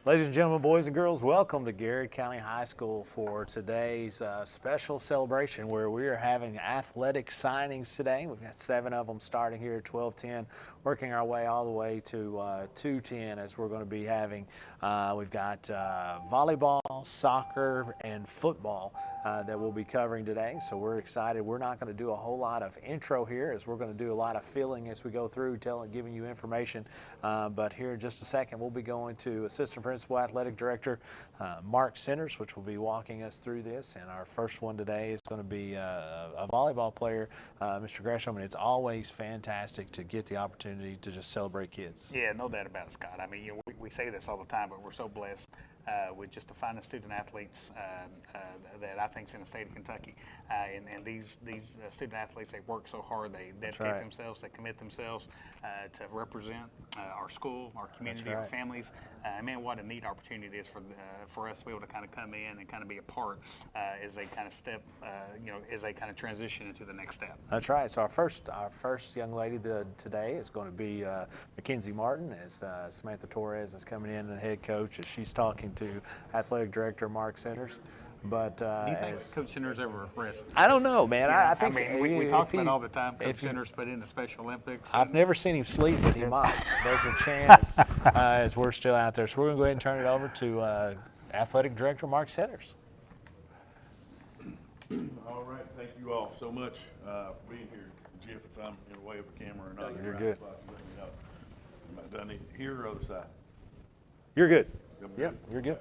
Ladies and gentlemen, boys and girls, welcome to Garrard County High School for today's special celebration where we are having athletic signings today. We've got 7 of them starting here at 12:10, working our way all the way to 2:10 as we're going to be having, we've got volleyball, soccer, and football that we'll be covering today. So we're excited. We're not going to do a whole lot of intro here as we're going to do a lot of filling as we go through, giving you information. But here in just a second, we'll be going to Assistant Principal Athletic Director Mark Centers, which will be walking us through this. And our first one today is going to be a volleyball player, Mr. Gresham. And it's always fantastic to get the opportunity to just celebrate kids. Yeah, no doubt about it, Scott. I mean, we say this all the time, but we're so blessed with just the finest student athletes that I think is in the state of Kentucky. And these student athletes, they work so hard, they dedicate themselves, they commit themselves to represent our school, our community, our families. Man, what a neat opportunity it is for us to be able to kind of come in and kind of be a part as they kind of step, as they kind of transition into the next step. That's right. So our first young lady today is going to be Mackenzie Martin, as Samantha Torres is coming in, and head coach, as she's talking to Athletic Director Mark Centers. But do you think Coach Centers ever rest? I don't know, man. Yeah, I think we talk about it all the time. Coach Centers put in the Special Olympics. I've never seen him sleep, but he might. There's a chance as we're still out there. So we're going to go ahead and turn it over to Athletic Director Mark Centers. All right, thank you all so much for being here. Jeff, if I'm in the way of a camera or not, you're good. Let me know. Do I need here or other side? You're good. Yep, you're good.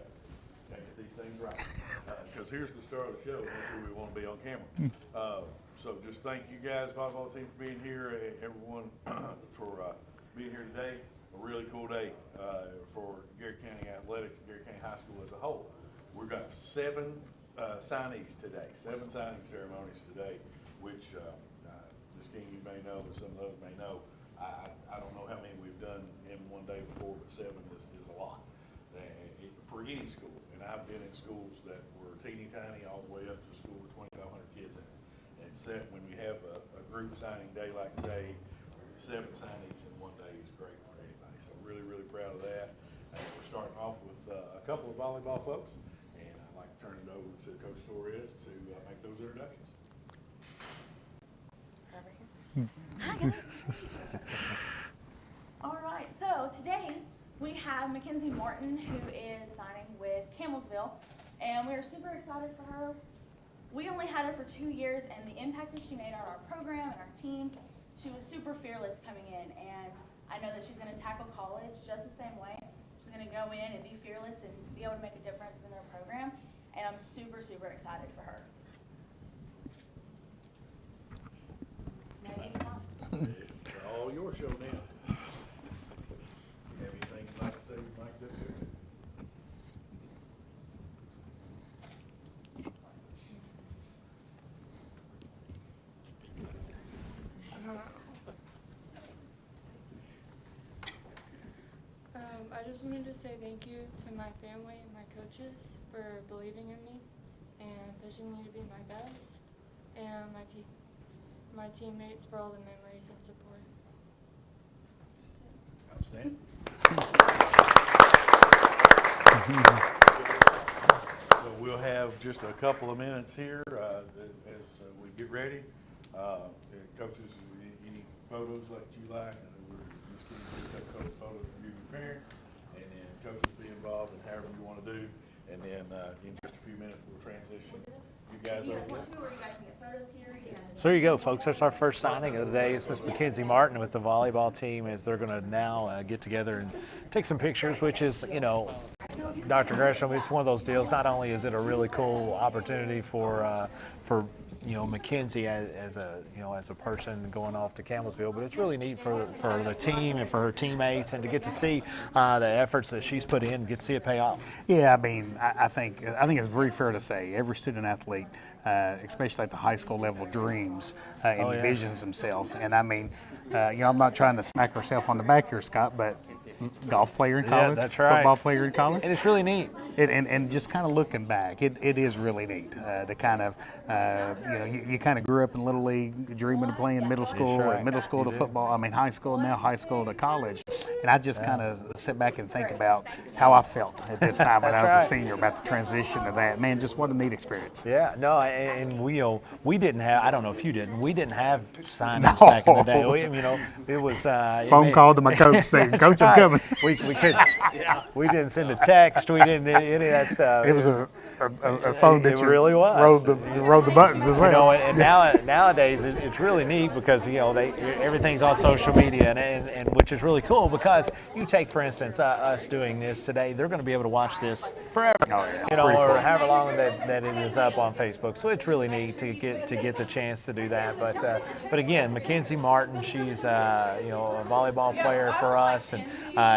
Can't get these things right. Because here's the start of the show. That's where we want to be on camera. So just thank you guys, volleyball team, for being here. Everyone for being here today. A really cool day for Garrard County Athletics, Garrard County High School as a whole. We've got 7 signees today, 7 signing ceremonies today, which Ms. King, you may know, but some of those may know. I don't know how many we've done in one day before, but 7 is a lot for any school. And I've been in schools that were teeny tiny all the way up to a school with 2,500 kids in it. And when we have a group signing day like today, 7 signings in one day is great for anybody. So really, really proud of that. We're starting off with a couple of volleyball folks, and I'd like to turn it over to Coach Torres to make those introductions. Hi guys. All right, so today we have Mackenzie Martin, who is signing with Campbellsville, and we are super excited for her. We only had her for 2 years, and the impact that she made on our program and our team, she was super fearless coming in, and I know that she's going to tackle college just the same way. She's going to go in and be fearless and be able to make a difference in their program, and I'm super, super excited for her. It's all your show now. You have anything you'd like to say, Mike? I just wanted to say thank you to my family and my coaches for believing in me and pushing me to be my best, and my teammates for all the memories and support. Outstanding. So we'll have just a couple of minutes here as we get ready. Coaches, any photos like you like? We're just going to take a couple of photos of you and your parents, and then coaches be involved in however you want to do. And then in just a few minutes, we'll transition you guys over there. So there you go, folks. That's our first signing of the day. It's Miss Mackenzie Martin with the volleyball team, as they're going to now get together and take some pictures, which is, Dr. Gresham, it's one of those deals. Not only is it a really cool opportunity for Mackenzie as a person going off to Campbellsville, but it's really neat for the team and for her teammates, and to get to see the efforts that she's put in, get to see it pay off. Yeah, I mean, I think it's very fair to say every student athlete, especially at the high school level, dreams and envisions himself. And I mean, I'm not trying to smack herself on the back here, Scott, but golf player in college, that's right. Football player in college. And it's really neat. And just kind of looking back, it is really neat. The kind of, you kind of grew up in Little League, dreaming of playing middle school, right. and middle school to football, high school, now high school to college. And I just kind of sit back and think about how I felt at this time when I was right. a senior about the transition to that. Man, just what a neat experience. Yeah, no, and we didn't have, I don't know if you didn't, we didn't have signings back in the day. It was Phone call to my coach saying, Coach, I'm coming. We couldn't, we didn't send a text, we didn't any of that stuff. It was a phone that it you really was. rode the buttons as well. And nowadays it's really neat because everything's on social media and which is really cool because you take, for instance, us doing this today, they're going to be able to watch this forever. Oh, yeah. Or however long that it is up on Facebook. So it's really neat to get the chance to do that. But again, Mackenzie Martin, she's a volleyball player for us, and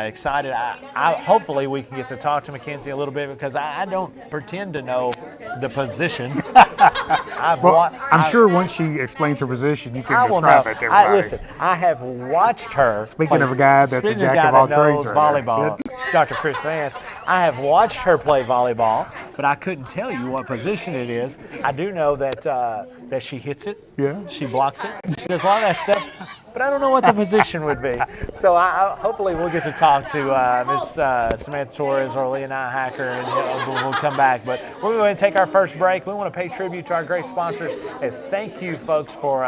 excited. I hopefully we can get to talk to Mackenzie a little bit because I don't pretend to know the position. I'm sure once she explains her position, you can describe it to everybody. Listen, I have watched her. Speaking of a guy that's a jack of all trades, volleyball, Dr. Chris Vance. I have watched her play volleyball, but I couldn't tell you what position it is. I do know that she hits it. Yeah. She blocks it. She does a lot of that stuff, but I don't know what the position would be. So hopefully we'll get to talk to Miss Samantha Torres or Leonine Hacker, and we'll come back. But we're going to take our first break. We want to pay tribute to our great sponsors as thank you, folks, for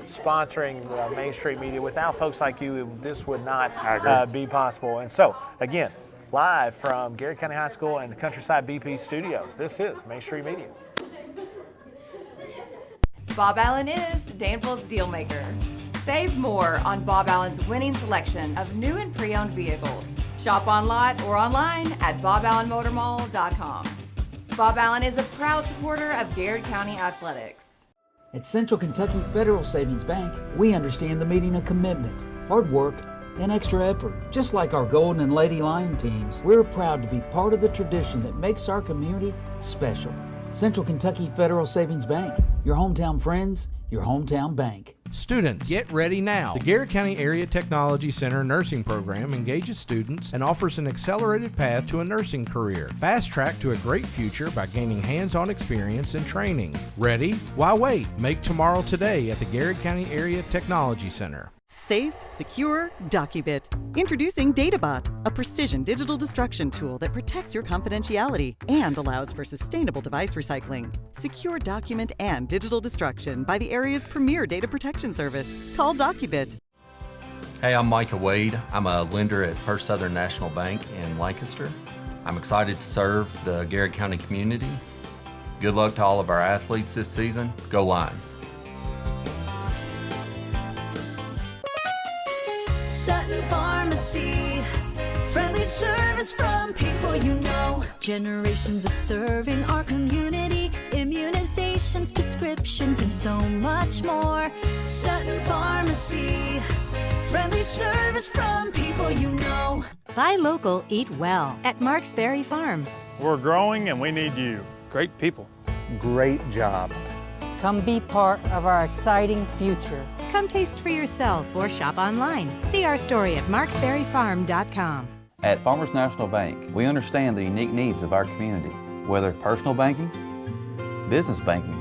sponsoring Main Street Media. Without folks like you, this would not be possible. And so, again, live from Garrett County High School and the Countryside BP Studios, this is Main Street Media. Bob Allen is Danville's deal maker. Save more on Bob Allen's winning selection of new and pre-owned vehicles. Shop on lot or online at boballenmotormall.com. Bob Allen is a proud supporter of Garrett County Athletics. At Central Kentucky Federal Savings Bank, we understand the meaning of commitment, hard work, and extra effort. Just like our Golden and Lady Lion teams, we're proud to be part of the tradition that makes our community special. Central Kentucky Federal Savings Bank, your hometown friends, your hometown bank. Students, get ready now. The Garrett County Area Technology Center nursing program engages students and offers an accelerated path to a nursing career. Fast track to a great future by gaining hands-on experience and training. Ready? Why wait? Make tomorrow today at the Garrett County Area Technology Center. Safe, secure, Docubit. Introducing DataBot, a precision digital destruction tool that protects your confidentiality and allows for sustainable device recycling. Secure document and digital destruction by the area's premier data protection service. Call Docubit. Hey, I'm Micah Wade. I'm a lender at First Southern National Bank in Lancaster. I'm excited to serve the Garrett County community. Good luck to all of our athletes this season. Go Lions. Sutton Pharmacy, friendly service from people you know. Generations of serving our community, immunizations, prescriptions, and so much more. Sutton Pharmacy, friendly service from people you know. Buy local, eat well at Marksberry Farm. We're growing and we need you. Great people. Great job. Come be part of our exciting future. Come taste for yourself or shop online. See our story at marksberryfarm.com. At Farmers National Bank, we understand the unique needs of our community, whether personal banking, business banking,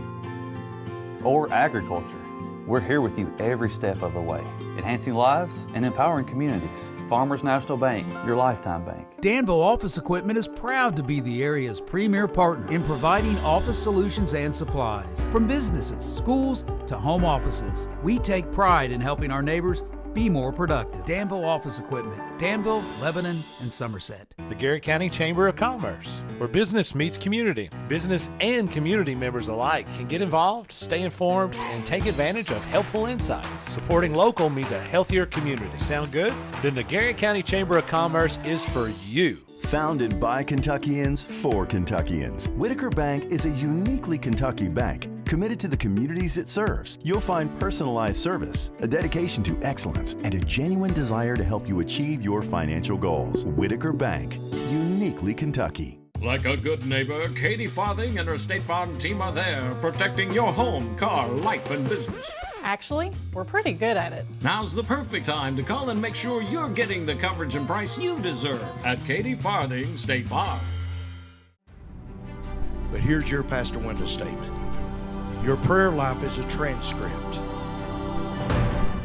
or agriculture. We're here with you every step of the way, enhancing lives and empowering communities. Farmers National Bank, your lifetime bank. Danville Office Equipment is proud to be the area's premier partner in providing office solutions and supplies. From businesses, schools, to home offices, we take pride in helping our neighbors be more productive. Danville Office Equipment, Danville, Lebanon, and Somerset. The Garrett County Chamber of Commerce, where business meets community. Business and community members alike can get involved, stay informed, and take advantage of helpful insights. Supporting local means a healthier community. Sound good? Then the Garrett County Chamber of Commerce is for you. Founded by Kentuckians for Kentuckians, Whitaker Bank is a uniquely Kentucky bank committed to the communities it serves. You'll find personalized service, a dedication to excellence, and a genuine desire to help you achieve your financial goals. Whitaker Bank, uniquely Kentucky. Like a good neighbor, Katie Farthing and her State Farm team are there, protecting your home, car, life, and business. Actually, we're pretty good at it. Now's the perfect time to call and make sure you're getting the coverage and price you deserve at Katie Farthing State Farm. But here's your Pastor Wendell statement. Your prayer life is a transcript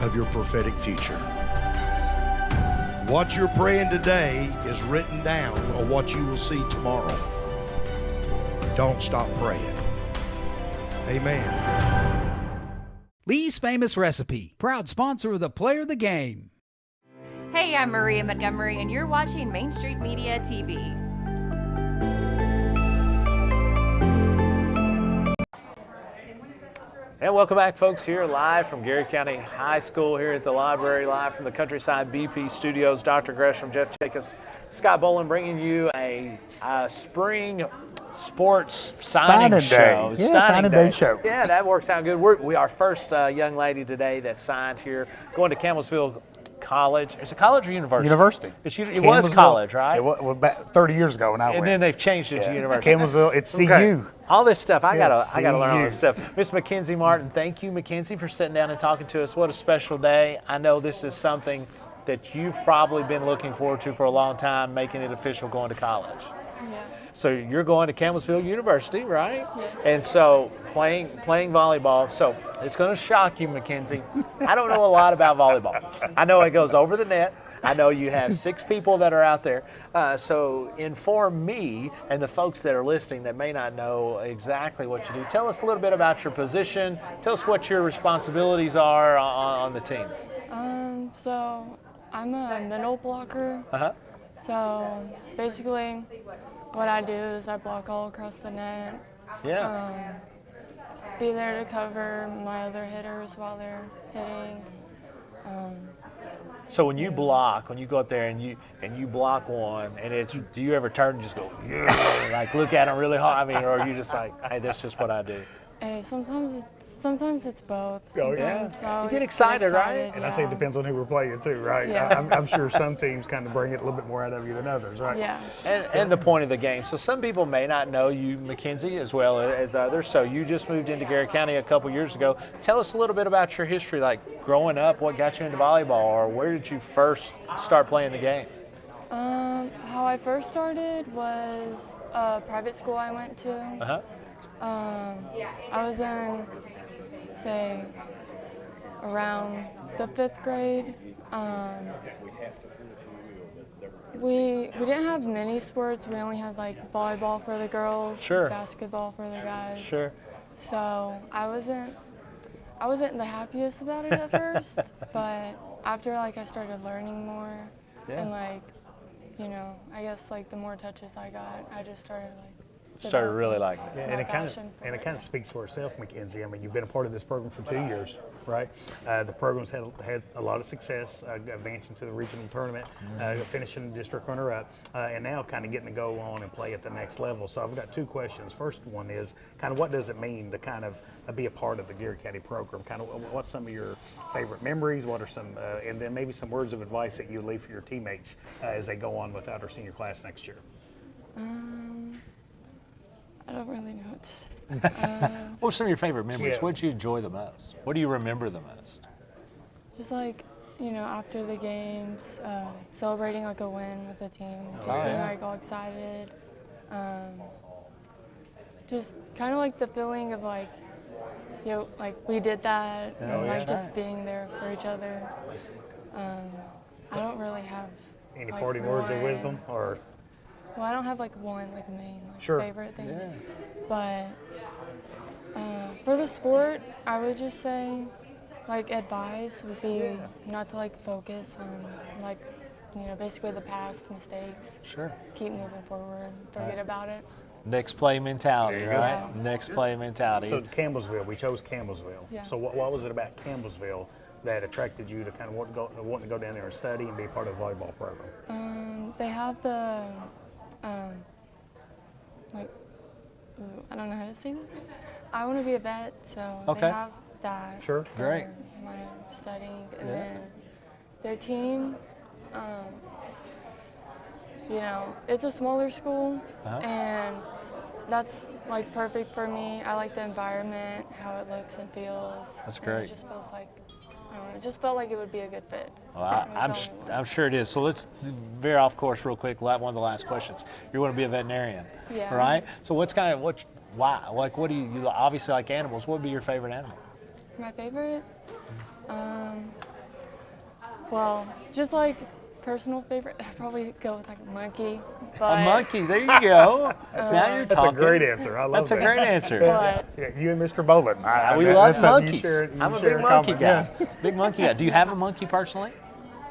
of your prophetic future. What you're praying today is written down on what you will see tomorrow. Don't stop praying. Amen. Lee's Famous Recipe, proud sponsor of the Player of the Game. Hey, I'm Maria Montgomery, and you're watching Main Street Media TV. And welcome back, folks, here live from Garrett County High School here at the library, live from the Countryside BP studios. Dr. Gresham, Jeff Jacobs, Scott Boland bringing you a spring sports signing show. Yeah, signing day show. Yeah, that works out good. We our first young lady today that signed here, going to Campbellsville College. Is it college or university? University. It was college, right? It was about 30 years ago now. And then they've changed it to university. Campbellsville, it's CU. Okay. All this stuff, I gotta learn all CU. this stuff. Miss Mackenzie Martin, thank you, Mackenzie, for sitting down and talking to us. What a special day. I know this is something that you've probably been looking forward to for a long time, making it official, going to college. Yeah. So you're going to Campbellsville University, right? Yes. And so playing volleyball. So it's going to shock you, Mackenzie. I don't know a lot about volleyball. I know it goes over the net. I know you have 6 people that are out there. So inform me and the folks that are listening that may not know exactly what you do. Tell us a little bit about your position. Tell us what your responsibilities are on the team. So I'm a middle blocker. Uh-huh. So basically what I do is I block all across the net. Yeah. Be there to cover my other hitters while they're hitting. So when you block, when you go up there and you block one, and do you ever turn and just go, yeah, like look at them really hard? I mean, or are you just like, hey, that's just what I do? Hey, sometimes it's both. Oh, yeah. Sometimes I'll You get excited, right? And I say it depends on who we're playing too, right? Yeah. I'm sure some teams kind of bring it a little bit more out of you than others, right? Yeah. And the point of the game. So some people may not know you, Mackenzie, as well as others. So you just moved into Garrett County a couple years ago. Tell us a little bit about your history, like growing up, what got you into volleyball, or where did you first start playing the game? How I first started was a private school I went to. Uh-huh. I was in, say, around the 5th grade. We didn't have many sports. We only had like volleyball for the girls, Sure. basketball for the guys. Sure. So I wasn't the happiest about it at first, but after like I started learning more, and like, you know, I guess like the more touches I got, I just started like. Started really liking it. Yeah, and it kind of speaks for itself, Mackenzie. I mean, you've been a part of this program for 2 years, right? The program's had a lot of success, advancing to the regional tournament, finishing district runner-up, and now kind of getting to go on and play at the next level. So I've got 2 questions. First one is kind of what does it mean to kind of be a part of the Garrett County program? Kind of what's some of your favorite memories? What are some, and then maybe some words of advice that you leave for your teammates as they go on without our senior class next year? I don't really know what to say. What were some of your favorite memories? Yeah. What did you enjoy the most? What do you remember the most? Just like, you know, after the games, celebrating like a win with the team, just being yeah. like all excited. Just kind of like the feeling of like, you know, like we did that, and like just being there for each other. I don't really have Any like, parting words of one- wisdom, or? Well, I don't have like one like main like, Sure. favorite thing, Yeah. but for the sport, I would just say, like advice would be not to like focus on like, you know, basically the past mistakes. Sure. Keep moving forward. Forget about it. Next play mentality, There you go. right? Yeah. Next play mentality. So Campbellsville, we chose Campbellsville. Yeah. So what was it about Campbellsville that attracted you to kind of want to go down there and study and be part of the volleyball program? They have the, like, I don't know how to say this. I want to be a vet, so Okay. they have that. Sure. for Great. My studying, and Yeah. then their team. you know, it's a smaller school, and that's like perfect for me. I like the environment, how it looks and feels. That's and great. It just feels like, I don't know, it just felt like it would be a good fit. Well, I'm sure it is. So let's veer off course real quick. One of the last questions. You want to be a veterinarian, Yeah. right? So why? Like, what do you obviously like animals? What would be your favorite animal? My favorite? Well, just like personal favorite, I'd probably go with like a monkey. But, a monkey, there you go. Now you're That's talking. a great answer. I love That's that. a great answer. But, Yeah, you and Mr. Bolin. We love that's something monkeys. you I'm a share big in monkey common. guy. Yeah. Big monkey guy. Do you have a monkey personally?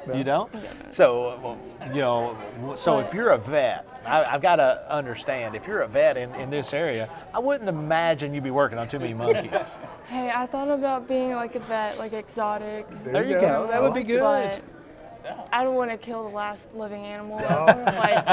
No. You don't? So, you know, so if you're a vet, I've got to understand, if you're a vet in this area, I wouldn't imagine you'd be working on too many monkeys. hey, I thought about being like a vet, like exotic. There you go. That would be good. But I don't want to kill the last living animal. No. Like,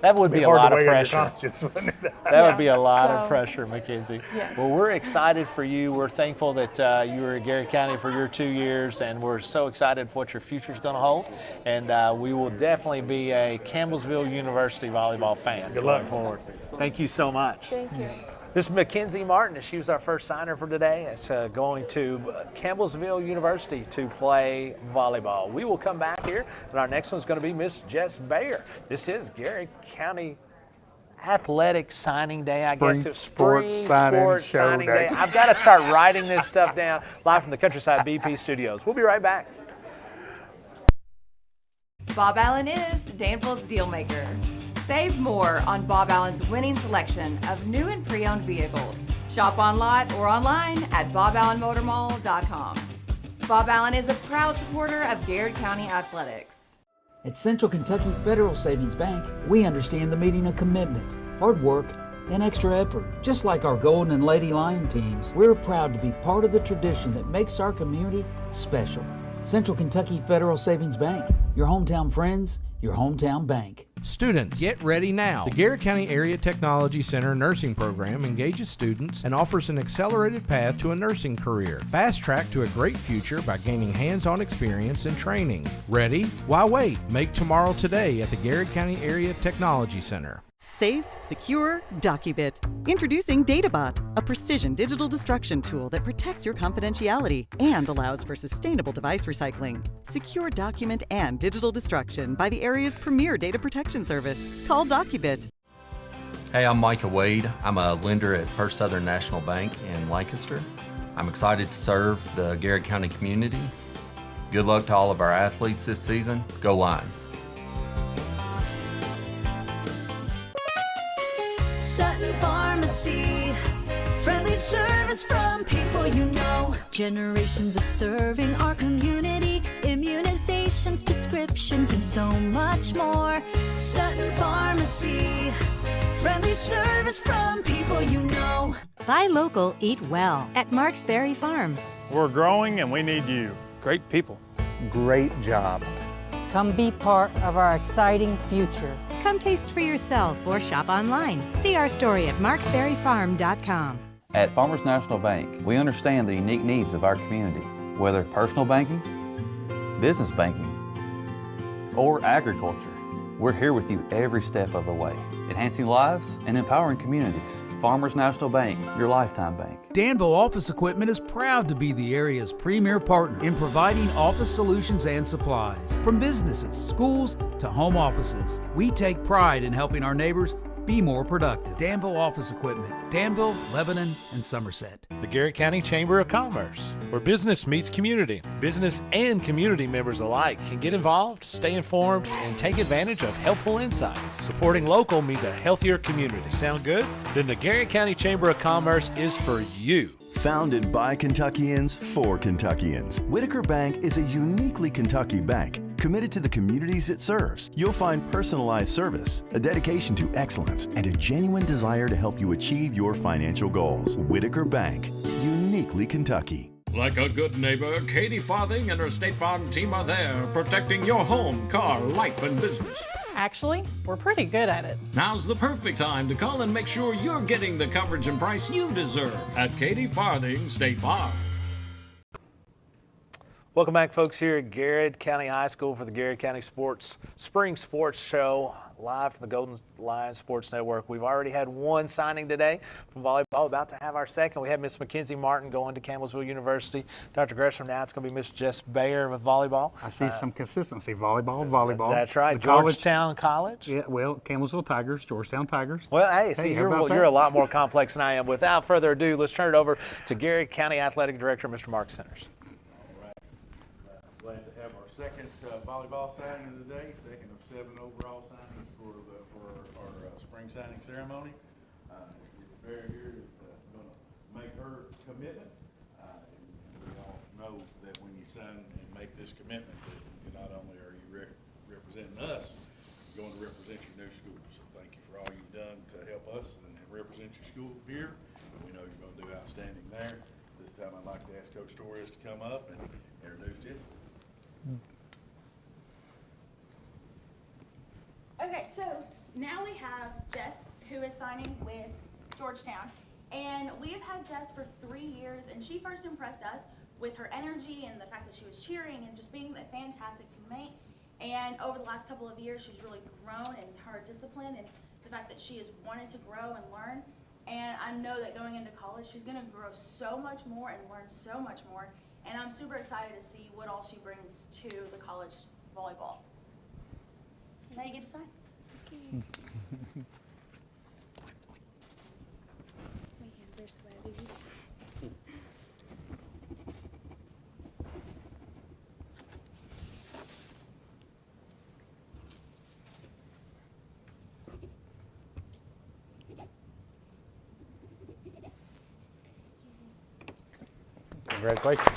That would be a hard lot to of weigh on your pressure. conscience, wouldn't it? That would be a lot So, of pressure, Mackenzie. yes. Well, we're excited for you. We're thankful that you were at Garrett County for your 2 years, and we're so excited for what your future is going to hold. And we will definitely be a Campbellsville University volleyball fan Good going luck. forward. Thank you so much. Thank you. This is Mackenzie Martin, and she was our first signer for today. It's going to Campbellsville University to play volleyball. We will come back here, and our next one's going to be Miss Jess Bayer. This is Garrett County Athletic Signing Day, I guess it's Sports Signing Show Day. I've got to start writing this stuff down. Live from the Countryside BP Studios. We'll be right back. Bob Allen is Danville's deal maker. Save more on Bob Allen's winning selection of new and pre-owned vehicles. Shop on lot or online at boballenmotormall.com. Bob Allen is a proud supporter of Garrett County Athletics. At Central Kentucky Federal Savings Bank, we understand the meaning of commitment, hard work, and extra effort. Just like our Golden and Lady Lion teams, we're proud to be part of the tradition that makes our community special. Central Kentucky Federal Savings Bank, your hometown friends, your hometown bank. Students, get ready now. The Garrett County Area Technology Center nursing program engages students and offers an accelerated path to a nursing career. Fast track to a great future by gaining hands-on experience and training. Ready? Why wait? Make tomorrow today at the Garrett County Area Technology Center. Safe, secure, DocuBit. Introducing DataBot, a precision digital destruction tool that protects your confidentiality and allows for sustainable device recycling. Secure document and digital destruction by the area's premier data protection service. Call DocuBit. Hey, I'm Micah Wade. I'm a lender at First Southern National Bank in Lancaster. I'm excited to serve the Garrett County community. Good luck to all of our athletes this season. Go Lions! Sutton Pharmacy, friendly service from people you know. Generations of serving our community, immunizations, prescriptions, and so much more. Sutton Pharmacy, friendly service from people you know. Buy local, eat well at Marksberry Farm. We're growing and we need you. Great people. Great job. Come be part of our exciting future. Come taste for yourself or shop online. See our story at marksberryfarm.com. At Farmers National Bank, we understand the unique needs of our community, whether personal banking, business banking, or agriculture. We're here with you every step of the way, enhancing lives and empowering communities. Farmers National Bank, your lifetime bank. Danville Office Equipment is proud to be the area's premier partner in providing office solutions and supplies. From businesses, schools, to home offices, we take pride in helping our neighbors be more productive. Danville Office Equipment, Danville, Lebanon, and Somerset. The Garrett County Chamber of Commerce, where business meets community. Business and community members alike can get involved, stay informed, and take advantage of helpful insights. Supporting local means a healthier community. Sound good? Then the Garrett County Chamber of Commerce is for you. Founded by Kentuckians for Kentuckians, Whitaker Bank is a uniquely Kentucky bank committed to the communities it serves. You'll find personalized service, a dedication to excellence, and a genuine desire to help you achieve your financial goals. Whitaker Bank, uniquely Kentucky. Like a good neighbor, Katie Farthing and her State Farm team are there, protecting your home, car, life, and business. Actually, we're pretty good at it. Now's the perfect time to call and make sure you're getting the coverage and price you deserve at Katie Farthing State Farm. Welcome back, folks, here at Garrard County High School for the Garrard County Spring Sports Show, live from the Golden Lion Sports Network. We've already had one signing today from volleyball, about to have our second. We have Miss Mackenzie Martin going to Campbellsville University. Dr. Gresham, now it's going to be Miss Jess Bayer with volleyball. I see some consistency. Volleyball. That's right. The Georgetown College. Yeah, well, Campbellsville Tigers, Georgetown Tigers. Well, hey, see, you're a lot more complex than I am. Without further ado, let's turn it over to Garrard County Athletic Director, Mr. Mark Centers. Glad to have our second volleyball signing of the day, second of 7 overall signings for our spring signing ceremony. Ms. Bear here is going to make her commitment. We all know that when you sign and make this commitment, that not only are you representing us, you're going to represent your new school. So thank you for all you've done to help us and represent your school here. We know you're going to do outstanding there. This time I'd like to ask Coach Torres to come up and introduce Jessica. Okay, so now we have Jess, who is signing with Georgetown, and we have had Jess for 3 years, and she first impressed us with her energy and the fact that she was cheering and just being a fantastic teammate. And over the last couple of years, she's really grown in her discipline and the fact that she has wanted to grow and learn. And I know that going into college, she's going to grow so much more and learn so much more. And I'm super excited to see what all she brings to the college volleyball. Now you get to sign. My hands are sweaty. Congratulations.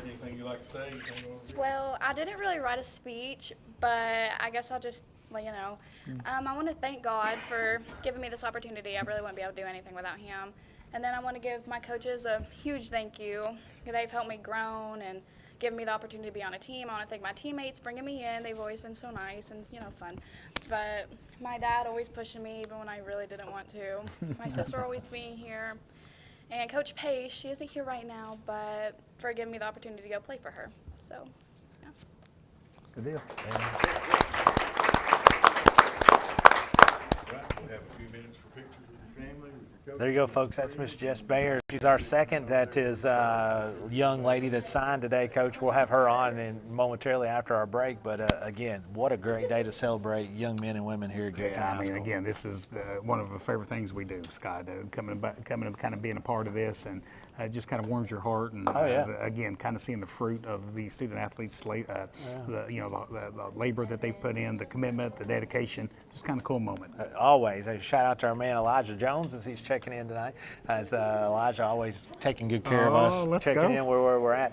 Anything you'd like to say? Well, I didn't really write a speech, but I guess I'll just let you know. I want to thank God for giving me this opportunity. I really wouldn't be able to do anything without him. And then I want to give my coaches a huge thank you. They've helped me grow and given me the opportunity to be on a team. I want to thank my teammates bringing me in. They've always been so nice and, fun. But my dad always pushing me even when I really didn't want to. My sister always being here. And Coach Pace, she isn't here right now, but for giving me the opportunity to go play for her. So, yeah. Good deal. Right, we'll have a few minutes for pictures with your family, with your coach. There you go, folks. That's Miss Jess Bayer. She's our second. That is a young lady that signed today, Coach. We'll have her on momentarily after our break. But again, what a great day to celebrate young men and women here at Garrard County High School. Again, this is one of the favorite things we do, Sky. Coming and kind of being a part of this, and it just kind of warms your heart. And again, kind of seeing the fruit of the student athletes, the labor that they've put in, the commitment, the dedication. Just kind of cool moment. Always. A shout out to our man Elijah Jones as he's checking in tonight. As Elijah always taking good care of us, checking in where we're at.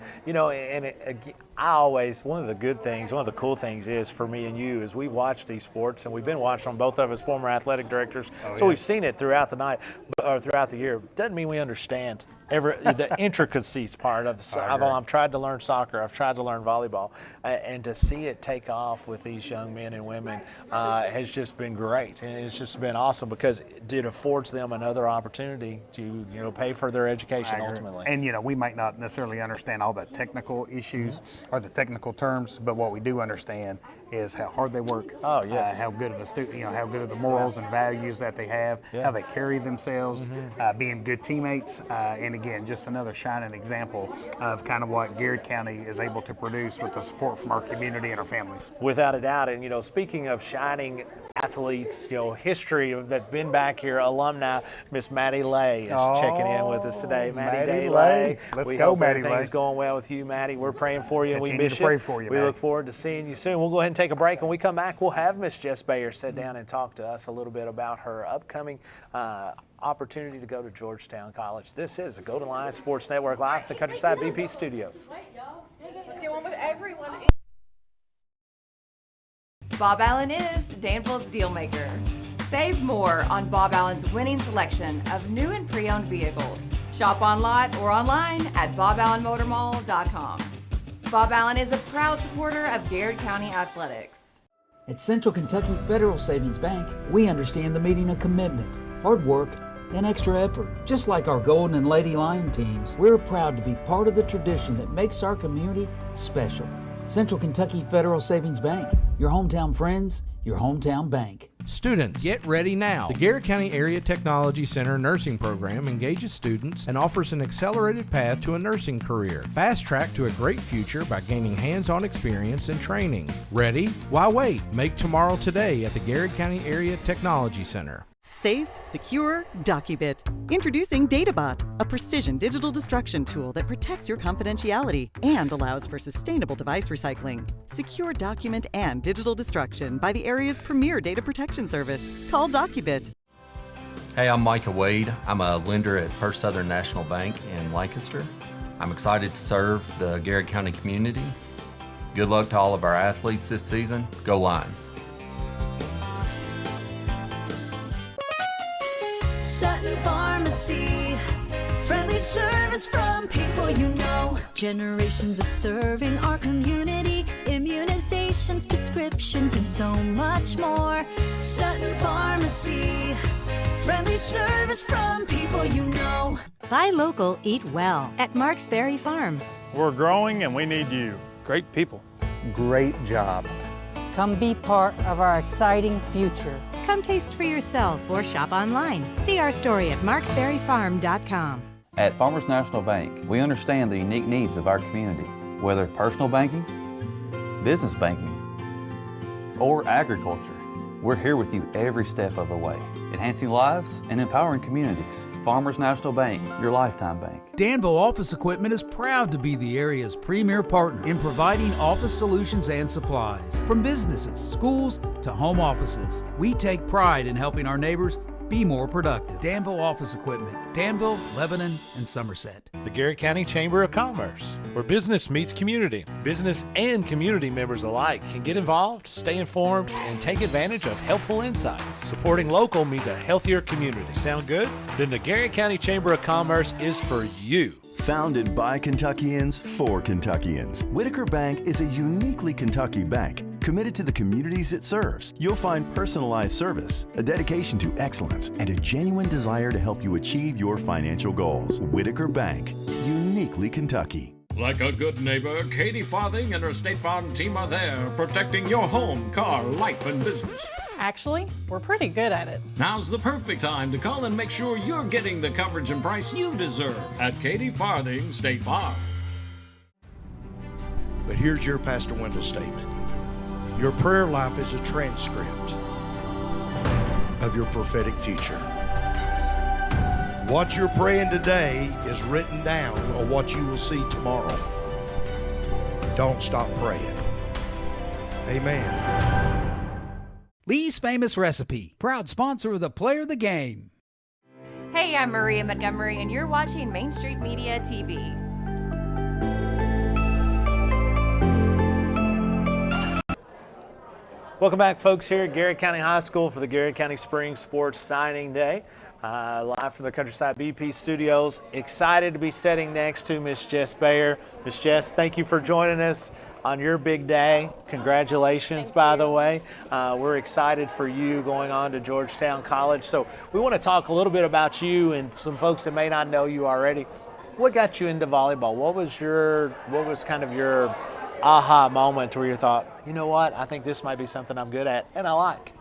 One of the good things, one of the cool things is for me and you is we watch these sports, and we've been watching them, both of us former athletic directors, we've seen it throughout the night or throughout the year. Doesn't mean we understand the intricacies part of it. I've tried to learn soccer, I've tried to learn volleyball, and to see it take off with these young men and women has just been great, and it's just been awesome because it affords them another opportunity to pay for their education ultimately. And we might not necessarily understand all the technical issues or the technical terms, but what we do understand is how hard they work. Oh yes. How good of a student, how good of the morals and values that they have, how they carry themselves, being good teammates, and again, just another shining example of kind of what Garrard County is able to produce with the support from our community and our families. Without a doubt, and speaking of shining athletes, history that's been back here, alumni, Miss Maddie Lay is checking in with us today. Maddie Lay. Let's go, Maddie Lay. Everything's going well with you, Maddie. We're praying for you, and we miss you. Pray for you, we look forward to seeing you soon. We'll go ahead and take a break. When we come back, we'll have Miss Jess Bayer sit down and talk to us a little bit about her upcoming opportunity to go to Georgetown College. This is the Golden Lion Sports Network live at the Countryside BP Studios. Let's get one with everyone. Bob Allen is Danville's deal maker. Save more on Bob Allen's winning selection of new and pre-owned vehicles. Shop on lot or online at boballenmotormall.com. Bob Allen is a proud supporter of Garrard County Athletics. At Central Kentucky Federal Savings Bank, we understand the meaning of commitment, hard work, and extra effort. Just like our Golden and Lady Lion teams, we're proud to be part of the tradition that makes our community special. Central Kentucky Federal Savings Bank, your hometown friends, your hometown bank. Students, get ready now. The Garrett County Area Technology Center nursing program engages students and offers an accelerated path to a nursing career. Fast track to a great future by gaining hands-on experience and training. Ready? Why wait? Make tomorrow today at the Garrett County Area Technology Center. Safe, secure, DocuBit. Introducing DataBot, a precision digital destruction tool that protects your confidentiality and allows for sustainable device recycling. Secure document and digital destruction by the area's premier data protection service. Call DocuBit. Hey, I'm Micah Wade. I'm a lender at First Southern National Bank in Lancaster. I'm excited to serve the Garrett County community. Good luck to all of our athletes this season. Go Lions! Sutton Pharmacy, friendly service from people you know. Generations of serving our community, immunizations, prescriptions, and so much more. Sutton Pharmacy, friendly service from people you know. Buy local, eat well at Marks Berry Farm. We're growing and we need you. Great people. Great job. Come be part of our exciting future. Come taste for yourself or shop online. See our story at marksberryfarm.com. At Farmers National Bank, we understand the unique needs of our community, whether personal banking, business banking, or agriculture. We're here with you every step of the way, enhancing lives and empowering communities. Farmers National Bank, your lifetime bank. Danville Office Equipment is proud to be the area's premier partner in providing office solutions and supplies. From businesses, schools, to home offices, we take pride in helping our neighbors be more productive. Danville Office Equipment, Danville, Lebanon, and Somerset. The Garrett County Chamber of Commerce, where business meets community. Business and community members alike can get involved, stay informed, and take advantage of helpful insights. Supporting local means a healthier community. Sound good? Then the Garrett County Chamber of Commerce is for you. Founded by Kentuckians for Kentuckians, Whitaker Bank is a uniquely Kentucky bank committed to the communities it serves. You'll find personalized service, a dedication to excellence, and a genuine desire to help you achieve your financial goals. Whitaker Bank, uniquely Kentucky. Like a good neighbor, Katie Farthing and her State Farm team are there, protecting your home, car, life, and business. Actually, we're pretty good at it. Now's the perfect time to call and make sure you're getting the coverage and price you deserve at Katie Farthing State Farm. But here's your Pastor Wendell statement. Your prayer life is a transcript of your prophetic future. What you're praying today is written down on what you will see tomorrow. Don't stop praying. Amen. Lee's Famous Recipe, proud sponsor of the Player of the Game. Hey, I'm Maria Montgomery, and you're watching Main Street Media TV. Welcome back, folks, here at Garrett County High School for the Garrett County Spring Sports Signing Day. Live from the Countryside BP studios. Excited to be sitting next to Miss Jess Bayer. Miss Jess, thank you for joining us on your big day. Congratulations, by the way. We're excited for you going on to Georgetown College. So we want to talk a little bit about you and some folks that may not know you already. What got you into volleyball? What was kind of your aha moment where you thought, you know what, I think this might be something I'm good at and I like?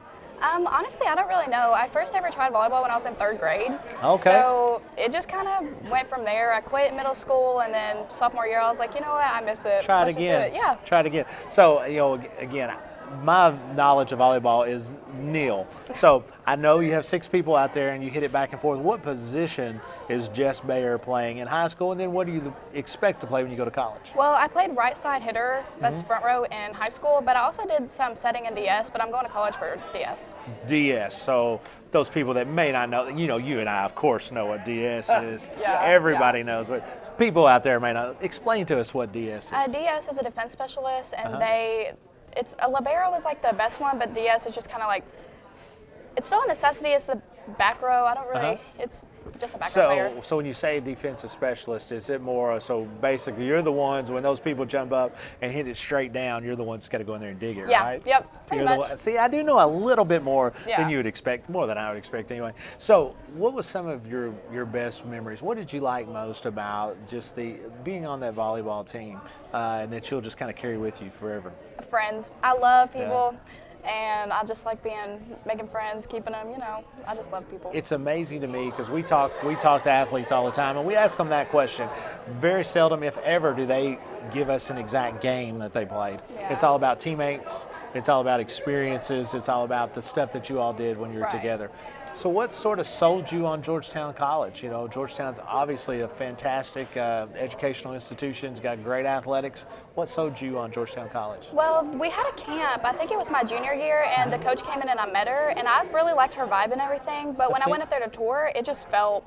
Honestly, I don't really know. I first ever tried volleyball when I was in 3rd grade. Okay. So it just kind of went from there. I quit middle school, and then sophomore year I was like, you know what, I miss it. Try it Let's again. Just do it. Yeah. Try it again. So, again, my knowledge of volleyball is nil. So I know you have 6 people out there and you hit it back and forth. What position is Jess Bayer playing in high school, and then what do you expect to play when you go to college? Well, I played right side hitter, that's front row in high school, but I also did some setting in DS, but I'm going to college for DS. DS. So those people that may not know, you and I, of course, know what DS is. Yeah, Everybody knows what. People out there may not. Explain to us what DS is. DS is a defense specialist, and a libero is like the best one, but DS is just kind of like, it's still a necessity. It's the back row. I don't really. It's just a back row player. So when you say defensive specialist, is it more so basically you're the ones when those people jump up and hit it straight down, you're the ones that's got to go in there and dig it, Yeah. right? Yep. Pretty much. See, I do know a little bit more Yeah. than you would expect, more than I would expect anyway. So what was some of your best memories? What did you like most about just the being on that volleyball team and that you'll just kind of carry with you forever? Friends. I love people. And I just like making friends, keeping them, I just love people. It's amazing to me because we talk to athletes all the time and we ask them that question. Very seldom, if ever, do they give us an exact game that they played. Yeah. It's all about teammates, it's all about experiences, it's all about the stuff that you all did when you were together. So what sort of sold you on Georgetown College? Georgetown's obviously a fantastic educational institution. It's got great athletics. What sold you on Georgetown College? Well, we had a camp. I think it was my junior year, and the coach came in and I met her, and I really liked her vibe and everything. But when I went up there to tour, it just felt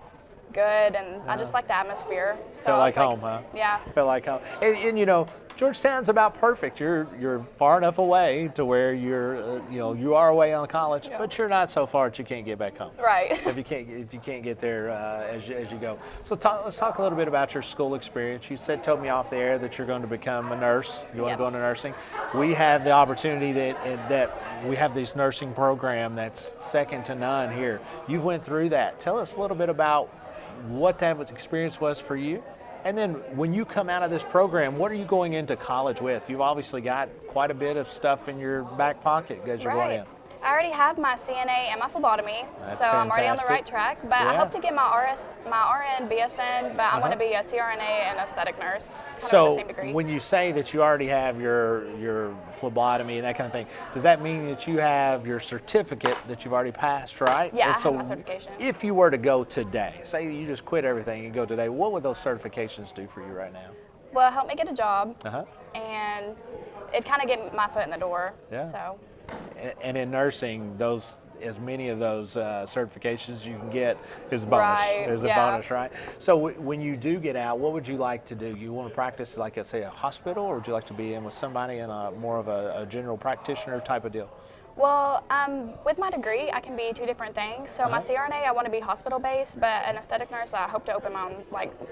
good, and I just liked the atmosphere. So felt like home, huh? Yeah. Felt like home. And Georgetown's about perfect. You're far enough away to where you are away on college, but you're not so far that you can't get back home. Right. If you can't get there as you go. So let's talk a little bit about your school experience. You told me off the air that you're going to become a nurse. You want to go into nursing. We have the opportunity that we have this nursing program that's second to none here. You went through that. Tell us a little bit about what that experience was for you. And then when you come out of this program, what are you going into college with? You've obviously got quite a bit of stuff in your back pocket as you're going in. I already have my CNA and my phlebotomy, That's so I'm already on the fantastic. right track. But I hope to get my RN, BSN, but I want to be a CRNA and aesthetic nurse. So the same degree. when you say that you already have your phlebotomy and that kind of thing, does that mean that you have your certificate that you've already passed, right? Yeah, and I so have my certification. If you were to go today, say you just quit everything and go today, what would those certifications do for you right now? Well, help me get a job, Uh-huh. and it kind of get my foot in the door. Yeah. So. And in nursing, as many of those certifications you can get is a bonus. Right, Is a bonus, right? So when you do get out, what would you like to do? You want to practice like say a hospital, or would you like to be in with somebody in more of a general practitioner type of deal? Well, with my degree, I can be two different things. So my CRNA, I want to be hospital-based, but an aesthetic nurse, I hope to open my own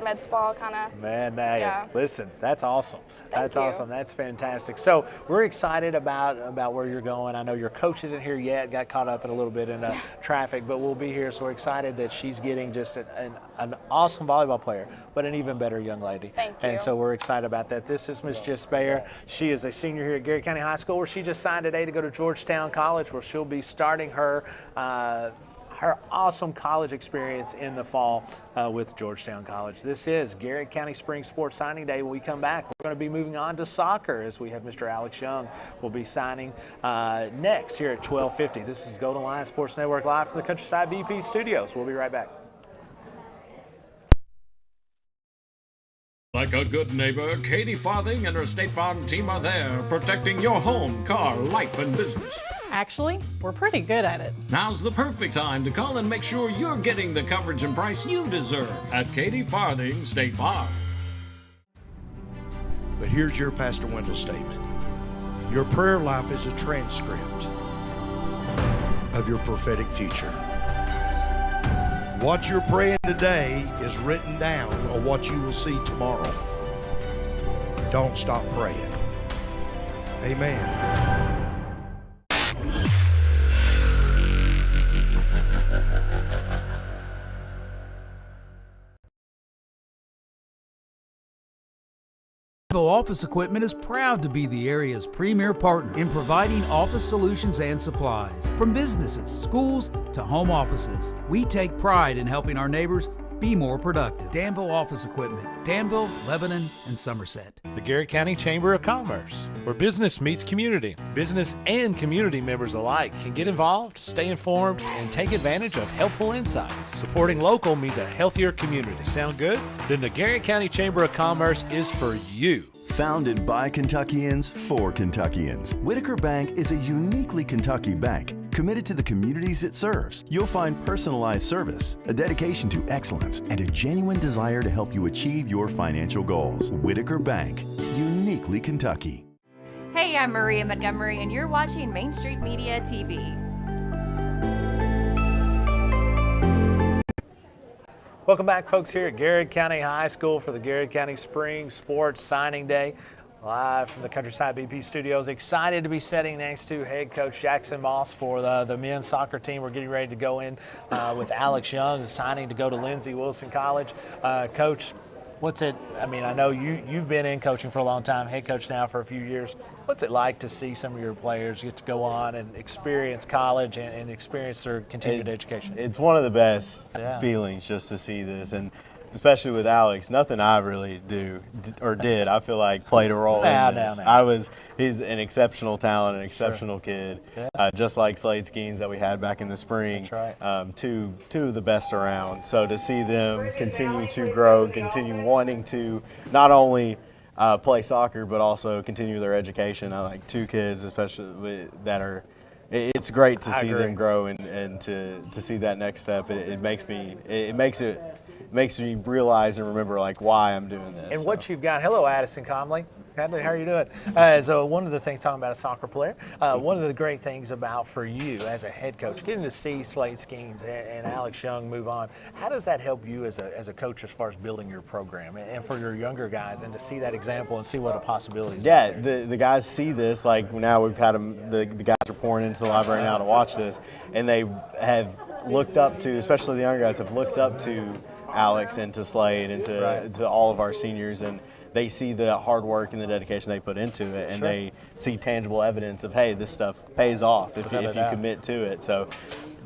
med spa kind of. Man, Yeah. listen, that's awesome. That's you. awesome. That's fantastic. So we're excited about where you're going. I know your coach isn't here yet. Got caught up in a little bit in traffic, but we'll be here. So we're excited that she's getting just an awesome volleyball player, but an even better young lady. Thank you. And so we're excited about that. This is Miss Jess Bayer. She is a senior here at Garrett County High School, where she just signed today to go to Georgetown College, where she'll be starting her awesome college experience in the fall with Georgetown College. This is Garrett County Spring Sports Signing Day. When we come back, we're going to be moving on to soccer as we have Mr. Alex Young will be signing next here at 12:50. This is Golden Lion Sports Network live from the Countryside BP studios. We'll be right back. Like a good neighbor, Katie Farthing and her State Farm team are there, protecting your home, car, life, and business. Actually, we're pretty good at it. Now's the perfect time to call and make sure you're getting the coverage and price you deserve at Katie Farthing State Farm. But here's your Pastor Wendell statement. Your prayer life is a transcript of your prophetic future. What you're praying today is written down on what you will see tomorrow. Don't stop praying. Amen. Office Equipment is proud to be the area's premier partner in providing office solutions and supplies. From businesses, schools, to home offices, we take pride in helping our neighbors be more productive. Danville Office Equipment, Danville, Lebanon, and Somerset. The Garrett County Chamber of Commerce, where business meets community. Business and community members alike can get involved, stay informed, and take advantage of helpful insights. Supporting local means a healthier community. Sound good? Then the Garrett County Chamber of Commerce is for you. Founded by Kentuckians for Kentuckians, Whitaker Bank is a uniquely Kentucky bank committed to the communities it serves. You'll find personalized service, a dedication to excellence, and a genuine desire to help you achieve your financial goals. Whitaker Bank, uniquely Kentucky. Hey, I'm Maria Montgomery, and you're watching Main Street Media TV. Welcome back, folks, here at Garrard County High School for the Garrard County Spring Sports Signing Day. Live from the Countryside BP studios. Excited to be sitting next to head coach Jackson Moss for the men's soccer team. We're getting ready to go in with Alex Young, signing to go to Lindsey Wilson College. Coach, what's it, I mean, I know you've been in coaching for a long time, head coach now for a few years. What's it like to see some of your players get to go on and experience college and experience their continued education? It's one of the best feelings just to see this, and especially with Alex, nothing I really did, I feel like played a role in this. He's an exceptional talent, an exceptional kid, just like Slade Skeens that we had back in the spring. That's right. Two of the best around. So to see them continue to grow, continue wanting to not only play soccer, but also continue their education. I like two kids, especially that are. It's great to see them grow and to see that next step. It makes me realize and remember like why I'm doing this. And what you've got. Hello, Addison Comley. How are you doing? So one of the things, talking about a soccer player, one of the great things about for you as a head coach, getting to see Slade Skeens and Alex Young move on, how does that help you as a coach as far as building your program and for your younger guys, and to see that example and see what a possibility is? Yeah, the guys see this, like now we've had them, the guys are pouring into the library now to watch this, and they have looked up to, especially the younger guys, have looked up to Alex and to Slade and to all of our seniors, and they see the hard work and the dedication they put into it, and they see tangible evidence of, hey, this stuff pays off if you commit to it. So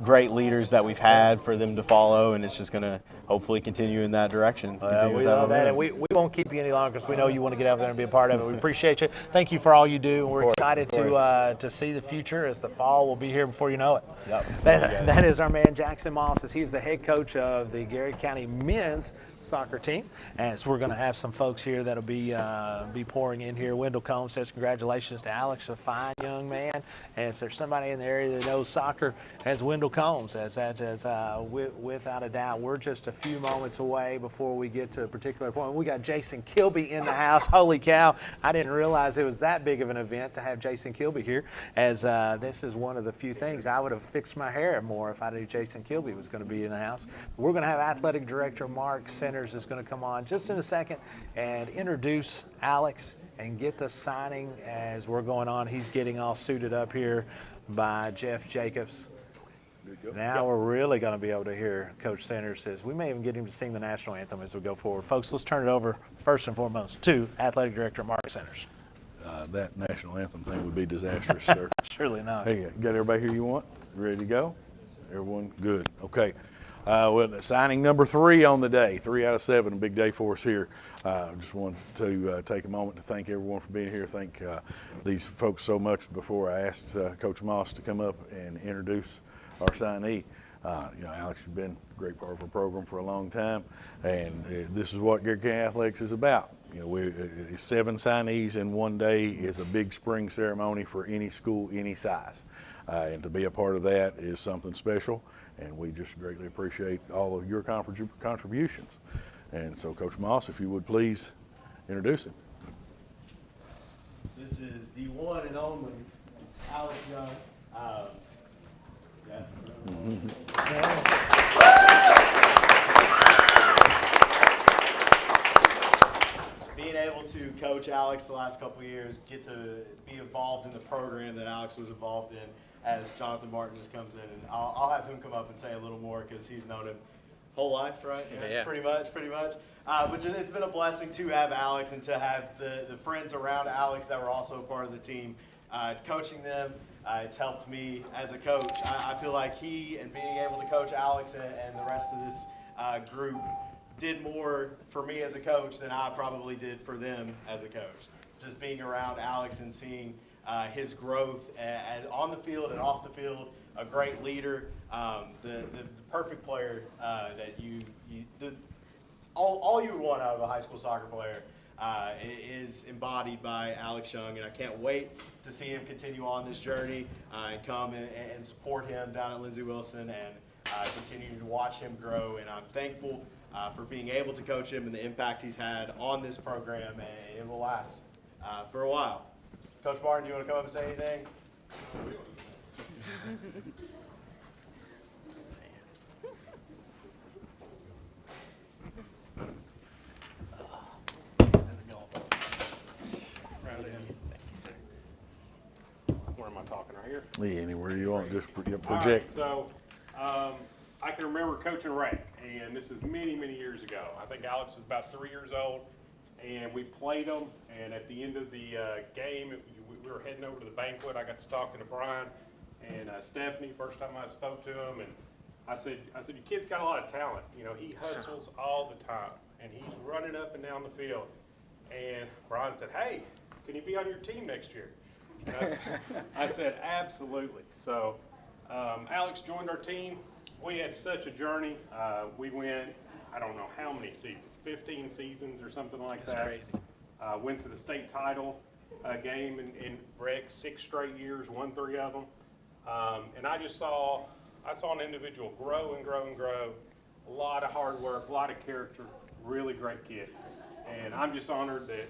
great leaders that we've had for them to follow, and it's just going to hopefully continue in that direction. We love that, and we won't keep you any longer because we know you want to get out there and be a part of it. We appreciate you. Thank you for all you do, and we're excited to see the future as the fall will be here before you know it. Yep. That is our man Jackson Moss, as he's the head coach of the Garrard County men's soccer team. And so we're going to have some folks here that'll be pouring in here. Wendell Combs says congratulations to Alex, a fine young man. And if there's somebody in the area that knows soccer, as Wendell Combs, without a doubt. We're just a few moments away before we get to a particular point. We got Jason Kilby in the house. Holy cow! I didn't realize it was that big of an event to have Jason Kilby here. As this is one of the few things I would have fixed my hair more if I knew Jason Kilby was going to be in the house. We're going to have athletic director Mark Centers is going to come on just in a second and introduce Alex and get the signing as we're going on. He's getting all suited up here by Jeff Jacobs. Now we're really going to be able to hear Coach Centers says. We may even get him to sing the national anthem as we go forward. Folks, let's turn it over first and foremost to athletic director Mark Centers. That national anthem thing would be disastrous, sir. Surely not. Hey, got everybody here you want? Ready to go? Everyone good? Okay. Well, signing number 3 on the day, 3 out of 7, a big day for us here. Just want to take a moment to thank everyone for being here. Thank these folks so much before I asked Coach Moss to come up and introduce our signee. Alex has been a great part of our program for a long time, and this is what Garrard County Athletics is about. 7 signees in one day is a big spring ceremony for any school, any size. And to be a part of that is something special, and we just greatly appreciate all of your contributions. And so, Coach Moss, if you would please introduce him. This is the one and only Alex Young. Being able to coach Alex the last couple of years, get to be involved in the program that Alex was involved in as Jonathan Martin just comes in. And I'll have him come up and say a little more because he's known him whole life, right? Yeah. Pretty much. But it's been a blessing to have Alex and to have the friends around Alex that were also part of the team, coaching them. It's helped me as a coach. I feel like he and being able to coach Alex and the rest of this group did more for me as a coach than I probably did for them as a coach. Just being around Alex and seeing his growth on the field and off the field, a great leader, the perfect player that all you would want out of a high school soccer player is embodied by Alex Young, and I can't wait to see him continue on this journey and come and support him down at Lindsey Wilson and continue to watch him grow. And I'm thankful for being able to coach him and the impact he's had on this program, and it will last for a while. Coach Martin, do you want to come up and say anything? Yeah, anywhere you want, just project. All right, so I can remember coaching rec, and this is many, many years ago. I think Alex was about 3 years old, and we played them, and at the end of the game, we were heading over to the banquet. I got to talking to Brian and Stephanie, first time I spoke to him, and I said, your kid's got a lot of talent. You know, he hustles all the time, and he's running up and down the field. And Brian said, hey, can he be on your team next year? And I said, absolutely. So Alex joined our team. We had such a journey. We went, I don't know how many seasons, 15 seasons or something like that. That's crazy. Went to the state title game in rec 6 straight years, won 3 of them. And I saw an individual grow and grow and grow. A lot of hard work, a lot of character, really great kid. And I'm just honored that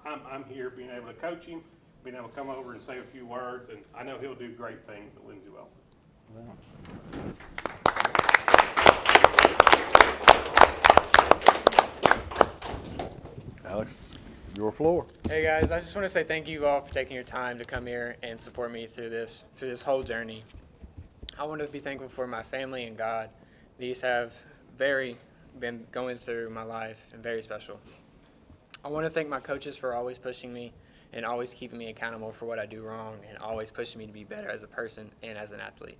I'm here being able to coach him, being able to come over and say a few words, and I know he'll do great things at Lindsey Wilson. Alex, your floor. Hey guys, I just want to say thank you all for taking your time to come here and support me through this whole journey. I want to be thankful for my family and God. These have been going through my life and very special. I want to thank my coaches for always pushing me and always keeping me accountable for what I do wrong and always pushing me to be better as a person and as an athlete.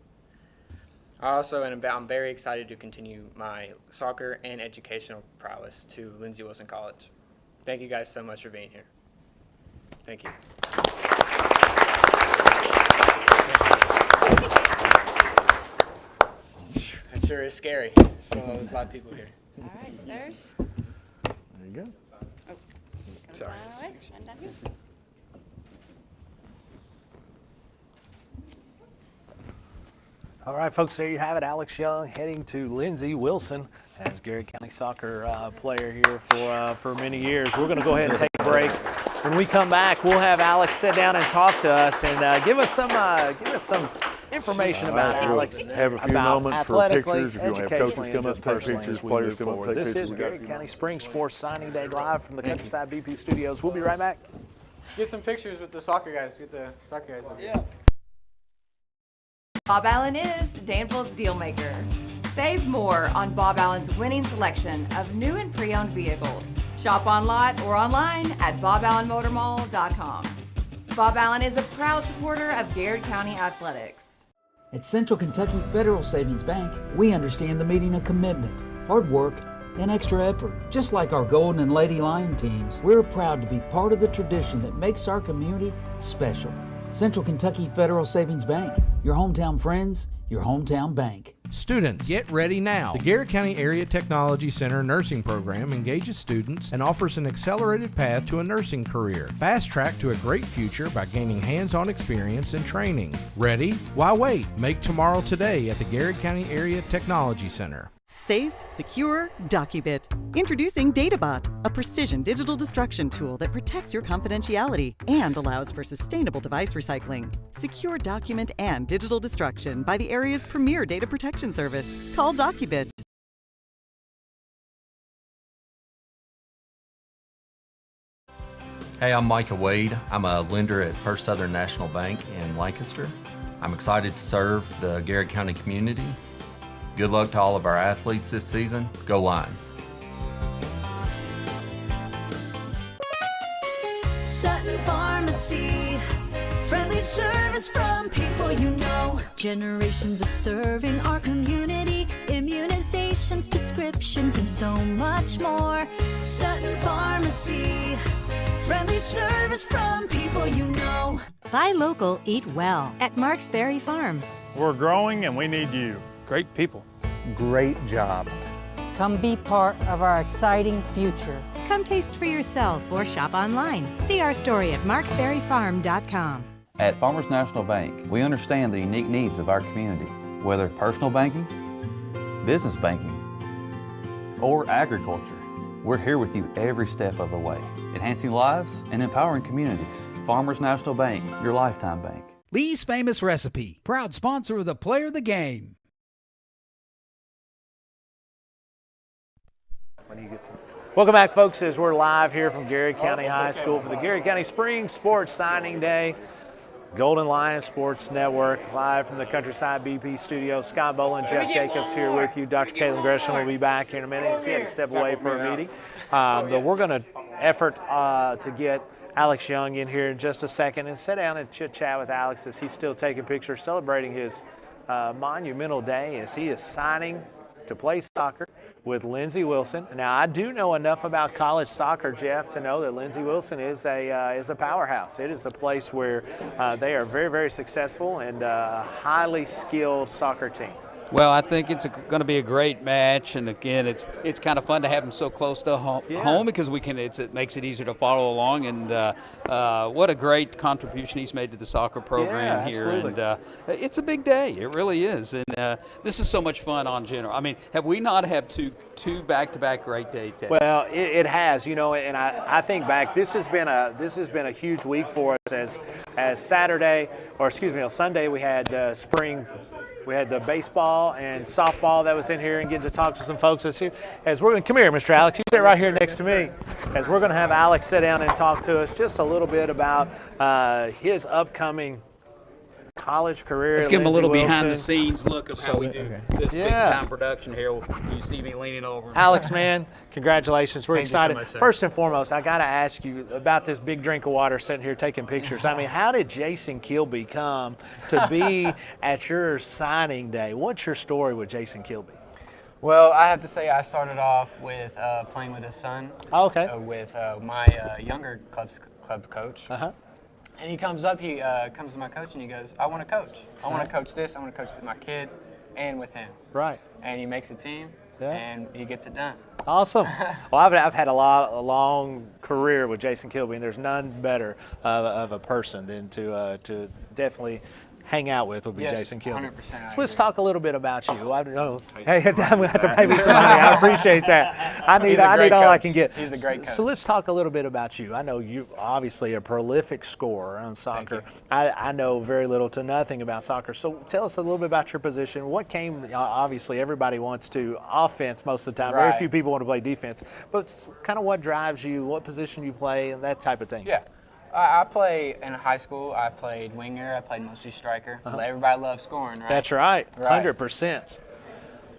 I'm very excited to continue my soccer and educational prowess to Lindsey Wilson College. Thank you guys so much for being here. Thank you. That sure is scary. So there's a lot of people here. All right, sirs. There you go. Oh, sorry. All right, and down here. All right, folks, there you have it. Alex Young heading to Lindsey Wilson as Garrett County soccer player here for many years. We're going to go ahead and take a break. When we come back, we'll have Alex sit down and talk to us and give us some information about Alex. Have a few moments for pictures. If you want to have coaches come up, take pictures, players come up, take pictures. This is Garrett County Spring Sports Signing Day live from the Countryside BP Studios. We'll be right back. Get some pictures with the soccer guys. Get the soccer guys. Yeah. Bob Allen is Danville's Dealmaker. Save more on Bob Allen's winning selection of new and pre-owned vehicles. Shop on lot or online at boballenmotormall.com. Bob Allen is a proud supporter of Garrett County Athletics. At Central Kentucky Federal Savings Bank, we understand the meaning of commitment, hard work, and extra effort. Just like our Golden and Lady Lion teams, we're proud to be part of the tradition that makes our community special. Central Kentucky Federal Savings Bank, your hometown friends, your hometown bank. Students, get ready now. The Garrett County Area Technology Center nursing program engages students and offers an accelerated path to a nursing career. Fast track to a great future by gaining hands-on experience and training. Ready? Why wait? Make tomorrow today at the Garrett County Area Technology Center. Safe, secure, DocuBit. Introducing DataBot, a precision digital destruction tool that protects your confidentiality and allows for sustainable device recycling. Secure document and digital destruction by the area's premier data protection service. Call DocuBit. Hey, I'm Micah Wade. I'm a lender at First Southern National Bank in Lancaster. I'm excited to serve the Garrett County community. Good luck to all of our athletes this season. Go Lions. Sutton Pharmacy, friendly service from people you know. Generations of serving our community, immunizations, prescriptions, and so much more. Sutton Pharmacy, friendly service from people you know. Buy local, eat well at Marksberry Farm. We're growing and we need you. Great people. Great job. Come be part of our exciting future. Come taste for yourself or shop online. See our story at marksberryfarm.com. At Farmers National Bank, we understand the unique needs of our community, whether personal banking, business banking, or agriculture. We're here with you every step of the way, enhancing lives and empowering communities. Farmers National Bank, your lifetime bank. Lee's Famous Recipe, proud sponsor of the Player of the Game. Welcome back, folks, as we're live here from Garrett County High School for the Garrett County Spring Sports Signing Day. Golden Lion Sports Network, live from the Countryside BP studio. Scott Boland, Jeff Jacobs here with you. Dr. Caleb Gresham will be back here in a minute. He had to step away for a meeting. But we're going to effort to get Alex Young in here in just a second and sit down and chit-chat with Alex as he's still taking pictures, celebrating his monumental day as he is signing to play soccer with Lindsey Wilson. Now, I do know enough about college soccer, Jeff, to know that Lindsey Wilson is a powerhouse. It is a place where they are very, very successful and a highly skilled soccer team. Well, I think it's going to be a great match, and again, it's kind of fun to have them so close to home because it makes it easier to follow along. And what a great contribution he's made to the soccer program here. Absolutely. And it's a big day, it really is. And this is so much fun on general. I mean, have we not had two back-to-back great days? Well, it has, and I think back. This has been a huge week for us as Saturday, or excuse me, on Sunday we had spring. We had the baseball and softball that was in here, and getting to talk to some folks as we're going to come here, Mr. Alex. You sit right here next to me, as we're going to have Alex sit down and talk to us just a little bit about his upcoming college career. Let's give him a little Wilson. behind-the-scenes look of how we do this big-time production here. You see me leaning over. Alex, man, congratulations. We're Thank excited. you so much, sir. First and foremost, I got to ask you about this big drink of water sitting here taking pictures. I mean, how did Jason Kilby come to be at your signing day? What's your story with Jason Kilby? Well, I have to say I started off with playing with his son. Oh, okay. With my younger club coach. Uh-huh. And he comes up, he comes to my coach and he goes, I want to coach. I want to coach this, I want to coach my kids and with him. Right. And he makes a team and he gets it done. Awesome. Well, I've had a long career with Jason Kilby, and there's none better of a person than to definitely hang out with would be Jason Kilby. 100%. So let's talk a little bit about you. I don't know. Hey, I'm going to have to pay me some money. I appreciate that. I need all I can get. He's a great coach. So let's talk a little bit about you. I know you obviously a prolific scorer on soccer. I know very little to nothing about soccer. So tell us a little bit about your position. What came, obviously everybody wants to offense most of the time. Very few people want to play defense. But kind of what drives you, what position you play, and that type of thing. Yeah. I play in high school. I played winger. I played mostly striker. Everybody loves scoring, right? That's right. 100%.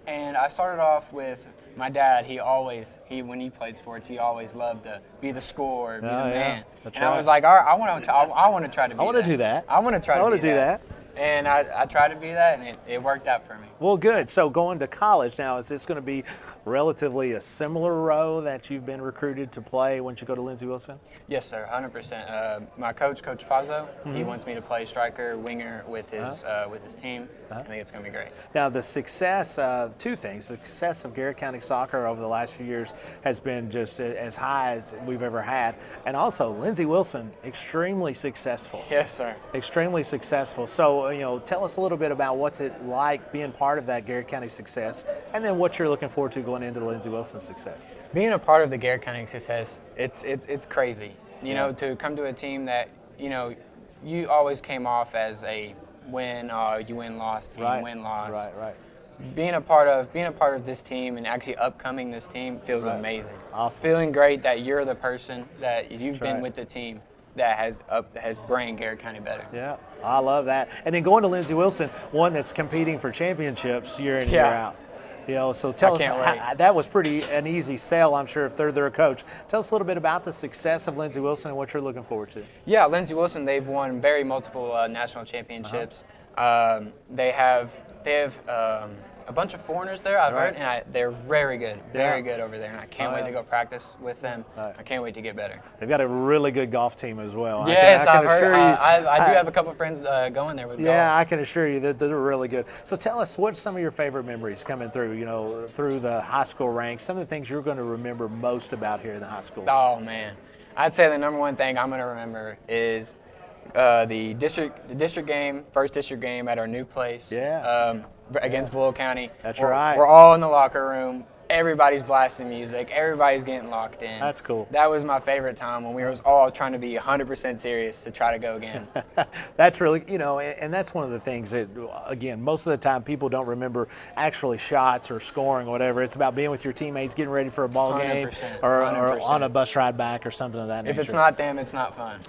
And I started off with my dad. When he played sports, he always loved to be the scorer, be the man. That's I was like, all right, I want to try to be that. I want to try to do that. And I tried to be that, and it worked out for me. Well, good. So going to college now, is this going to be relatively a similar role that you've been recruited to play once you go to Lindsey Wilson? Yes, sir, 100%. My coach, Coach Pazzo, he wants me to play striker, winger with his team. I think it's going to be great. Now, the success of two things. The success of Garrett County soccer over the last few years has been just as high as we've ever had. And also, Lindsey Wilson, extremely successful. Yes, sir. Extremely successful. So, tell us a little bit about what's it like being part of that Garrett County success, and then what you're looking forward to going into the Lindsey Wilson success. Being a part of the Garrett County success, it's crazy. You know, to come to a team that, you always came off as a win, you win-loss team, win-loss. Right. Being a part of this team and actually upcoming this team feels amazing. Awesome. Feeling great that you're the person that you've been with the team that has bring Garrett County better. Yeah, I love that. And then going to Lindsey Wilson, one that's competing for championships year in and year out. So tell us, that was an easy sell, I'm sure, if they're their coach. Tell us a little bit about the success of Lindsey Wilson and what you're looking forward to. Yeah, Lindsey Wilson, they've won multiple national championships. They have a bunch of foreigners there, I've heard, and they're very good over there, and I can't wait to go practice with them. I can't wait to get better. They've got a really good golf team as well. Yes, I've heard. I do have a couple of friends going there with golf. Yeah, I can assure you that they're really good. So tell us, what's some of your favorite memories coming through, through the high school ranks, some of the things you're going to remember most about here in the high school? Oh, man. I'd say the number one thing I'm going to remember is the district game, first district game at our new place. Yeah. Against Bull County. That's right. We're all in the locker room everybody's blasting music, everybody's getting locked in. That's cool. That was my favorite time when we was all trying to be 100% serious to try to go again. That's really, and that's one of the things that, again, most of the time people don't remember actually shots or scoring or whatever. It's about being with your teammates, getting ready for a ball game 100%, or 100%. on a bus ride back or something of that nature. If it's not them, it's not fun.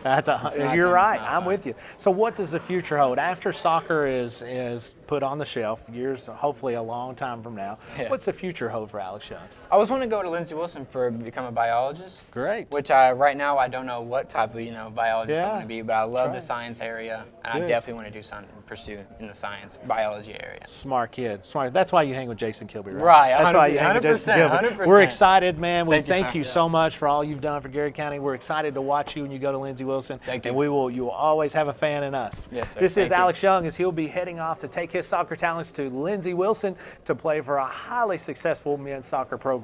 You're right. I'm with you. So what does the future hold? After soccer is put on the shelf, years, hopefully a long time from now, what's the future hold for Alex Young? I was wanting to go to Lindsey Wilson for become a biologist. Great. Which right now I don't know what type of biologist I'm going to be, but I love the right. science area, and Good. I definitely want to do something, pursue in the science biology area. Smart kid. Smart. That's why you hang with Jason Kilby, right? Right. That's why you hang with Jason Kilby. 100%. We're excited, man. We Thank you, thank you sir. so much for all you've done for Garrett County. We're excited to watch you when you go to Lindsey Wilson. Thank you. And you will always have a fan in us. Yes, sir. This is Thank you. Alex Young as he'll be heading off to take his soccer talents to Lindsey Wilson to play for a highly successful men's soccer program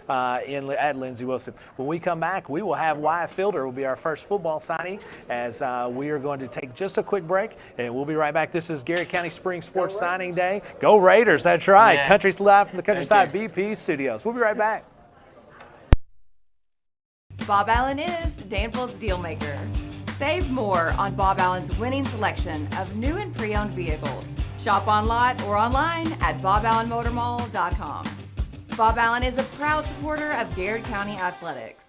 at Lindsey Wilson. When we come back, we will have Wyatt Fielder will be our first football signing as we are going to take just a quick break, and we'll be right back. This is Garrett County Spring Sports Signing Day. Go Raiders, that's right. Yeah. Country's live from the Countryside BP studios. We'll be right back. Bob Allen is Danville's deal maker. Save more on Bob Allen's winning selection of new and pre-owned vehicles. Shop on lot or online at boballenmotormall.com. Bob Allen is a proud supporter of Garrett County Athletics.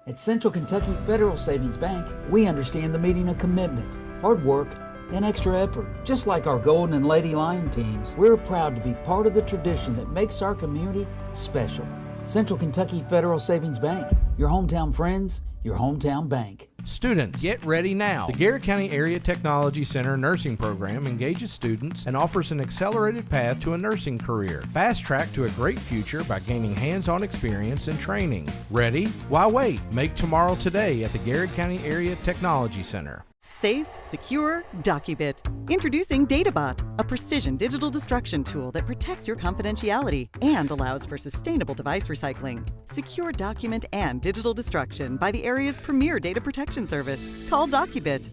At Central Kentucky Federal Savings Bank, we understand the meaning of commitment, hard work, and extra effort. Just like our Golden and Lady Lion teams, we're proud to be part of the tradition that makes our community special. Central Kentucky Federal Savings Bank, your hometown friends, your hometown bank. Students, get ready now. The Garrett County Area Technology Center nursing program engages students and offers an accelerated path to a nursing career. Fast track to a great future by gaining hands-on experience and training. Ready? Why wait? Make tomorrow today at the Garrett County Area Technology Center. Safe, secure, Docubit. Introducing DataBot, a precision digital destruction tool that protects your confidentiality and allows for sustainable device recycling. Secure document and digital destruction by the area's premier data protection service. Call Docubit.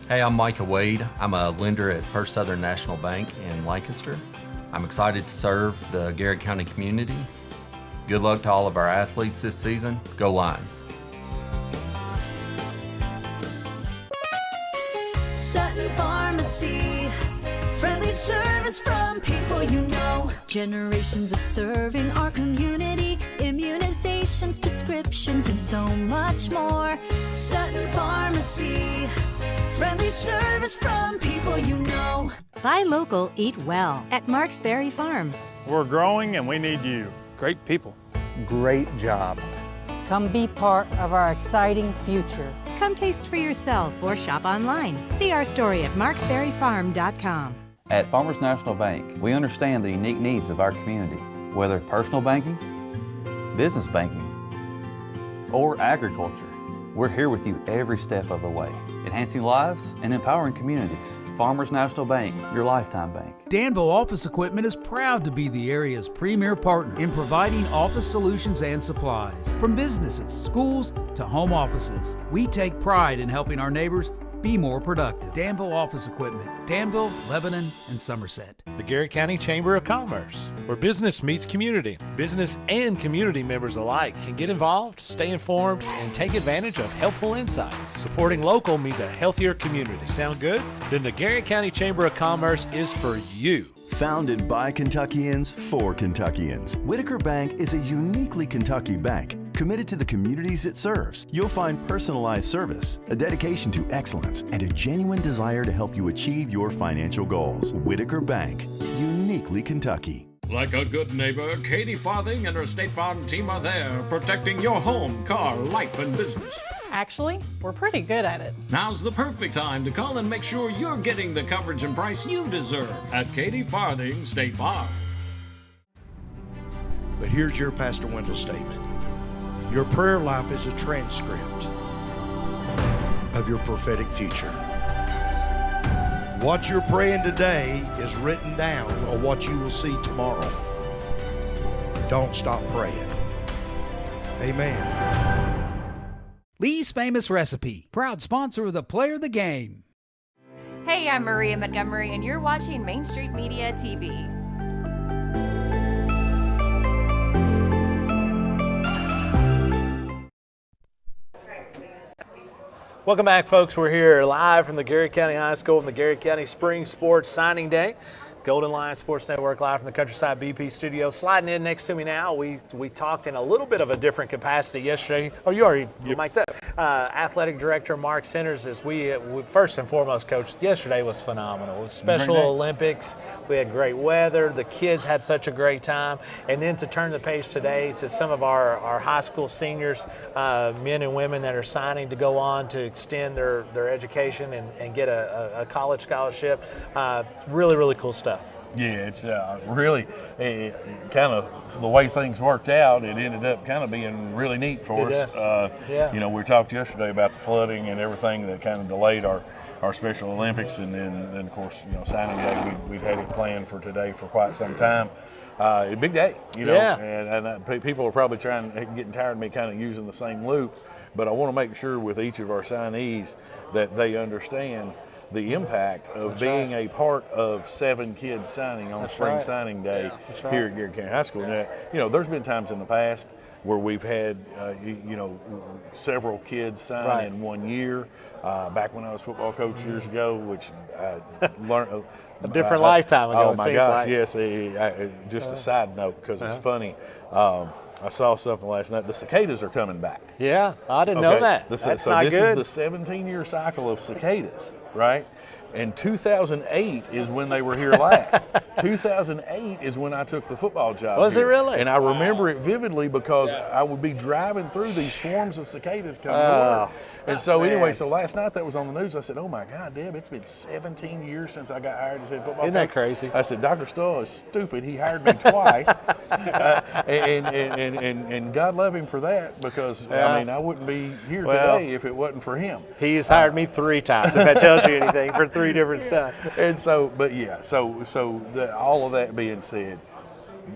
Hey, I'm Micah Wade. I'm a lender at First Southern National Bank in Lancaster. I'm excited to serve the Garrett County community. Good luck to all of our athletes this season. Go Lions. Sutton Pharmacy, friendly service from people you know. Generations of serving our community, immunizations, prescriptions, and so much more. Sutton Pharmacy, friendly service from people you know. Buy local, eat well at Marksberry Farm. We're growing and we need you. Great people. Great job. Come be part of our exciting future. Come taste for yourself or shop online. See our story at marksberryfarm.com. At Farmers National Bank, we understand the unique needs of our community. Whether personal banking, business banking, or agriculture, we're here with you every step of the way, enhancing lives and empowering communities. Farmers National Bank, your lifetime bank. Danville Office Equipment is proud to be the area's premier partner in providing office solutions and supplies. From businesses, schools, to home offices, we take pride in helping our neighbors be more productive. Danville Office Equipment, Danville, Lebanon, and Somerset. The Garrett County Chamber of Commerce, where business meets community. Business and community members alike can get involved, stay informed, and take advantage of helpful insights. Supporting local means a healthier community. Sound good? Then the Garrett County Chamber of Commerce is for you. Founded by Kentuckians for Kentuckians, Whitaker Bank is a uniquely Kentucky bank committed to the communities it serves. You'll find personalized service, a dedication to excellence, and a genuine desire to help you achieve your financial goals. Whitaker Bank, uniquely Kentucky. Like a good neighbor, Katie Farthing and her State Farm team are there, protecting your home, car, life, and business. Actually, we're pretty good at it. Now's the perfect time to call and make sure you're getting the coverage and price you deserve at Katie Farthing State Farm. But here's your Pastor Wendell statement. Your prayer life is a transcript of your prophetic future. What you're praying today is written down on what you will see tomorrow. Don't stop praying. Amen. Lee's Famous Recipe, proud sponsor of the Player of the Game. Hey, I'm Maria Montgomery, and you're watching Main Street Media TV. Welcome back, folks. We're here live from the Garrett County High School and the Garrett County Spring Sports Signing Day. Golden Lion Sports Network live from the Countryside BP studio. Sliding in next to me now, we talked in a little bit of a different capacity yesterday. Oh, you already mic'd up. Athletic Director Mark Centers, as we first and foremost, Coach, yesterday was phenomenal. It was Special Olympics. We had great weather. The kids had such a great time. And then to turn the page today to some of our high school seniors, men and women that are signing to go on to extend their education and get a college scholarship. Really, really cool stuff. Yeah, it's really kind of the way things worked out. It ended up kind of being really neat for us. You know, we talked yesterday about the flooding and everything that kind of delayed our Special Olympics, and then of course, you know, signing day, we'd had it planned for today for quite some time. A big day, you know, and people are probably getting tired of me kind of using the same loop, but I want to make sure with each of our signees that they understand the impact of being a part of 7 kids signing on spring signing day here at Garrett County High School. Now, you know, there's been times in the past where we've had, you know, several kids sign in 1 year. Back when I was football coach years ago, which I learned a different lifetime ago. Oh my gosh, yes. Just a side note, because it's funny. I saw something last night. The cicadas are coming back. Yeah, I didn't know that. This is the 17-year cycle of cicadas, right? And 2008 is when they were here last. 2008 is when I took the football job. Was it really? And I remember it vividly because I would be driving through these swarms of cicadas coming to work. And so anyway, so last night that was on the news. I said, oh my God, Deb, it's been 17 years since I got hired as head football coach. Isn't that crazy? I said, Dr. Stull is stupid. He hired me twice. And God love him for that, because I mean, I wouldn't be here today if it wasn't for him. He's hired me 3 times, if that tells you anything, for 3 different stuff. And so, but yeah, so all of that being said,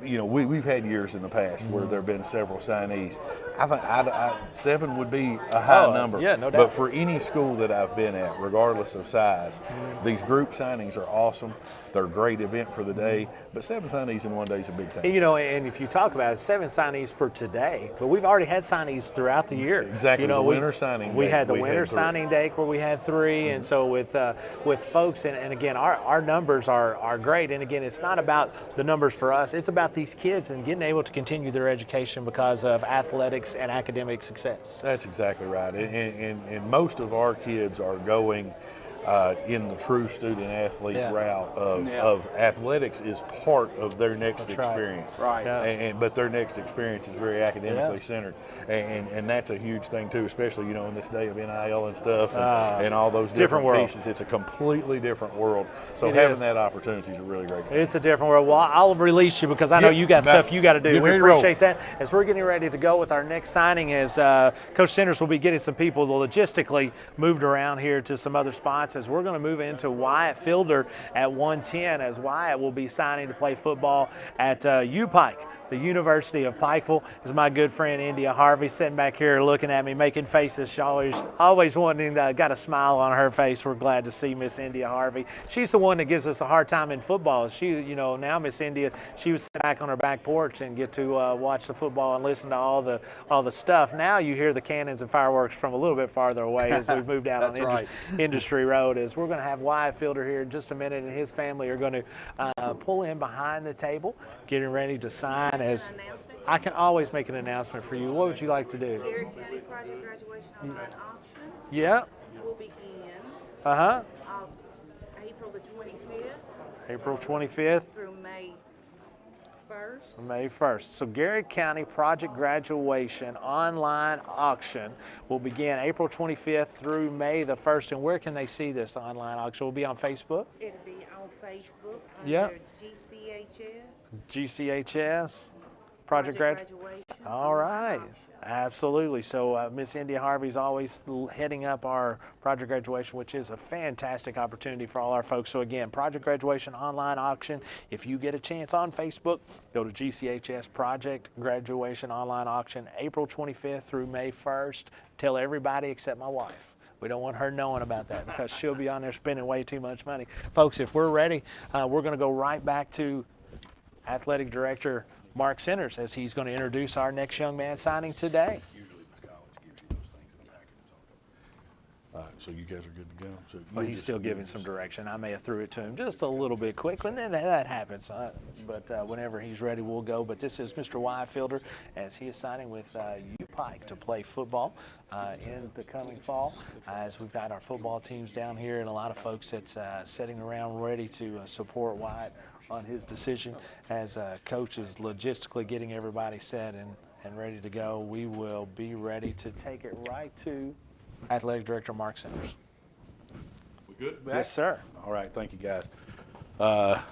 you know, we've had years in the past where there have been several signees. I think 7 would be a high number. Yeah, no doubt. But for any school that I've been at, regardless of size, these group signings are awesome. They're a great event for the day, but 7 signees in one day is a big thing. And, you know, and if you talk about it, 7 signees for today, but we've already had signees throughout the year. Exactly. You know, the winter signing day. We had the winter signing day where we had 3, and so with folks, and again, our numbers are great. And again, it's not about the numbers for us; it's about these kids and getting able to continue their education because of athletics and academic success. That's exactly right. And most of our kids are going in the true student-athlete route of athletics is part of their next experience. But their next experience is very academically centered. And that's a huge thing, too, especially, you know, in this day of NIL and stuff and all those different pieces. It's a completely different world. So having that opportunity is a really great thing. It's a different world. Well, I'll release you because I know you got stuff you got to do. We appreciate that. As we're getting ready to go with our next signing, as Coach Centers will be getting some people logistically moved around here to some other spots, as we're going to move into Wyatt Fielder at 110, as Wyatt will be signing to play football at U-Pike. The University of Pikeville. Is my good friend India Harvey sitting back here looking at me, making faces. She always wanting, got a smile on her face. We're glad to see Miss India Harvey. She's the one that gives us a hard time in football. She, you know, now Miss India, she was sitting back on her back porch and get to watch the football and listen to all the stuff. Now you hear the cannons and fireworks from a little bit farther away as we've moved out on Industry Road. As we're going to have Wyatt Fielder here in just a minute, and his family are going to pull in behind the table, getting ready to sign. As I can always make an announcement for you. What would you like to do? Garrett County Project Graduation Online Auction. Yeah. Will begin. April the 25th. April 25th. Through May 1st. May 1st. So Garrett County Project Graduation Online Auction will begin April 25th through May the 1st. And where can they see this online auction? Will it be on Facebook? It'll be on Facebook under GCHS. GCHS. Project Graduation. All right. Absolutely. So Miss India Harvey's always heading up our Project Graduation, which is a fantastic opportunity for all our folks. So again, Project Graduation Online Auction. If you get a chance on Facebook, go to GCHS Project Graduation Online Auction, April 25th through May 1st. Tell everybody except my wife. We don't want her knowing about that because she'll be on there spending way too much money. Folks, if we're ready, we're going to go right back to Athletic Director Mark Centers as he's going to introduce our next young man signing today. So you guys are good to go. So Well, he's still giving some direction. I may have threw it to him just a little bit quickly, and then that happens. But whenever he's ready, we'll go. But this is Mr. Wyatt Fielder as he is signing with U Pike to play football in the coming fall. As we've got our football teams down here and a lot of folks that's sitting around ready to support Wyatt on his decision. As coach is logistically getting everybody set and ready to go, we will be ready to take it right to Athletic Director Mark Sanders. We good? Yes, sir. All right, thank you, guys. Got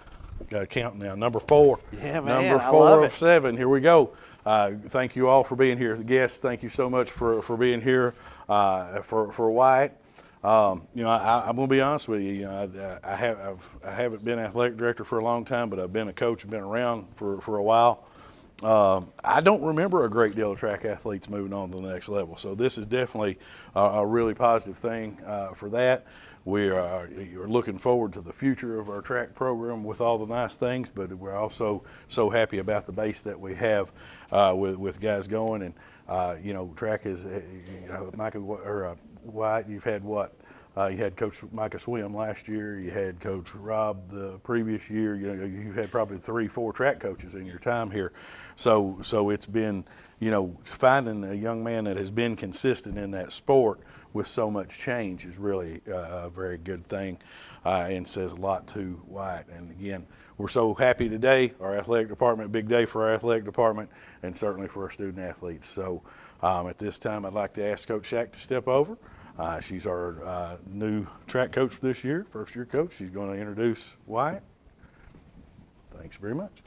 to count now. Number 4. Yeah, man, Number I 4 love of it. 7. Here we go. Thank you all for being here. The guests, thank you so much for being here for Wyatt. I'm going to be honest with you. I haven't been athletic director for a long time, but I've been a coach and been around for a while. I don't remember a great deal of track athletes moving on to the next level. So this is definitely a really positive thing for that. You're looking forward to the future of our track program with all the nice things, but we're also so happy about the base that we have with guys going. And track is Wyatt. You've had what? You had Coach Micah Swim last year. You had Coach Rob the previous year. You've had probably 3-4 track coaches in your time here. So it's been, finding a young man that has been consistent in that sport with so much change is really a very good thing and says a lot to Wyatt. And again, we're so happy today. Our athletic department, big day for our athletic department and certainly for our student athletes. So at this time, I'd like to ask Coach Shack to step over. She's our new track coach for this year, first-year coach. She's going to introduce Wyatt. Thanks very much.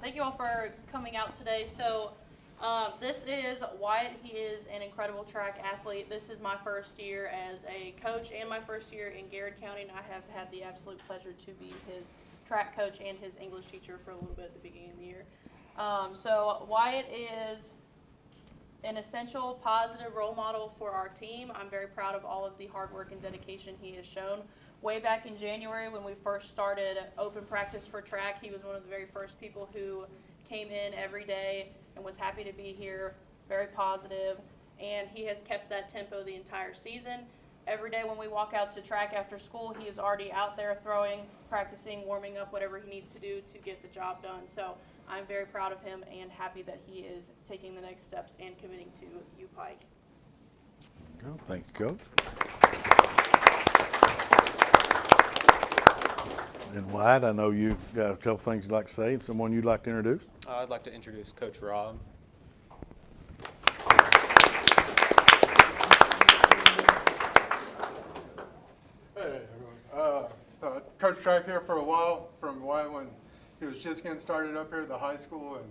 Thank you all for coming out today. So this is Wyatt. He is an incredible track athlete. This is my first year as a coach and my first year in Garrard County, and I have had the absolute pleasure to be his track coach and his English teacher for a little bit at the beginning of the year. So Wyatt is an essential positive role model for our team. I'm very proud of all of the hard work and dedication he has shown. Way back in January when we first started open practice for track, he was one of the very first people who came in every day and was happy to be here, very positive, and he has kept that tempo the entire season. Every day when we walk out to track after school, he is already out there throwing, practicing, warming up, whatever he needs to do to get the job done. So I'm very proud of him and happy that he is taking the next steps and committing to U Pike. Thank you, Coach. And Wyatt, I know you got a couple things you'd like to say and someone you'd like to introduce. I'd like to introduce Coach Rob. Hey, everyone. Coach track here for a while, from when he was just getting started up here at the high school, and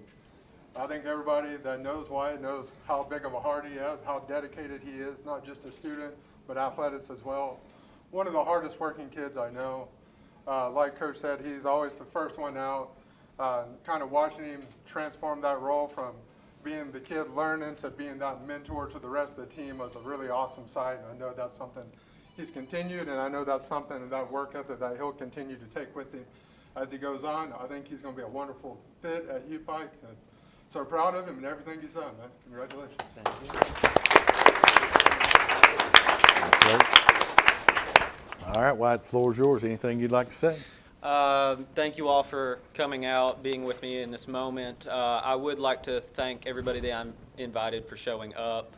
I think everybody that knows Wyatt knows how big of a heart he has, how dedicated he is, not just a student, but athletics as well. One of the hardest working kids I know. Like Coach said, he's always the first one out. Kind of watching him transform that role from being the kid learning to being that mentor to the rest of the team was a really awesome sight. And I know that's something he's continued, and I know that's something, that work ethic that he'll continue to take with him as he goes on. I think he's going to be a wonderful fit at U Pike. So proud of him and everything he's done, man. Congratulations. Thank you. All right, Wyatt, the floor is yours. Anything you'd like to say? Thank you all for coming out, being with me in this moment. I would like to thank everybody that I'm invited for showing up.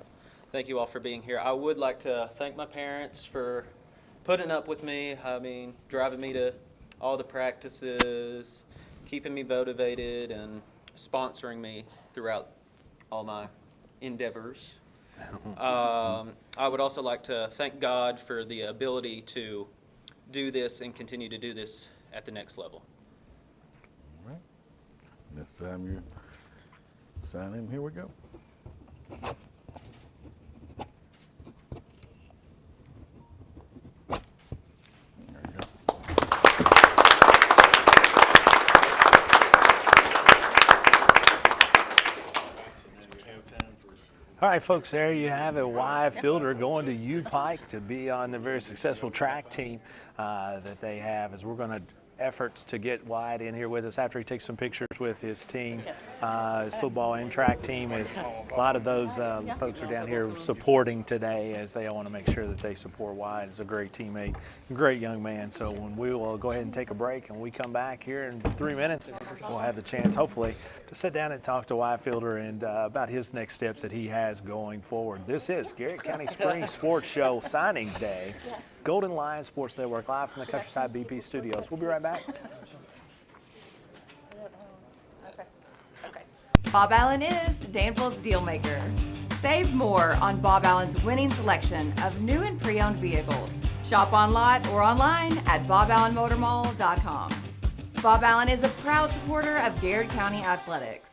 Thank you all for being here. I would like to thank my parents for putting up with me. I mean, driving me to all the practices, keeping me motivated, and sponsoring me throughout all my endeavors. I would also like to thank God for the ability to do this and continue to do this at the next level. All right. This time you sign in. Here we go. All right, folks, there you have it. Wyatt Fielder going to U Pike to be on the very successful track team that they have, as we're going to efforts to get Wyatt in here with us after he takes some pictures with his team. his football and track team. Is a lot of those folks are down here supporting today, as they all want to make sure that they support Wyatt. He's a great teammate, great young man. So when we will go ahead and take a break, and we come back here in 3 minutes, we'll have the chance, hopefully, to sit down and talk to Wyatt Fielder and about his next steps that he has going forward. This is Garrett County Spring Sports Show signing day. Golden Lion Sports Network, live from the Countryside BP studios. We'll be right back. Bob Allen is Danville's deal maker. Save more on Bob Allen's winning selection of new and pre-owned vehicles. Shop on lot or online at boballenmotormall.com. Bob Allen is a proud supporter of Garrard County Athletics.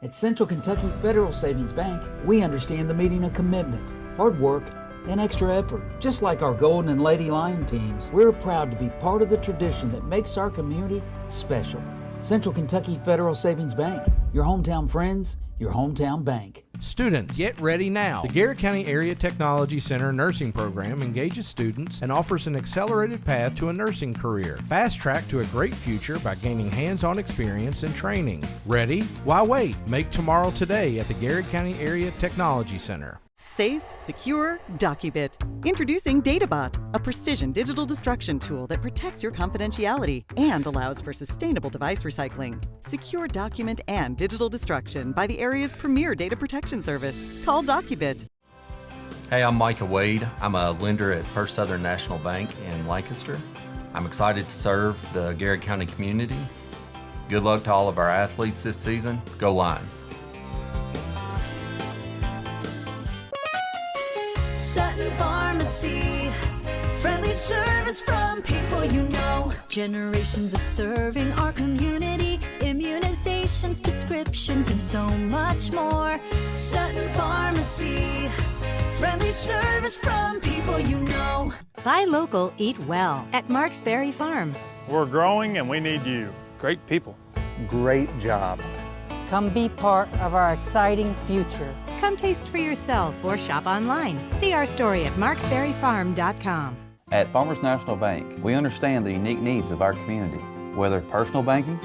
At Central Kentucky Federal Savings Bank, we understand the meaning of commitment, hard work, and extra effort. Just like our Golden and Lady Lion teams, we're proud to be part of the tradition that makes our community special. Central Kentucky Federal Savings Bank, your hometown friends, your hometown bank. Students, get ready now. The Garrett County Area Technology Center nursing program engages students and offers an accelerated path to a nursing career. Fast track to a great future by gaining hands-on experience and training. Ready? Why wait? Make tomorrow today at the Garrett County Area Technology Center. Safe, secure, DocuBit. Introducing DataBot, a precision digital destruction tool that protects your confidentiality and allows for sustainable device recycling. Secure document and digital destruction by the area's premier data protection service. Call DocuBit. Hey, I'm Micah Wade. I'm a lender at First Southern National Bank in Lancaster. I'm excited to serve the Garrett County community. Good luck to all of our athletes this season. Go Lions. Sutton Pharmacy, friendly service from people you know. Generations of serving our community, immunizations, prescriptions, and so much more. Sutton Pharmacy, friendly service from people you know. Buy local, eat well at Marks Berry Farm. We're growing and we need you. Great people. Great job. Come be part of our exciting future. Come taste for yourself or shop online. See our story at marksberryfarm.com. At Farmers National Bank, we understand the unique needs of our community, whether personal banking,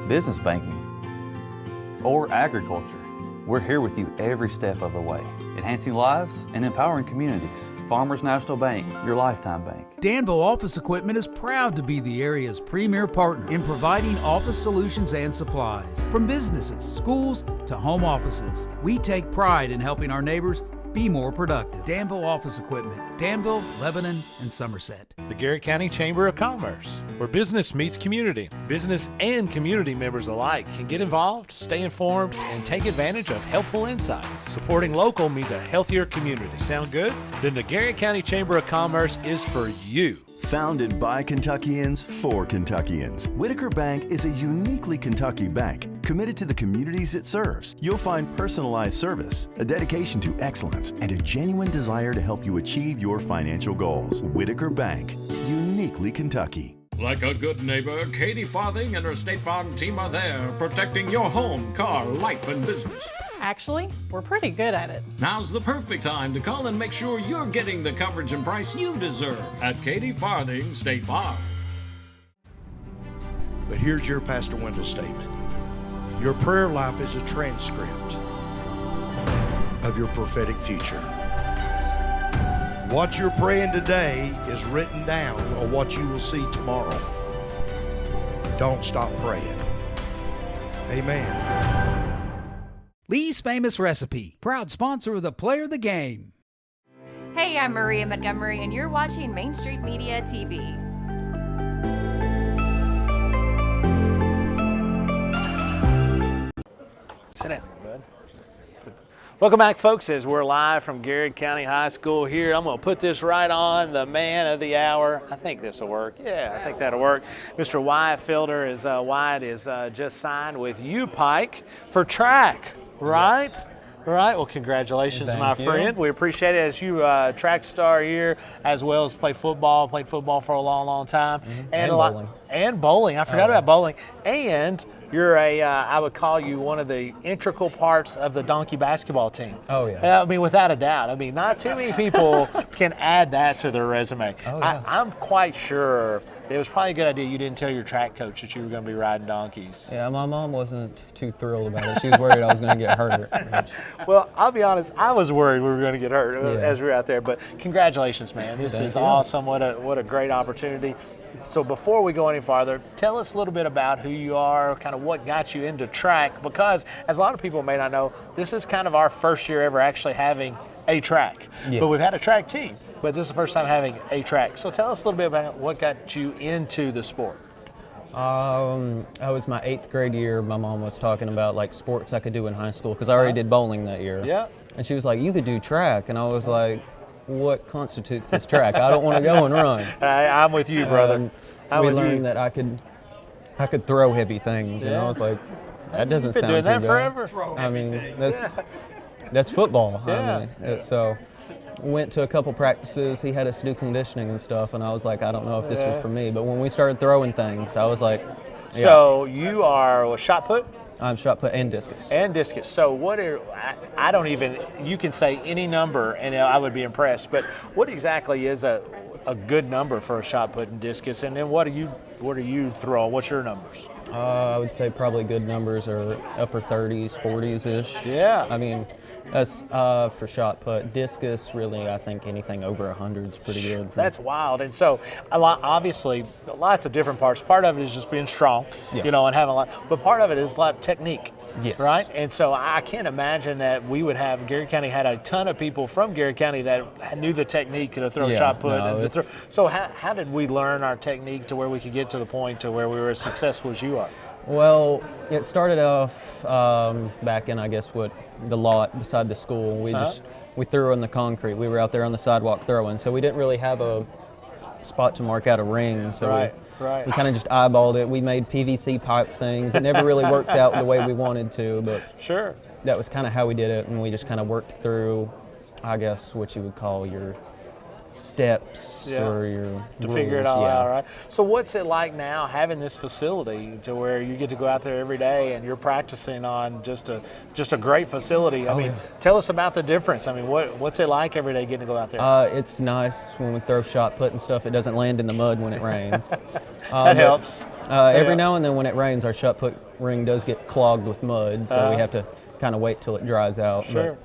business banking, or agriculture. We're here with you every step of the way, enhancing lives and empowering communities. Farmers National Bank, your lifetime bank. Danville Office Equipment is proud to be the area's premier partner in providing office solutions and supplies. From businesses, schools, to home offices, we take pride in helping our neighbors be more productive. Danville Office Equipment, Danville, Lebanon, and Somerset. The Garrett County Chamber of Commerce, where business meets community. Business and community members alike can get involved, stay informed, and take advantage of helpful insights. Supporting local means a healthier community. Sound good? Then the Garrett County Chamber of Commerce is for you. Founded by Kentuckians for Kentuckians, Whitaker Bank is a uniquely Kentucky bank committed to the communities it serves. You'll find personalized service, a dedication to excellence, and a genuine desire to help you achieve your financial goals. Whitaker Bank, uniquely Kentucky. Like a good neighbor, Katie Farthing and her State Farm team are there, protecting your home, car, life, and business. Actually, we're pretty good at it. Now's the perfect time to call and make sure you're getting the coverage and price you deserve at Katie Farthing State Farm. But here's your Pastor Wendell statement. Your prayer life is a transcript of your prophetic future. What you're praying today is written down on what you will see tomorrow. Don't stop praying. Amen. Lee's Famous Recipe, proud sponsor of the Player of the Game. Hey, I'm Maria Montgomery, and you're watching Main Street Media TV. Sit down, bud. Welcome back, folks, as we're live from Garrett County High School here. I'm going to put this right on, the man of the hour. I think this will work. Yeah, I think that'll work. Mr. Wyatt Fielder is just signed with U-Pike for track, right? Right. Well, congratulations, my friend. We appreciate it as you track star here, as well as play football. Played football for a long, long time, and bowling. And bowling. I forgot about bowling. And you're I would call you one of the integral parts of the donkey basketball team. Oh, yeah. I mean, without a doubt. I mean, not too many people can add that to their resume. Oh, yeah. I'm quite sure it was probably a good idea you didn't tell your track coach that you were going to be riding donkeys. Yeah, my mom wasn't too thrilled about it. She was worried I was going to get hurt. Well, I'll be honest, I was worried we were going to get hurt Yeah. as we were out there, but congratulations, man. This Thank is you. awesome. What a great opportunity. So before we go any farther, tell us a little bit about who you are, kind of what got you into track, because as a lot of people may not know, this is kind of our first year ever actually having a track. Yeah. But we've had a track team, but this is the first time having a track. So tell us a little bit about what got you into the sport. I was my 8th grade year. My mom was talking about like sports I could do in high school because I already did bowling that year. Yeah. And she was like, you could do track. And I was like, what constitutes this track? I don't want to go and run. I'm with you, brother. I'm we with learned you. that I could throw heavy things, and Yeah. I was like, that doesn't You've been sound doing too that bad. forever. I mean, that's football. Yeah. I mean, so went to a couple practices. He had us do conditioning and stuff, and I was like, I don't know if this Yeah. was for me. But when we started throwing things, I was like, yeah. So you are a shot put? I'm shot put and discus. And discus. So what are, I don't even, you can say any number and I would be impressed, but what exactly is a good number for a shot put and discus? And then what are you throwing? What's your numbers? I would say probably good numbers are upper 30s, 40s-ish. Yeah. I mean, that's for shot put. Discus, really, I think anything over 100 is pretty good. That's wild. And so, obviously, lots of different parts. Part of it is just being strong, Yeah. and having a lot. But part of it is a lot of technique. Yes. Right? And so I can't imagine that we would have, Garrett County had a ton of people from Garrett County that knew the technique to throw Yeah, shot put. no, And to it's- throw. So how did we learn our technique to where we could get to the point to where we were as successful as you are? Well, it started off back in, I guess, the lot beside the school. We threw in the concrete. We were out there on the sidewalk throwing, so we didn't really have a spot to mark out a ring. So Right. we kind of just eyeballed it. We made PVC pipe things. It never really worked out the way we wanted to, but Sure. that was kind of how we did it, and we just kind of worked through, I guess, what you would call your steps or your to figure it rules, all yeah. out, right? So what's it like now having this facility to where you get to go out there every day and you're practicing on just a great facility? I mean, tell us about the difference. I mean, what's it like every day getting to go out there? It's nice when we throw shot put and stuff. It doesn't land in the mud when it rains. That helps. Every now and then when it rains, our shot put ring does get clogged with mud, so we have to kind of wait till it dries out. Sure. But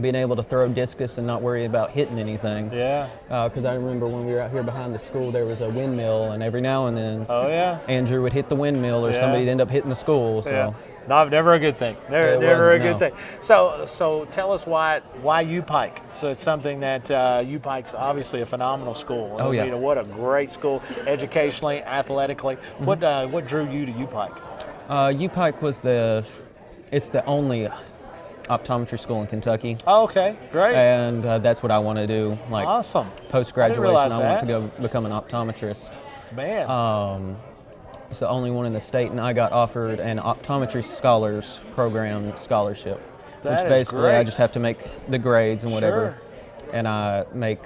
being able to throw discus and not worry about hitting anything. Yeah. Because I remember when we were out here behind the school, there was a windmill, and every now and then, Oh yeah. Andrew would hit the windmill, or Yeah. somebody'd end up hitting the school. So. Yeah. No, never a good thing. Never a good thing. So tell us why U-Pike. So it's something that U-Pike's obviously a phenomenal school. Oh, yeah. What a great school, educationally, athletically. Mm-hmm. What drew you to U-Pike? U-Pike was it's the only optometry school in Kentucky. Oh, okay, great. And that's what I want to do. Like Awesome. Post-graduation, realize I want that. to go become an optometrist. Man. It's the only one in the state, and I got offered an optometry scholars program scholarship, That which is basically great. I just have to make the grades and whatever, and I make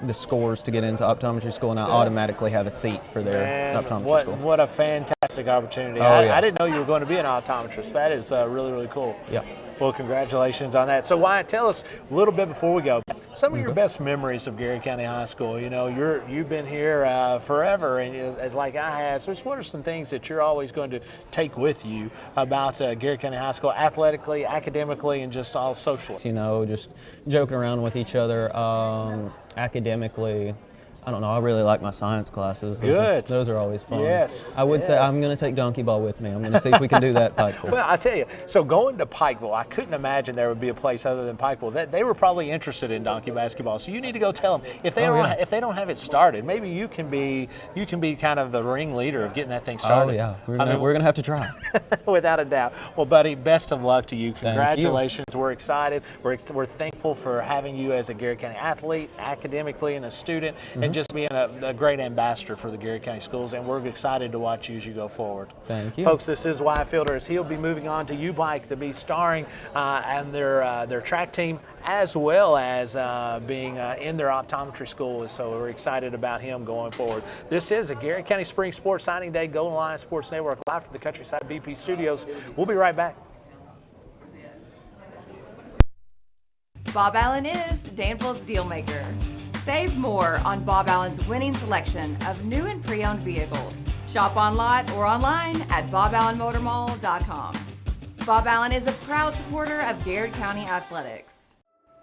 the scores to get into optometry school, and I automatically have a seat for their Man, optometry school. what a fantastic opportunity. Oh, I yeah. didn't know you were going to be an optometrist. That is really, really cool. Yeah. Well, congratulations on that. So, Wyatt, tell us a little bit before we go. Some of your best memories of Garrett County High School. You've been here forever, and as like I have. So, what are some things that you're always going to take with you about Garrett County High School, athletically, academically, and just all socially? Just joking around with each other. Academically, I don't know. I really like my science classes. Those are always fun. Yes. I would say I'm going to take donkey ball with me. I'm going to see if we can do that, Pikeville. Well, I tell you, so going to Pikeville, I couldn't imagine there would be a place other than Pikeville. That they were probably interested in donkey basketball. So you need to go tell them if they if they don't have it started, maybe you can be kind of the ringleader of getting that thing started. Oh yeah, we're going to have to try. Without a doubt. Well, buddy, best of luck to you. you. Congratulations. We're excited. We're thankful for having you as a Garrett County athlete, academically, and a student, and just being a great ambassador for the Garrett County schools. And we're excited to watch you as you go forward. Thank you. Folks, this is Wyatt Fielder as he'll be moving on to U-Bike to be starring and their track team, as well as being in their optometry school. So we're excited about him going forward. This is a Garrett County Spring Sports Signing Day, Golden Lion Sports Network, live from the Countryside BP Studios. We'll be right back. Bob Allen is Danville's deal maker. Save more on Bob Allen's winning selection of new and pre-owned vehicles. Shop on lot or online at boballenmotormall.com. Bob Allen is a proud supporter of Garrard County Athletics.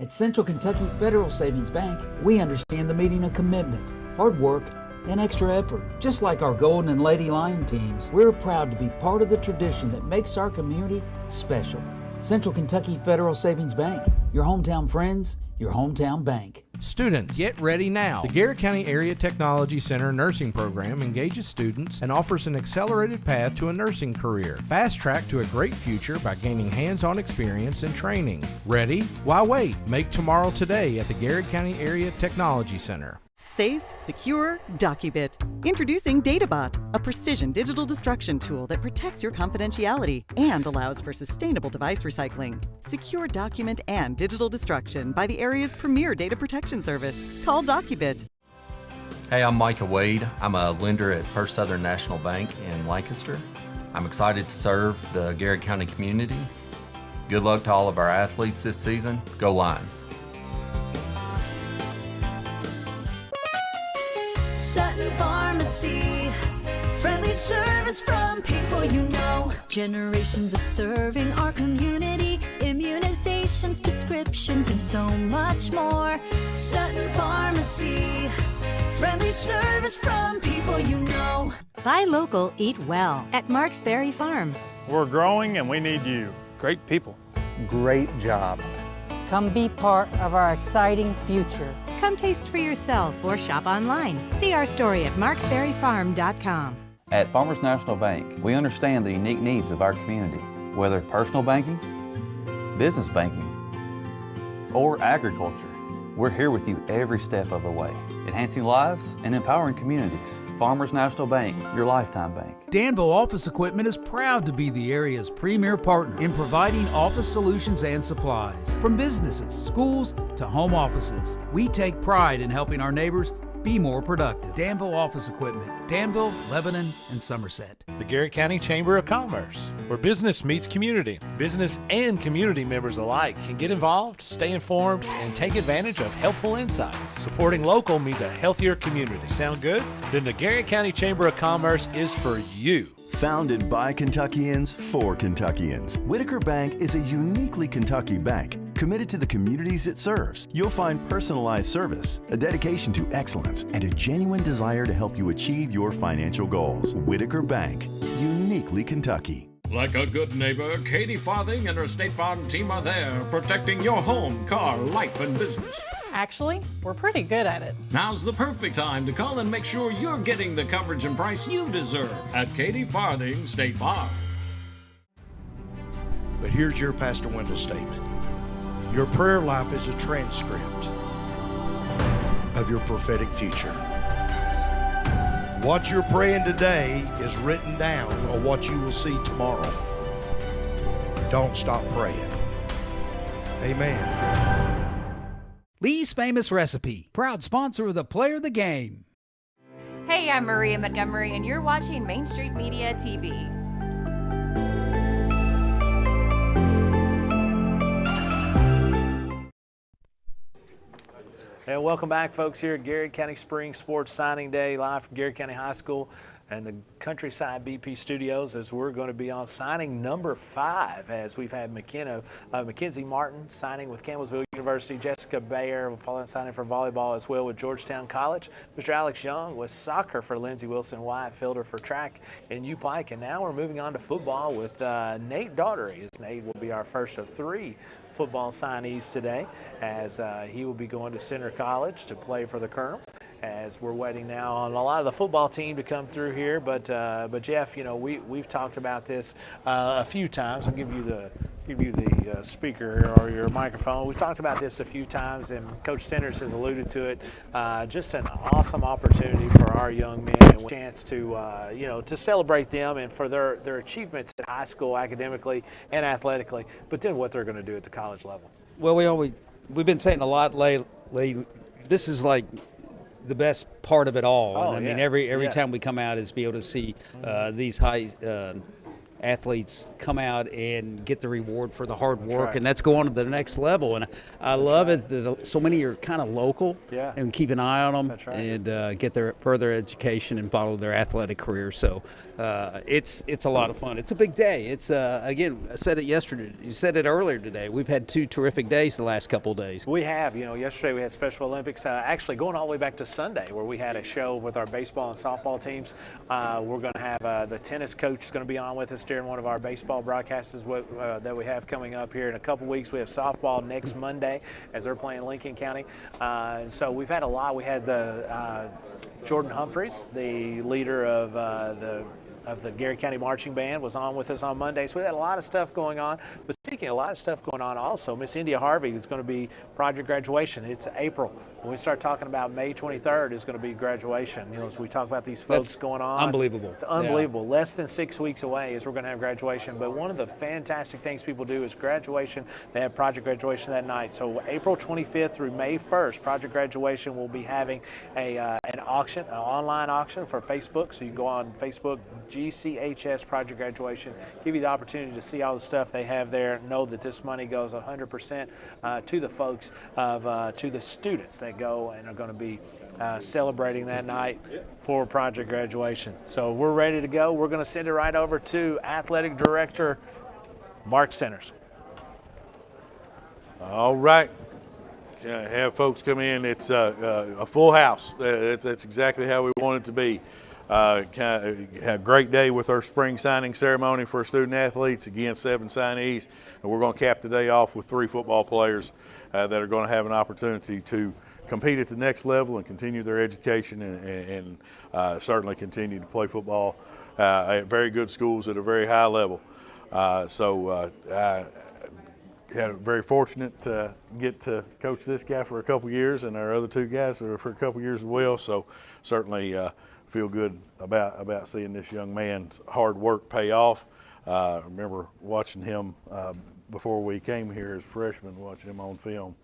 At Central Kentucky Federal Savings Bank, we understand the meaning of commitment, hard work, and extra effort. Just like our Golden and Lady Lion teams, we're proud to be part of the tradition that makes our community special. Central Kentucky Federal Savings Bank, your hometown friends, your hometown bank. Students, get ready now. The Garrett County Area Technology Center nursing program engages students and offers an accelerated path to a nursing career. Fast track to a great future by gaining hands-on experience and training. Ready? Why wait? Make tomorrow today at the Garrett County Area Technology Center. Safe, secure, DocuBit. Introducing DataBot, a precision digital destruction tool that protects your confidentiality and allows for sustainable device recycling. Secure document and digital destruction by the area's premier data protection service. Call DocuBit. Hey, I'm Micah Wade. I'm a lender at First Southern National Bank in Lancaster. I'm excited to serve the Garrett County community. Good luck to all of our athletes this season. Go Lions! Sutton Pharmacy, friendly service from people you know. Generations of serving our community, immunizations, prescriptions, and so much more. Sutton Pharmacy, friendly service from people you know. Buy local, eat well at Marksberry Farm. We're growing and we need you. Great people. Great job. Come be part of our exciting future. Come taste for yourself or shop online. See our story at marksberryfarm.com. At Farmers National Bank, we understand the unique needs of our community, whether personal banking, business banking, or agriculture. We're here with you every step of the way, enhancing lives and empowering communities. Farmers National Bank, your lifetime bank. Danville Office Equipment is proud to be the area's premier partner in providing office solutions and supplies. From businesses, schools, to home offices, we take pride in helping our neighbors be more productive. Danville Office Equipment, Danville, Lebanon, and Somerset. The Garrett County Chamber of Commerce, where business meets community. Business and community members alike can get involved, stay informed, and take advantage of helpful insights. Supporting local means a healthier community. Sound good? Then the Garrett County Chamber of Commerce is for you. Founded by Kentuckians for Kentuckians, Whitaker Bank is a uniquely Kentucky bank committed to the communities it serves. You'll find personalized service, a dedication to excellence, and a genuine desire to help you achieve your financial goals. Whitaker Bank, uniquely Kentucky. Like a good neighbor, Katie Farthing and her State Farm team are there, protecting your home, car, life, and business. Actually, we're pretty good at it. Now's the perfect time to call and make sure you're getting the coverage and price you deserve at Katie Farthing State Farm. But here's your Pastor Wendell statement. Your prayer life is a transcript of your prophetic future. What you're praying today is written down on what you will see tomorrow. Don't stop praying. Amen. Lee's Famous Recipe, proud sponsor of the Player of the Game. Hey, I'm Maria Montgomery, and you're watching Main Street Media TV. And welcome back, folks, here at Garrett County Spring Sports Signing Day, live from Garrett County High School and the Countryside BP Studios, as we're going to be on signing number 5, as we've had Mackenzie Martin signing with Campbellsville University, Jessica Bayer signing for volleyball as well with Georgetown College, Mr. Alex Young with soccer for Lindsey Wilson, Wyatt Fielder for track in U-Pike, and now we're moving on to football with Nate Daughtery, as Nate will be our first of 3 football signees today, as he will be going to Center College to play for the Colonels, as we're waiting now on a lot of the football team to come through here. But Jeff, you know, we've talked about this a few times. I'll give you the speaker or your microphone. We talked about this a few times, and Coach Sanders has alluded to it. Just an awesome opportunity for our young men, and a chance to to celebrate them and for their achievements at high school academically and athletically, but then what they're going to do at the college level. Well, we've been saying a lot lately. This is like the best part of it all. Oh, and I mean, every time we come out is be able to see these athletes come out and get the reward for the hard work, and that's going to the next level. And I love it that so many are kind of local, and keep an eye on them and get their further education and follow their athletic career. So it's a lot of fun. It's a big day. It's again, I said it yesterday. You said it earlier today. We've had 2 terrific days the last couple of days. We have. Yesterday we had Special Olympics. Actually, going all the way back to Sunday, where we had a show with our baseball and softball teams. We're going to have the tennis coach is going to be on with us during one of our baseball broadcasts that we have coming up here in a couple weeks. We have softball next Monday as they're playing Lincoln County. And so we've had a lot. We had the Jordan Humphreys, the leader of the Garrett County Marching Band, was on with us on Monday. So we had a lot of stuff going on. But speaking of a lot of stuff going on also, Miss India Harvey is going to be project graduation. It's April. When we start talking about May 23rd is going to be graduation. As we talk about these folks going on. Unbelievable. It's unbelievable. Yeah. Less than 6 weeks away is we're going to have graduation. But one of the fantastic things people do is graduation. They have project graduation that night. So April 25th through May 1st, project graduation will be having an auction, an online auction for Facebook. So you can go on Facebook, GCHS Project Graduation, give you the opportunity to see all the stuff they have there. Know that this money goes 100% to the folks, to the students that go and are going to be celebrating that night for project graduation. So we're ready to go. We're going to send it right over to Athletic Director Mark Centers. All right. Have folks come in. It's a full house. That's exactly how we want it to be. Had a great day with our spring signing ceremony for student athletes. Again, 7 signees, and we're going to cap the day off with 3 football players that are going to have an opportunity to compete at the next level and continue their education and certainly continue to play football at very good schools at a very high level. Very fortunate to get to coach this guy for a couple years, and our other 2 guys for a couple years as well. So certainly feel good about seeing this young man's hard work pay off. I remember watching him before we came here as freshmen, watching him on film,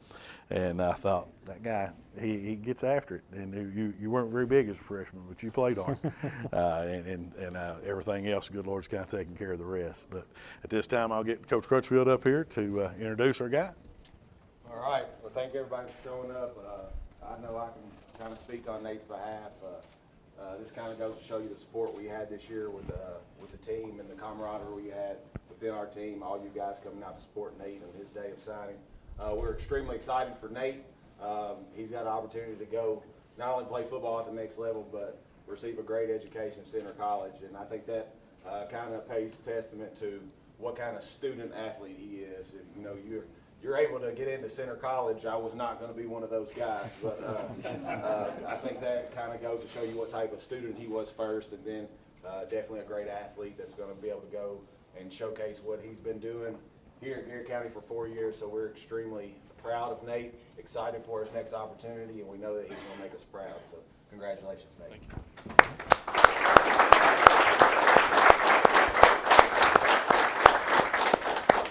and I thought, that guy, he gets after it. And you weren't very big as a freshman, but you played hard. and everything else, good Lord's kind of taking care of the rest. But at this time, I'll get Coach Crutchfield up here to introduce our guy. All right. Well, thank everybody for showing up. I know I can kind of speak on Nate's behalf. This kind of goes to show you the support we had this year with the team and the camaraderie we had within our team. All you guys coming out to support Nate on his day of signing. We're extremely excited for Nate. He's got an opportunity to go not only play football at the next level, but receive a great education at Center College. And I think that kind of pays testament to what kind of student athlete he is. And, you're able to get into Center College. I was not going to be one of those guys, but I think that kind of goes to show you what type of student he was first, and then definitely a great athlete that's going to be able to go and showcase what he's been doing here at Garrett County for 4 years. So we're extremely proud of Nate, excited for his next opportunity, and we know that he's going to make us proud. So congratulations, Nate. Thank you.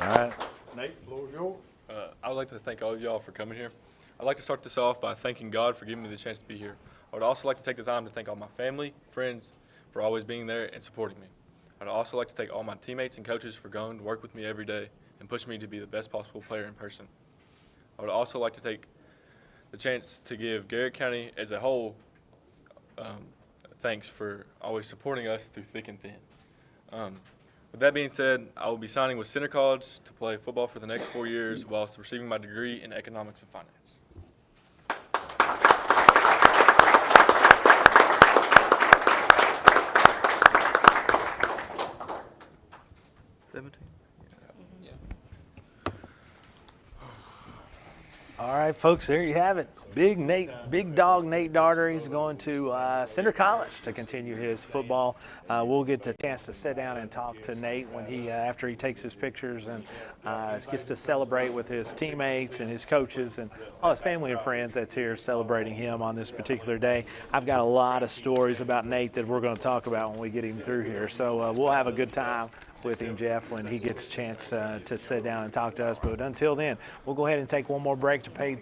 All right, Nate, the floor is yours. I would like to thank all of y'all for coming here. I'd like to start this off by thanking God for giving me the chance to be here. I would also like to take the time to thank all my family, friends, for always being there and supporting me. I'd also like to thank all my teammates and coaches for going to work with me every day and pushing me to be the best possible player in person. I would also like to take the chance to give Garrett County as a whole thanks for always supporting us through thick and thin. With that being said, I will be signing with Center College to play football for the next 4 years whilst receiving my degree in economics and finance. All right, folks, there you have it. Big dog Nate Darter. He's going to Center College to continue his football. We'll get a chance to sit down and talk to Nate when after he takes his pictures and gets to celebrate with his teammates and his coaches and all his family and friends that's here celebrating him on this particular day. I've got a lot of stories about Nate that we're going to talk about when we get him through here. So we'll have a good time with him, Jeff, when he gets a chance to sit down and talk to us. But until then, we'll go ahead and take one more break to pay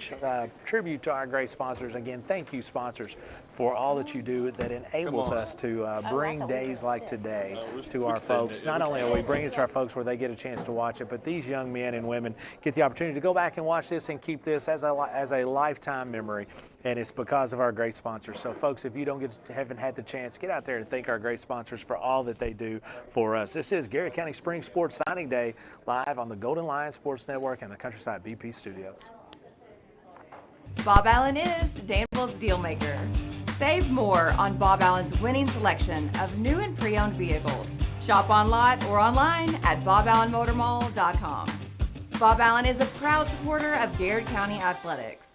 tribute to our great sponsors. Again, thank you, sponsors, for all that you do that enables us to bring days like today to our folks. Not only are we bringing it to our folks where they get a chance to watch it, but these young men and women get the opportunity to go back and watch this and keep this as a lifetime memory. And it's because of our great sponsors. So folks, if you haven't had the chance, get out there and thank our great sponsors for all that they do for us. This is Garrett County Spring Sports Signing Day, live on the Golden Lion Sports Network and the Countryside BP Studios. Bob Allen is Danville's deal maker. Save more on Bob Allen's winning selection of new and pre-owned vehicles. Shop on lot or online at boballenmotormall.com. Bob Allen is a proud supporter of Garrett County Athletics.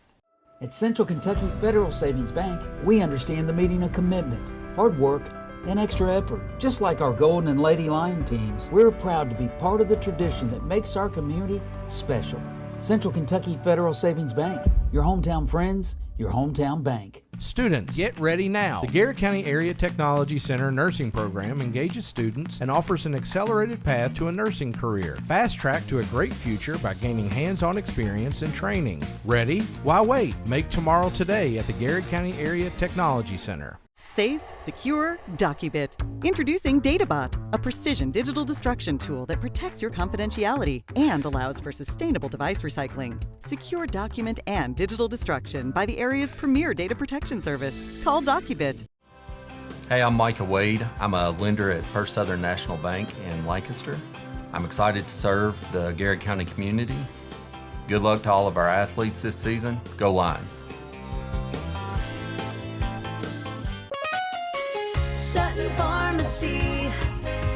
At Central Kentucky Federal Savings Bank, we understand the meaning of commitment, hard work, and extra effort. Just like our Golden and Lady Lion teams, we're proud to be part of the tradition that makes our community special. Central Kentucky Federal Savings Bank, your hometown friends, your hometown bank. Students, get ready now. The Garrett County Area Technology Center nursing program engages students and offers an accelerated path to a nursing career. Fast track to a great future by gaining hands-on experience and training. Ready? Why wait? Make tomorrow today at the Garrett County Area Technology Center. Safe, secure, Docubit. Introducing DataBot, a precision digital destruction tool that protects your confidentiality and allows for sustainable device recycling. Secure document and digital destruction by the area's premier data protection service. Call Docubit. Hey, I'm Micah Wade. I'm a lender at First Southern National Bank in Lancaster. I'm excited to serve the Garrett County community. Good luck to all of our athletes this season. Go Lions. Sutton Pharmacy,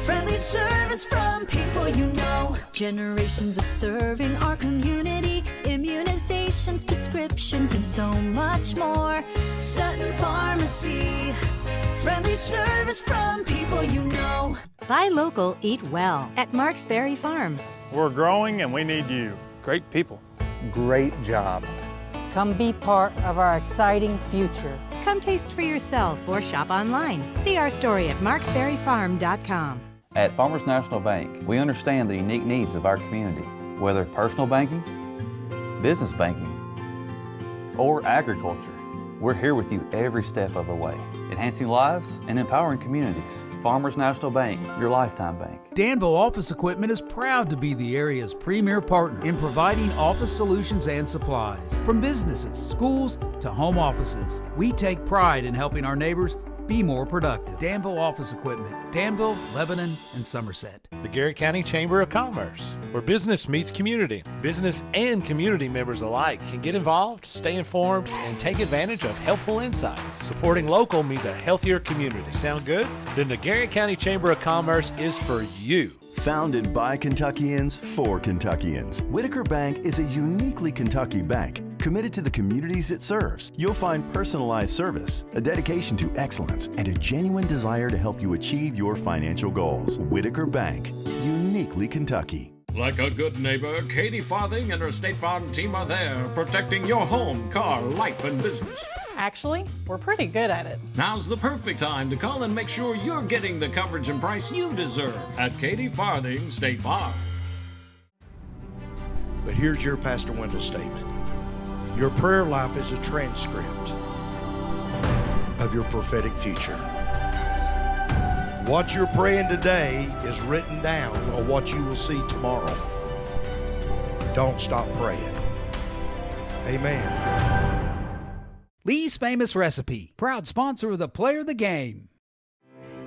friendly service from people you know. Generations of serving our community, immunizations, prescriptions, and so much more. Sutton Pharmacy, friendly service from people you know. Buy local, eat well at Marksberry Farm. We're growing and we need you. Great people. Great job. Come be part of our exciting future. Come taste for yourself or shop online. See our story at marksberryfarm.com. At Farmers National Bank, we understand the unique needs of our community, whether personal banking, business banking, or agriculture. We're here with you every step of the way, enhancing lives and empowering communities. Farmers National Bank, your lifetime bank. Danville Office Equipment is proud to be the area's premier partner in providing office solutions and supplies. From businesses, schools, to home offices, we take pride in helping our neighbors be more productive. Danville Office Equipment, Danville, Lebanon, and Somerset. The Garrett County Chamber of Commerce, where business meets community. Business and community members alike can get involved, stay informed, and take advantage of helpful insights. Supporting local means a healthier community. Sound good? Then the Garrett County Chamber of Commerce is for you. Founded by Kentuckians for Kentuckians, Whitaker Bank is a uniquely Kentucky bank committed to the communities it serves. You'll find personalized service, a dedication to excellence, and a genuine desire to help you achieve your financial goals. Whitaker Bank, uniquely Kentucky. Like a good neighbor, Katie Farthing and her State Farm team are there, protecting your home, car, life, and business. Actually, we're pretty good at it. Now's the perfect time to call and make sure you're getting the coverage and price you deserve at Katie Farthing State Farm. But here's your Pastor Wendell statement. Your prayer life is a transcript of your prophetic future. What you're praying today is written down on what you will see tomorrow. Don't stop praying. Amen. Lee's Famous Recipe, proud sponsor of the Player of the Game.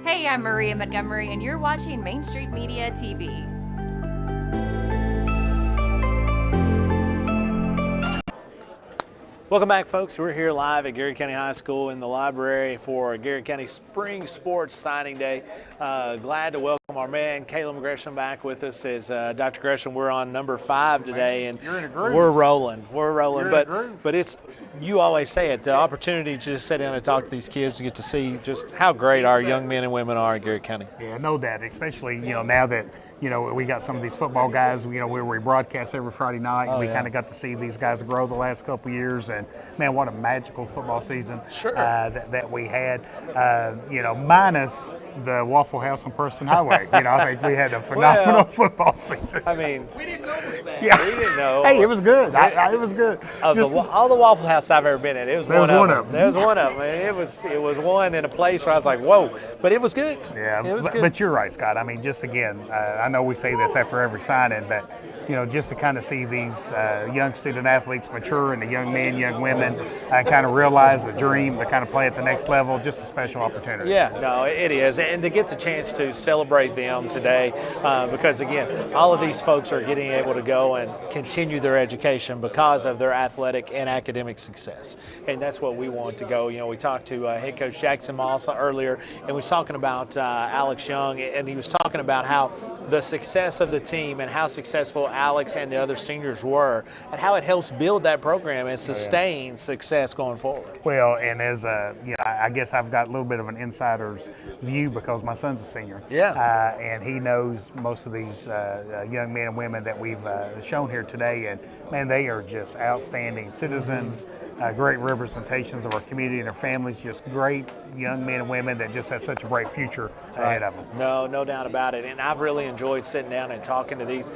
Hey, I'm Maria Montgomery, and you're watching Main Street Media TV. Welcome back, folks. We're here live at Garrett County High School in the library for Garrett County Spring Sports Signing Day. Glad to welcome our man, Caleb Gresham, back with us. As Dr. Gresham, we're on number 5 today, and You're in a groove. we're rolling. You're in a groove. But it's, you always say it, the opportunity to just sit down and talk to these kids to get to see just how great our young men and women are in Garrett County. Yeah, no doubt, especially, now that you know, we got some of these football guys, you know, where we broadcast every Friday night. Oh, we yeah. kind of got to see these guys grow the last couple of years, and man, what a magical football season that we had. You know, minus the Waffle House on Preston Highway. You know, I think we had a phenomenal football season. I mean, we didn't know it was bad. Yeah, we didn't know. Hey, it was good. It was good. All the Waffle House I've ever been in, it was There one was of one them. of them. There was one of them. It was one in a place where I was like, whoa, but it was good. Yeah, it was good. but you're right, Scott. I mean, just again, I know we say this after every signing, but you know, just to kind of see these young student athletes mature, and the young men, young women kind of realize the dream to kind of play at the next level, just a special opportunity. Yeah, no, it is. And to get the chance to celebrate them today, because again, all of these folks are getting able to go and continue their education because of their athletic and academic success. And that's what we want to go. You know, we talked to head coach Jackson Moss earlier, and we was talking about Alex Young, and he was talking about how the success of the team and how successful Alex and the other seniors were, and how it helps build that program and sustain success going forward. Well, and as you know, I guess I've got a little bit of an insider's view because my son's a senior. Yeah. And he knows most of these young men and women that we've shown here today, and man, they are just outstanding citizens, great representations of our community and their families, just great young men and women that just have such a bright future ahead of them. No doubt about it. And I've really enjoyed sitting down and talking to these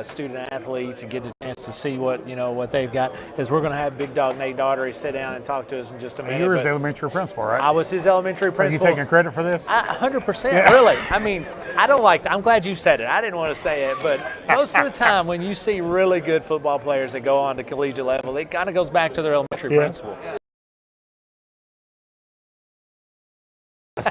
student athletes and getting a chance to see what they've got. Because we're going to have Big Dog Nate Daugherty sit down and talk to us in just a minute. You were his elementary principal, right? I was his elementary principal. Are you taking credit for this? 100%, really. I mean, I'm glad you said it. I didn't want to say it, but most of the time when you see really good football players that go on to collegiate level, it kind of goes back to their elementary principal.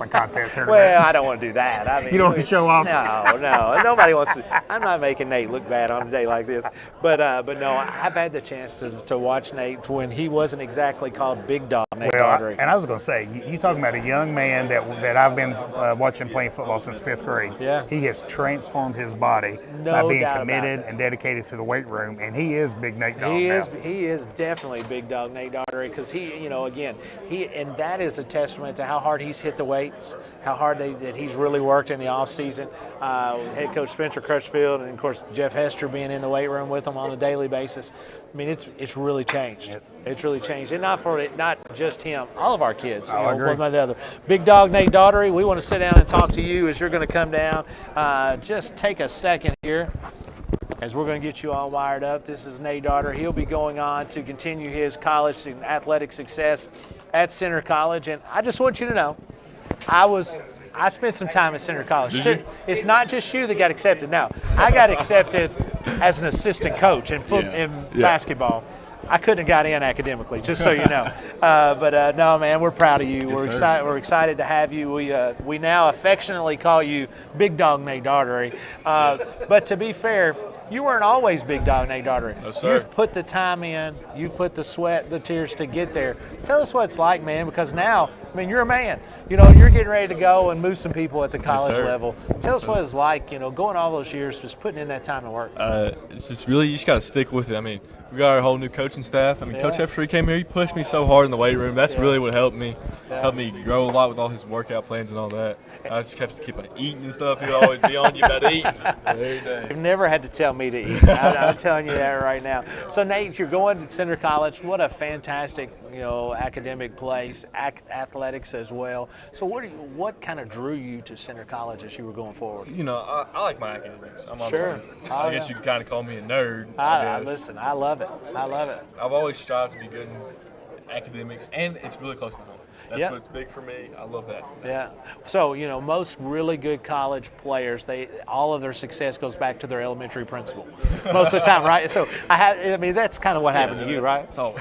Contest here well, I don't want to do that. I mean, you don't want to show off. No, nobody wants to. I'm not making Nate look bad on a day like this. But no, I've had the chance to watch Nate when he wasn't exactly called Big Dog Nate Daugherty. And I was going to say, you talking about a young man that I've been watching playing football since 5th grade. Yeah. He has transformed his body by being committed and dedicated to the weight room, and he is Big Nate Dog now. He is definitely Big Dog Nate Daugherty, because and that is a testament to how hard he's hit the weights, how hard that he's really worked in the off season. Head coach Spencer Crutchfield, and of course Jeff Hester being in the weight room with him on a daily basis. I mean, it's really changed. It's really changed, and not just him. All of our kids. I agree. One by the other. Big Dog Nate Daugherty, we want to sit down and talk to you as you're going to come down. Just take a second here, as we're going to get you all wired up. This is Nate Daugherty. He'll be going on to continue his college and athletic success at Center College, and I just want you to know, I spent some time at Center College. Did you? It's not just you that got accepted. No, I got accepted as an assistant coach in basketball. I couldn't have got in academically, just so you know. But no, man, we're proud of you. We're excited to have you. We now affectionately call you Big Dog Nate Daugherty. But to be fair, you weren't always Big Dog Nate Daugherty. No, sir. You've put the time in. You've put the sweat, the tears to get there. Tell us what it's like, man, because now, I mean, you're a man. You know, you're getting ready to go and move some people at the college level. Tell us what it's like, going all those years, just putting in that time to work. It's just really, you just got to stick with it. I mean, we got our whole new coaching staff. I mean, Coach after he came here, he pushed me so hard in the weight room. That's really what helped me. Helped me grow a lot with all his workout plans and all that. I just kept to keep on eating and stuff. He'd always be on you about eating every day. You've never had to tell me to eat. I'm telling you that right now. So, Nate, you're going to Center College. What a fantastic, academic place, athletics as well. So, what kind of drew you to Center College as you were going forward? I like my academics. Sure. I guess you could kind of call me a nerd. Listen, I love it. I've always strived to be good in academics, and it's really close to home. That's what's big for me. I love that. Yeah. So, most really good college players, all of their success goes back to their elementary principal most of the time, right? So, that's kind of what happened to you, right? It's always.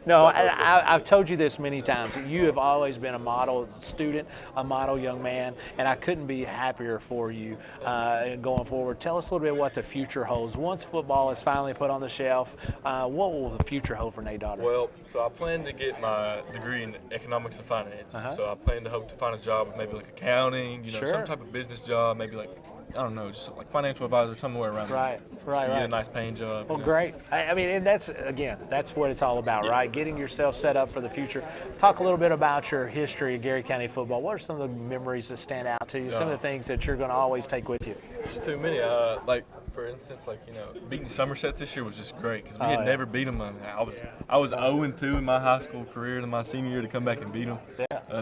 No, I've told you this many times. You have always been a model student, a model young man, and I couldn't be happier for you going forward. Tell us a little bit what the future holds. Once football is finally put on the shelf, what will the future hold for Nate Daugherty? Well, so I plan to get my degree in economics and finance. So I plan to hope to find a job with maybe like accounting, some type of business job, maybe like I don't know, just like financial advisor somewhere around there. Right. To get a nice paying job. Well, great. I mean, and that's what it's all about, right? Getting yourself set up for the future. Talk a little bit about your history of Garrett County football. What are some of the memories that stand out to you? Some of the things that you're going to always take with you? There's too many. Like, for instance, like, beating Somerset this year was just great because we had never beat them. I was 0-2 in my high school career, and my senior year to come back and beat them. Yeah.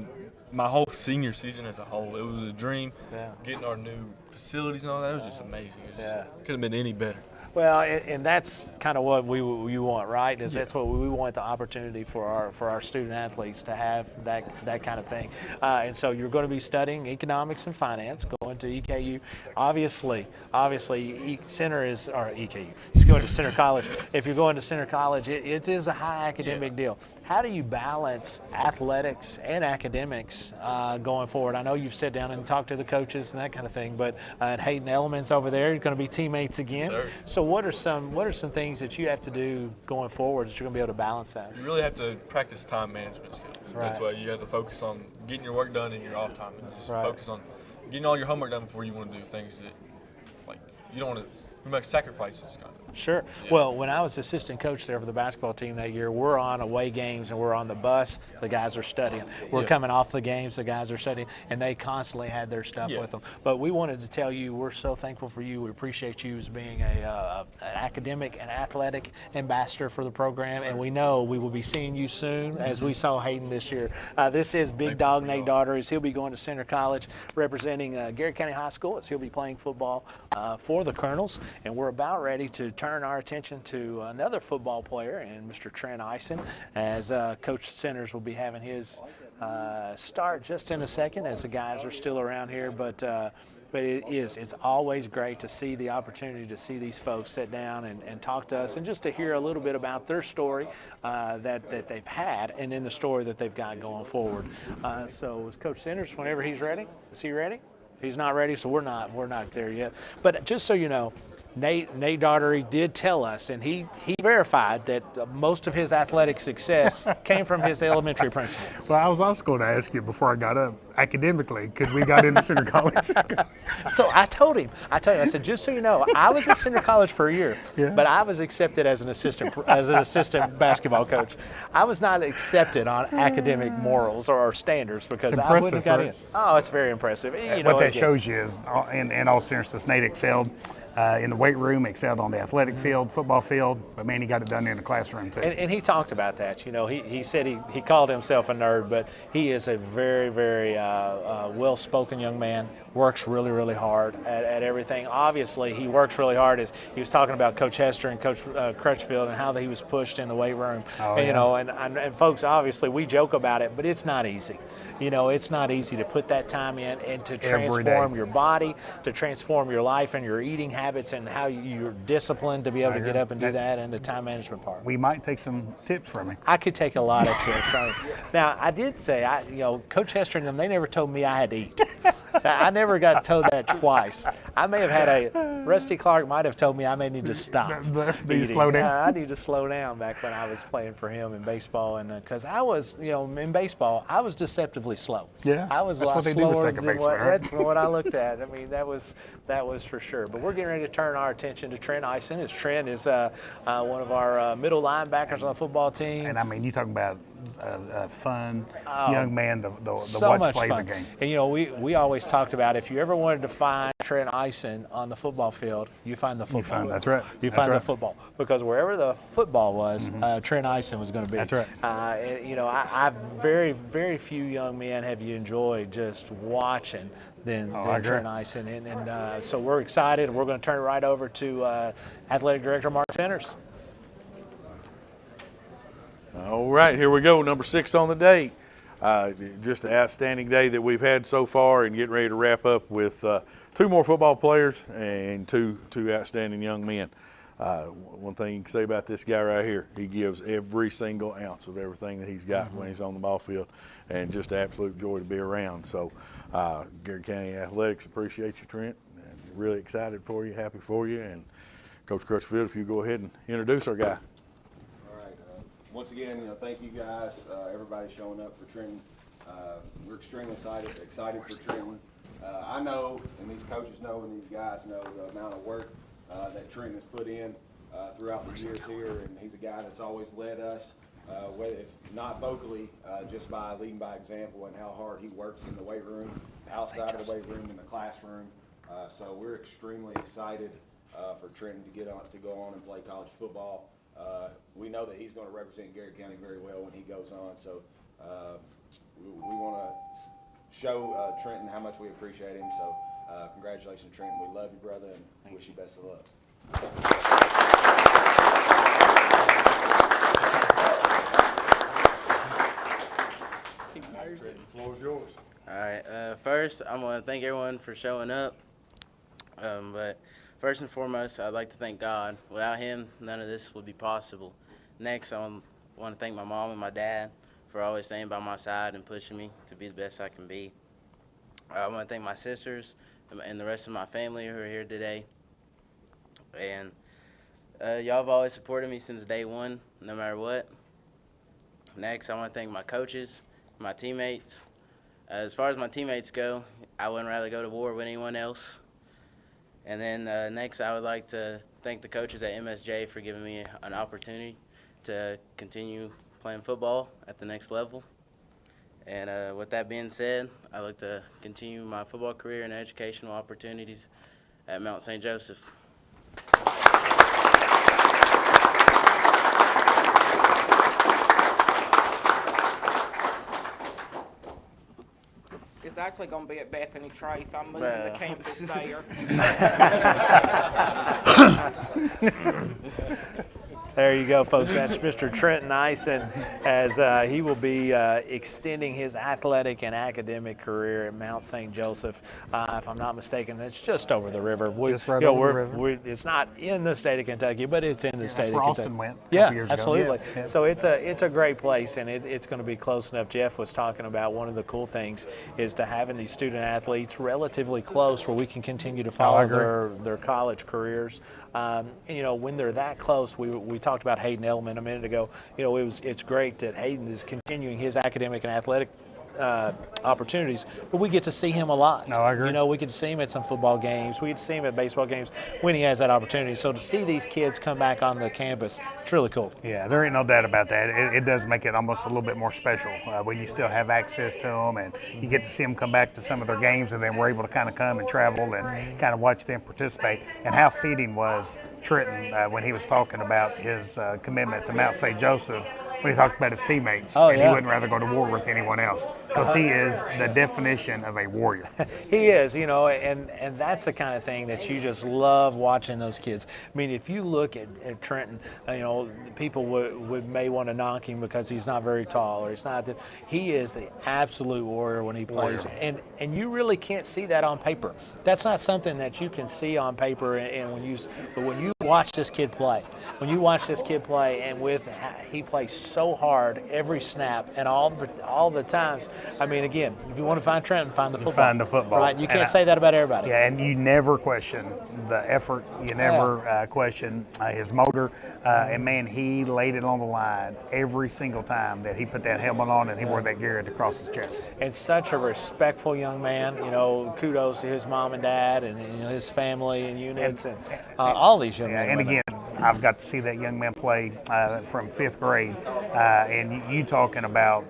My whole senior season as a whole, it was a dream. Yeah. Getting our new facilities and all that was just amazing. It couldn't have been any better. Well, and that's kind of what we want, right? That's what we want, the opportunity for our student athletes to have that kind of thing. And so you're going to be studying economics and finance, going to EKU. Obviously, Center is, or EKU. You're going to Center College. If you're going to Center College, it is a high academic deal. How do you balance athletics and academics going forward? I know you've sat down and talked to the coaches and that kind of thing, but at Hayden Elements over there, you're going to be teammates again. Sir. So what are some things that you have to do going forward that you're going to be able to balance that? You really have to practice time management skills. Right. That's why you have to focus on getting your work done in your off time, and just focus on getting all your homework done before you want to do things that, like, you don't want to make sacrifices kind of. Sure. Yeah. Well, when I was assistant coach there for the basketball team that year, we're on away games and we're on the bus. The guys are studying. We're coming off the games. The guys are studying, and they constantly had their stuff with them. But we wanted to tell you we're so thankful for you. We appreciate you as being an academic and athletic ambassador for the program, and we know we will be seeing you soon, as we saw Hayden this year. This is Big Dog Nate Daughtry. He'll be going to Center College representing Garrett County High School, as he'll be playing football for the Colonels, and we're about ready to turn our attention to another football player, and Mr. Trent Eisen, as Coach Centers will be having his start just in a second, as the guys are still around here. But it's always great to see the opportunity to see these folks sit down and talk to us, and just to hear a little bit about their story that they've had, and then the story that they've got going forward. So is Coach Centers, whenever he's ready? Is he ready? He's not ready, so we're not there yet. But just so you know, Nate Daughtry did tell us, and he verified that most of his athletic success came from his elementary principal. Well, I was also going to ask you before I got up, academically, because we got into Center College. So I told him, I said, just so you know, I was at Center College for a year, but I was accepted as an assistant basketball coach. I was not accepted on academic morals or standards because I wouldn't have got in. Oh, it's very impressive. What that shows you is, in all seriousness, Nate excelled in the weight room, excelled on the athletic field, football field, but man, he got it done in the classroom too. And he talked about that. You know, he said he called himself a nerd, but he is a very, very well-spoken young man, works really, really hard at everything. Obviously, he works really hard. As he was talking about Coach Hester and Coach Crutchfield and how he was pushed in the weight room. And, you know, and folks, obviously, we joke about it, but it's not easy. You know, it's not easy to put that time in and to transform your body, to transform your life and your eating habits, and how you're disciplined to be able to get up and do that, and the time management part. We might take some tips from him. I could take a lot of tips from him. Now, I did say, Coach Hester and them, they never told me I had to eat. I never got told that twice. I may have had Rusty Clark might have told me I may need to stop. Slow down. I need to slow down back when I was playing for him in baseball, and because I was, in baseball, I was deceptively slow. Yeah, I was that's a lot what they do with slower second than baseman, right? that's what I looked at. I mean, that was for sure. But we're getting ready to turn our attention to Trent Eisen, as Trent is one of our middle linebackers on the football team. And I mean, you talking about a fun young man to so watch much play fun. the game. And we always talked about, if you ever wanted to find Trent Eisen on the football field, you find the football. That's right. You That's find right. the football, because wherever the football was, Trent Eisen was going to be. That's right. And I've very, very few young men have you enjoyed just watching than Trent Eisen, and so we're excited. We're going to turn it right over to Athletic Director Mark Centers. All right, here we go, number 6 on the day. Just an outstanding day that we've had so far, and getting ready to wrap up with 2 more football players and two outstanding young men. One thing you can say about this guy right here, he gives every single ounce of everything that he's got when he's on the ball field, and just an absolute joy to be around. So Garrett County Athletics appreciate you, Trent, and really excited for you, happy for you. And Coach Crutchfield, if you go ahead and introduce our guy. Once again, thank you guys, everybody showing up for Trent We're extremely excited for Trenton. I know, and these coaches know, and these guys know the amount of work that Trenton has put in throughout the years here, and he's a guy that's always led us, whether if not vocally, just by leading by example and how hard he works in the weight room, outside of the weight room, in the classroom. So we're extremely excited for Trenton to go on and play college football. We know that he's going to represent Garrett County very well when he goes on. So we want to show Trenton how much we appreciate him. So congratulations, Trenton. We love you, brother, and wish you best of luck. Trenton, the floor is yours. All right. First, I want to thank everyone for showing up. But first and foremost, I'd like to thank God. Without Him, none of this would be possible. Next, I want to thank my mom and my dad for always staying by my side and pushing me to be the best I can be. I want to thank my sisters and the rest of my family who are here today. And y'all have always supported me since day one, no matter what. Next, I want to thank my coaches, my teammates. As far as my teammates go, I wouldn't rather go to war with anyone else. And then next, I would like to thank the coaches at MSJ for giving me an opportunity to continue playing football at the next level. And with that being said, I look to continue my football career and educational opportunities at Mount St. Joseph. It's actually going to be at Bethany Trace. I'm moving the campus there. There you go, folks. That's Mr. Trenton Ison, as he will be extending his athletic and academic career at Mount St. Joseph. If I'm not mistaken, it's just over the river. Just right over the river. It's not in the state of Kentucky, but it's in the state of Kentucky. Austin went a yeah, couple years absolutely. ago. Yeah. So it's a great place, and it's going to be close enough. Jeff was talking about one of the cool things is to having these student athletes relatively close where we can continue to follow their college careers. And, when they're that close, we talked about Hayden Elman a minute ago. It's great that Hayden is continuing his academic and athletic opportunities, but we get to see him a lot. No, I agree. We get to see him at some football games. We get to see him at baseball games when he has that opportunity. So to see these kids come back on the campus, it's really cool. Yeah, there ain't no doubt about that. It does make it almost a little bit more special when you still have access to them and you get to see them come back to some of their games, and then we're able to kind of come and travel and kind of watch them participate. And how fitting was Trenton when he was talking about his commitment to Mount St. Joseph, when he talked about his teammates, and he wouldn't rather go to war with anyone else, because he is the definition of a warrior. He is, and that's the kind of thing that you just love watching those kids. I mean, if you look at Trenton, people may want to knock him because he's not very tall, or he's not. He is the absolute warrior when he plays, and you really can't see that on paper. That's not something that you can see on paper, but when you watch this kid play, and he plays so hard every snap and all the times. I mean, again, if you want to find Trenton, find the football. Find the football. Right? You can't say that about everybody. Yeah, and you never question the effort. You never question his motor. And man, he laid it on the line every single time that he put that helmet on and he wore that Garrett across his chest. And such a respectful young man. Kudos to his mom and dad and his family and units and all these young men. And again, I've got to see that young man play from 5th grade. And you talking about,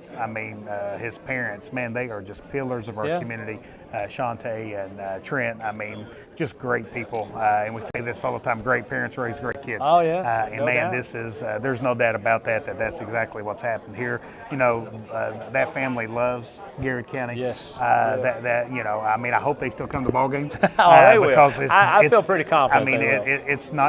his parents, man, they are just pillars of our community. Shantae and Trent, just great people. And we say this all the time, great parents raise great kids. Oh, yeah. And man, this is, there's no doubt about that's exactly what's happened here. That family loves Garrett County. Yes. I hope they still come to ball games. They will. Because I feel pretty confident.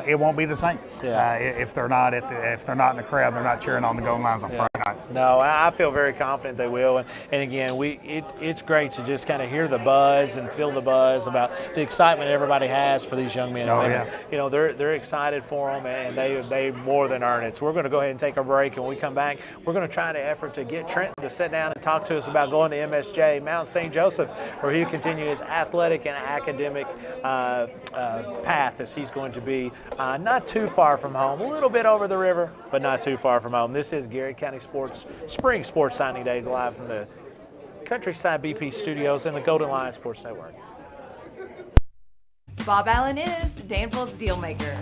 It won't be the same. Yeah. If they're not in the crowd, they're not cheering on the goal lines on Friday night. No, I feel very confident they will. And again, it's great to just kind of hear the buzz and feel the buzz about the excitement everybody has for these young men and women. Yeah. They're excited for them, and they more than earn it. So we're going to go ahead and take a break, and when we come back, we're going to try to effort to get Trenton to sit down and talk to us about going to MSJ, Mount St. Joseph, where he'll continue his athletic and academic path, as he's going to be not too far from home, a little bit over the river, but not too far from home. This is Garrett County Sports Spring Sports Signing Day, live from the Countryside BP Studios and the Golden Lion Sports Network. Bob Allen is Danville's deal maker.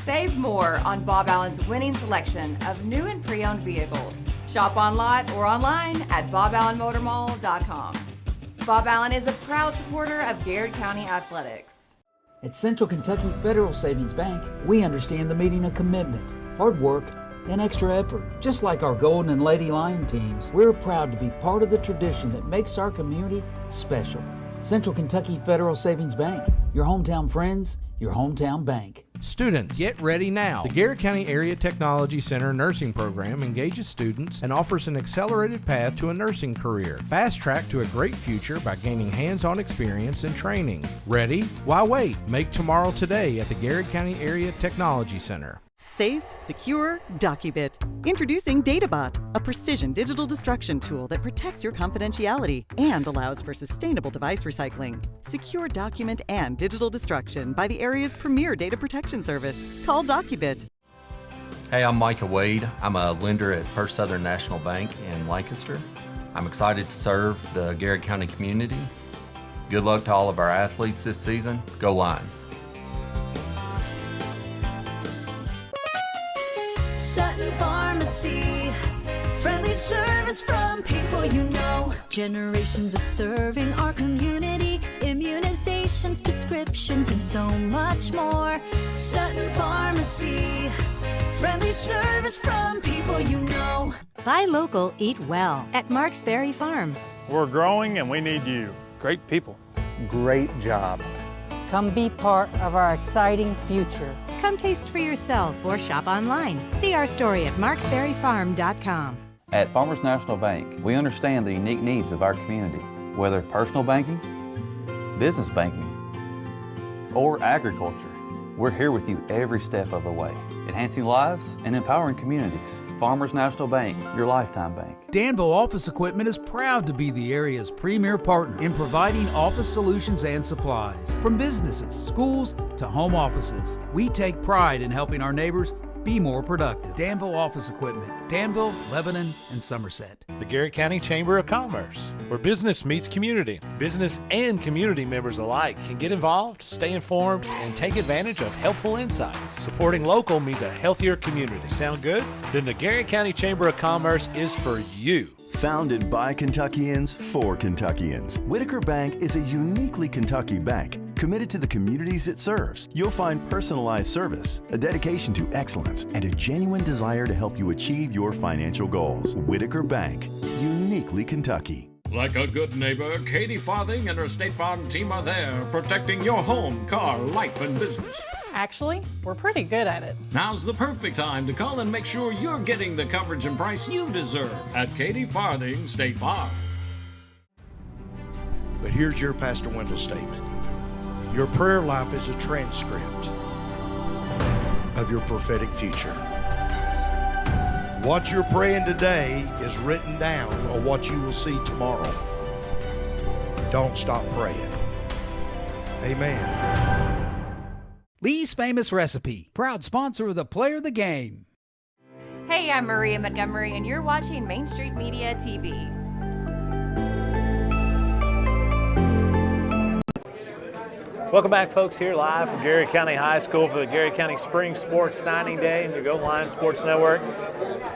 Save more on Bob Allen's winning selection of new and pre-owned vehicles. Shop on lot or online at boballenmotormall.com. Bob Allen is a proud supporter of Garrard County Athletics. At Central Kentucky Federal Savings Bank, we understand the meaning of commitment, hard work, and extra effort. Just like our Golden and Lady Lion teams, we're proud to be part of the tradition that makes our community special. Central Kentucky Federal Savings Bank, your hometown friends, your hometown bank. Students, get ready now. The Garrard County Area Technology Center nursing program engages students and offers an accelerated path to a nursing career. Fast track to a great future by gaining hands-on experience and training. Ready? Why wait? Make tomorrow today at the Garrard County Area Technology Center. Safe, secure, Docubit. Introducing DataBot, a precision digital destruction tool that protects your confidentiality and allows for sustainable device recycling. Secure document and digital destruction by the area's premier data protection service. Call Docubit. Hey, I'm Micah Wade. I'm a lender at First Southern National Bank in Lancaster. I'm excited to serve the Garrard County community. Good luck to all of our athletes this season. Go Lions. Sutton Pharmacy, friendly service from people you know. Generations of serving our community, immunizations, prescriptions, and so much more. Sutton Pharmacy, friendly service from people you know. Buy local, eat well at Marksberry Farm. We're growing and we need you. Great people. Great job. Come be part of our exciting future. Come taste for yourself or shop online. See our story at marksberryfarm.com. At Farmers National Bank, we understand the unique needs of our community, whether personal banking, business banking, or agriculture. We're here with you every step of the way, enhancing lives and empowering communities. Farmers National Bank, your lifetime bank. Danville Office Equipment is proud to be the area's premier partner in providing office solutions and supplies. From businesses, schools, to home offices, we take pride in helping our neighbors be more productive. Danville Office Equipment, Danville, Lebanon, and Somerset. The Garrard County Chamber of Commerce, where business meets community. Business and community members alike can get involved, stay informed, and take advantage of helpful insights. Supporting local means a healthier community. Sound good? Then the Garrard County Chamber of Commerce is for you. Founded by Kentuckians for Kentuckians, Whitaker Bank is a uniquely Kentucky bank committed to the communities it serves. You'll find personalized service, a dedication to excellence, and a genuine desire to help you achieve your financial goals. Whitaker Bank, uniquely Kentucky. Like a good neighbor, Katie Farthing and her State Farm team are there, protecting your home, car, life, and business. Actually, we're pretty good at it. Now's the perfect time to call and make sure you're getting the coverage and price you deserve at Katie Farthing State Farm. But here's your Pastor Wendell statement. Your prayer life is a transcript of your prophetic future. What you're praying today is written down on what you will see tomorrow. Don't stop praying. Amen. Lee's Famous Recipe, proud sponsor of the Player of the Game. Hey, I'm Maria Montgomery, and you're watching Main Street Media TV. Welcome back, folks, here live from Garrard County High School for the Garrard County Spring Sports Signing Day and your Golden Lion Sports Network.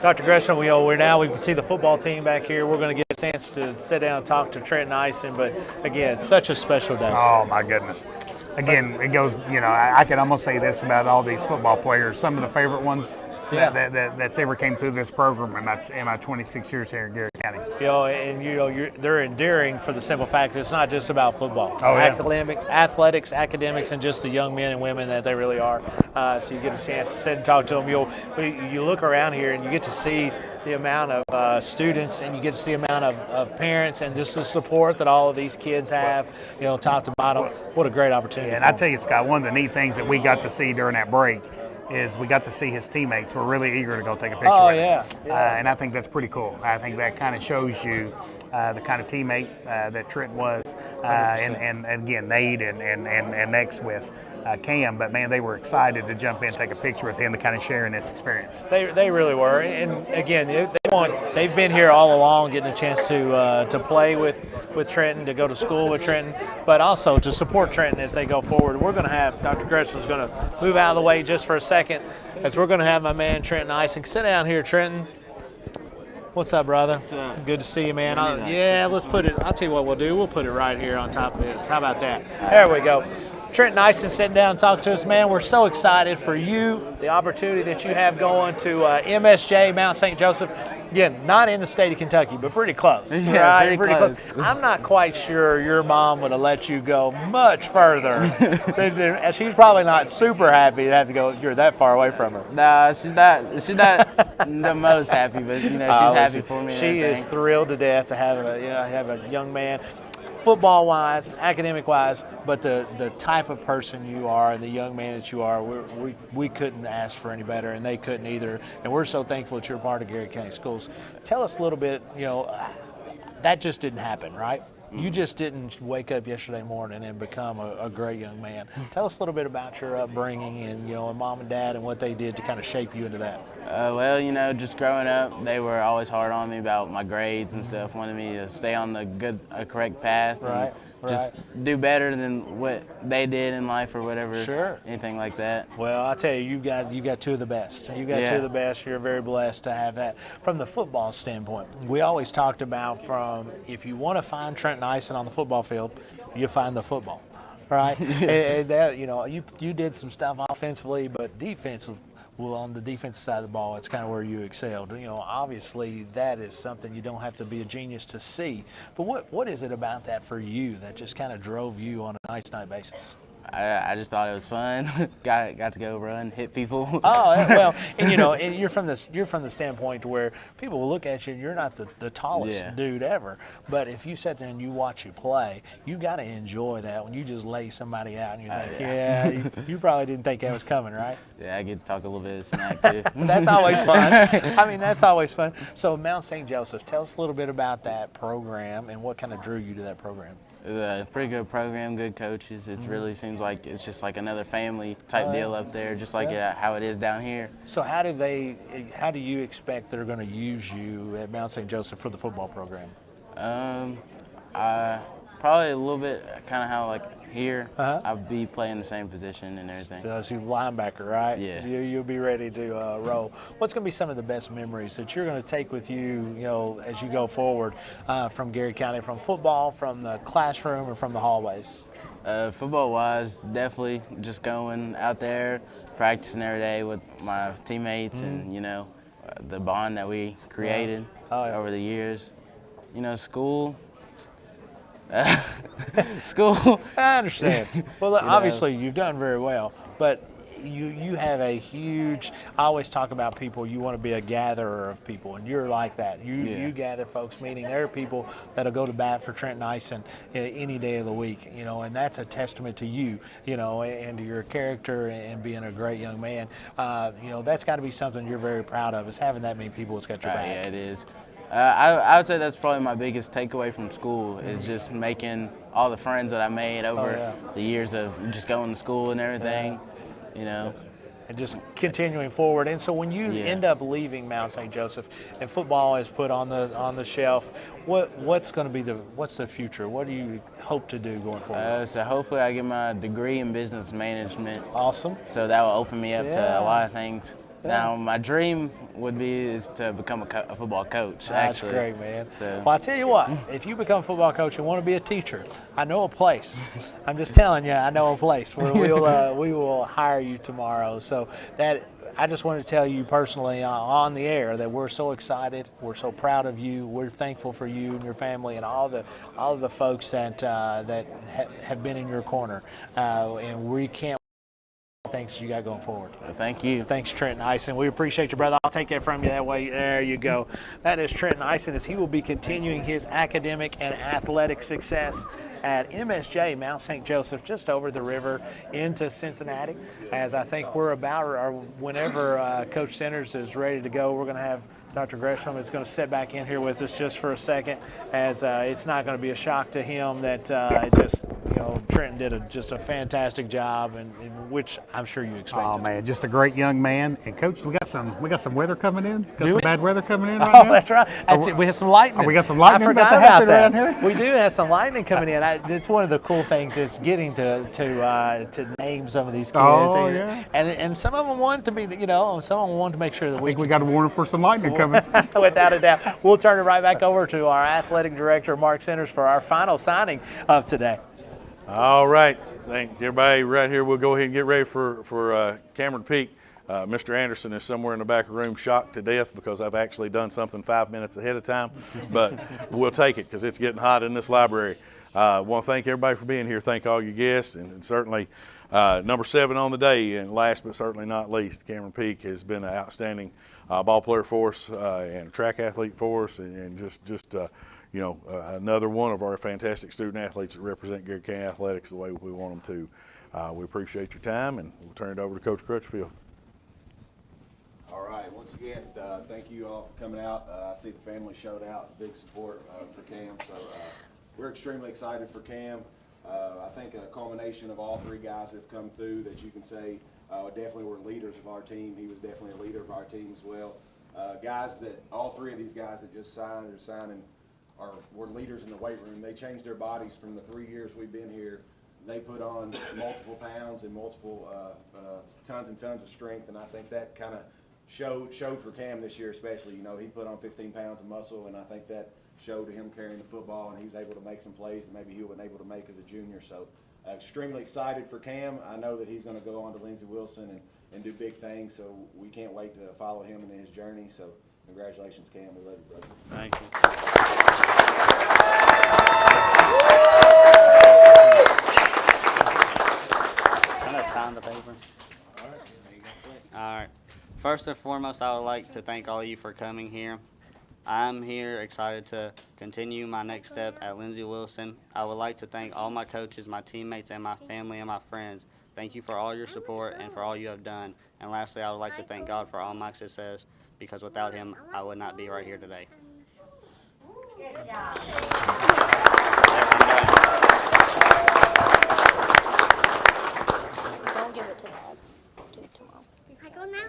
Dr. Gresham, we can see the football team back here. We're going to get a chance to sit down and talk to Trenton Ison, but again, it's such a special day. Oh, my goodness. Again, it goes, I can almost say this about all these football players. Some of the favorite ones that's ever came through this program in my 26 years here in Garrard County. They're endearing for the simple fact that it's not just about football. Oh, yeah. Athletics, academics, and just the young men and women that they really are. So you get a chance to sit and talk to them. You look around here and you get to see the amount of students, and you get to see the amount of parents, and just the support that all of these kids have, top to bottom. What a great opportunity. Yeah, and I tell you, Scott, one of the neat things that we got to see during that break is we got to see his teammates were really eager to go take a picture with him. And I think that's pretty cool. I think that kind of shows you the kind of teammate that Trent was, and again, Nate and next with. Cam, but man, they were excited to jump in and take a picture with him to kind of share in this experience. They really were, and again, they've been here all along, getting a chance to play with Trenton, to go to school with Trenton, but also to support Trenton as they go forward. We're going to have Dr. Gresham's going to move out of the way just for a second, as we're going to have my man Trenton Icing. Sit down here, Trenton. What's up, brother? What's up? Good to see you, man. Let's put it. I'll tell you what we'll do. We'll put it right here on top of this. How about that? There we go. Trenton Icing sitting down and talking to us, man. We're so excited for you, the opportunity that you have going to MSJ, Mount St. Joseph. Again, not in the state of Kentucky, but pretty close. Yeah, right? pretty close. I'm not quite sure your mom would have let you go much further. She's probably not super happy to have to go. You're that far away from her. Nah, she's not the most happy, but she's happy for me. She is thrilled to death to have a young man, football-wise, academic-wise, but the type of person you are and the young man that you are, we couldn't ask for any better, and they couldn't either. And we're so thankful that you're a part of Garrett County Schools. Tell us a little bit, that just didn't happen, right? You just didn't wake up yesterday morning and become a great young man. Tell us a little bit about your upbringing and, and mom and dad and what they did to kind of shape you into that. Well, just growing up, they were always hard on me about my grades and stuff, wanted me to stay on the correct path. Right. Just do better than what they did in life or whatever. Sure. Anything like that. Well, I'll tell you, you got two of the best. You got two of the best. You're very blessed to have that. From the football standpoint, we always talked about if you want to find Trenton Icing on the football field, you find the football, right? and that, you did some stuff offensively, but defensively. Well, on the defensive side of the ball, it's kind of where you excelled. Obviously that is something you don't have to be a genius to see. But what is it about that for you that just kind of drove you on a night-to-night basis? I just thought it was fun. got to go run, hit people. Oh well, and and you're from the standpoint where people will look at you and you're not the tallest dude ever. But if you sit there and you watch you play, you got to enjoy that when you just lay somebody out and you're like, you probably didn't think that was coming, right? Yeah, I get to talk a little bit of smack too. That's always fun. That's always fun. So Mount St. Joseph, tell us a little bit about that program and what kind of drew you to that program. Pretty good program, good coaches. It really seems like it's just like another family type deal up there, just like how it is down here. So how do you expect they're going to use you at Mount St. Joseph for the football program? Probably a little bit kind of how here, I'll be playing the same position and everything. So you're linebacker, right? Yeah. So you'll be ready to roll. What's going to be some of the best memories that you're going to take with you, as you go forward from Garrett County, from football, from the classroom, or from the hallways? Football-wise, definitely just going out there, practicing every day with my teammates and, the bond that we created over the years. School. School. I understand. Well, obviously you've done very well, but you have a huge. I always talk about people. You want to be a gatherer of people, and you're like that. You gather folks, meaning there are people that'll go to bat for Trenton Icing any day of the week. And that's a testament to you. And to your character and being a great young man. That's got to be something you're very proud of. Is having that many people that's got your back. Yeah, it is. I would say that's probably my biggest takeaway from school is just making all the friends that I made over the years of just going to school and everything, And just continuing forward. And so when you end up leaving Mount St. Joseph and football is put on the shelf, what's going to be what's the future? What do you hope to do going forward? So hopefully I get my degree in business management. Awesome. So that will open me up to a lot of things. Now, my dream is to become a football coach, actually. That's great, man. So. Well, I tell you what, if you become a football coach and want to be a teacher, I know a place. I'm just telling you, I know a place where we will hire you tomorrow. So I just want to tell you personally on the air that we're so excited. We're so proud of you. We're thankful for you and your family and all of the folks that have been in your corner. And we can't. Thanks you got going forward. Thank you. Thanks, Trenton Icing. We appreciate you, brother. I'll take that from you that way. There you go. That is Trenton Icing as he will be continuing his academic and athletic success at MSJ Mount St. Joseph, just over the river into Cincinnati. As I think we're about, or whenever Coach Centers is ready to go, we're going to have Dr. Gresham is going to sit back in here with us just for a second, as it's not going to be a shock to him that Trenton did just a fantastic job, and which I'm sure you expected. Oh man, just a great young man. And Coach, we got some weather coming in. Got some bad weather coming in right now. Oh, that's right. We have some lightning. We got some lightning. I forgot about that. Around here? We do have some lightning coming in. It's one of the cool things is getting to name some of these kids. Oh yeah. And some of them want to be, some of them want to make sure that we got to warn them for some lightning coming. Without a doubt. We'll turn it right back over to our athletic director, Mark Centers, for our final signing of today. All right. Thank everybody right here. We'll go ahead and get ready for Cameron Peak. Mr. Anderson is somewhere in the back of the room shocked to death because I've actually done something 5 minutes ahead of time, but we'll take it because it's getting hot in this library. I want to thank everybody for being here. Thank all your guests, and certainly number 7 on the day, and last but certainly not least, Cameron Peak has been an outstanding ball player for us and a track athlete for us, and just another one of our fantastic student athletes that represent Garrett County Athletics the way we want them to. We appreciate your time, and we'll turn it over to Coach Crutchfield. All right, once again, thank you all for coming out. I see the family showed out, big support for Cam, so we're extremely excited for Cam. I think a culmination of all 3 guys that have come through that you can say definitely were leaders of our team. He was definitely a leader of our team as well. All 3 of these guys that just signed or signing were leaders in the weight room. They changed their bodies from the 3 years we've been here. They put on multiple pounds and multiple tons and tons of strength, and I think that kind of showed for Cam this year especially. He put on 15 pounds of muscle, and I think that showed to him carrying the football, and he was able to make some plays that maybe he wasn't able to make as a junior. So extremely excited for Cam. I know that he's going to go on to Lindsey Wilson and do big things, so we can't wait to follow him in his journey. So congratulations, Cam. We love you, brother. Thank you. Can I sign the paper? All right. First and foremost, I would like to thank all of you for coming here. I'm here excited to continue my next step at Lindsey Wilson. I would like to thank all my coaches, my teammates, and my family and my friends. Thank you for all your support and for all you have done. And lastly, I would like to thank God for all my success, because without him, I would not be right here today. Good job. Don't give it to Dad. Give it to Mom. I go now?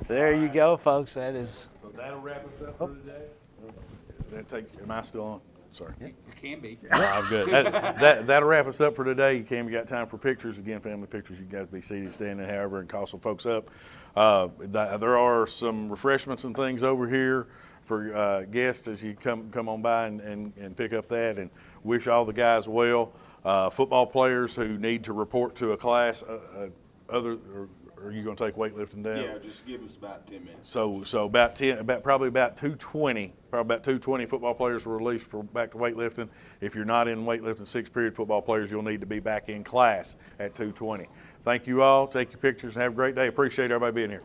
There you go, folks. That is. So that'll wrap us up for today. Am I still on? Sorry. Yeah, you can be. I'm good. That'll wrap us up for today. Cam, you got time for pictures? Again, family pictures. You guys be seated, standing, however, and call some folks up. There are some refreshments and things over here for guests as you come on by and pick up that, and wish all the guys well. Football players who need to report to a class, are you going to take weightlifting down? Yeah, just give us about 10 minutes. So probably about 220 football players were released back to weightlifting. If you're not in weightlifting 6th period football players, you'll need to be back in class at 220. Thank you all. Take your pictures and have a great day. Appreciate everybody being here.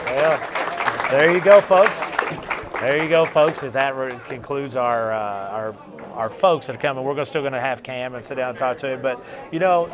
Well, there you go, folks. There you go, folks. As that concludes our folks that are coming, we're still going to have Cam and sit down and talk to him. But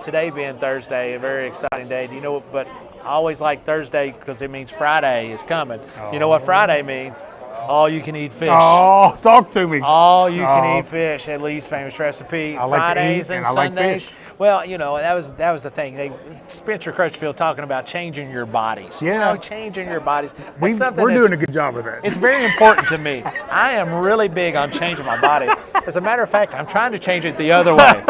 today being Thursday, a very exciting day. Do you know what? But I always like Thursday because it means Friday is coming. You know what Friday means? All you can eat fish. Oh, talk to me. All you can eat fish, at least Famous Recipe. I like Fridays to eat, and I Sundays. like fish. Well, that was the thing. Spencer Crutchfield talking about changing your bodies. Yeah. Changing your bodies. We're doing a good job of that. It's very important to me. I am really big on changing my body. As a matter of fact, I'm trying to change it the other way.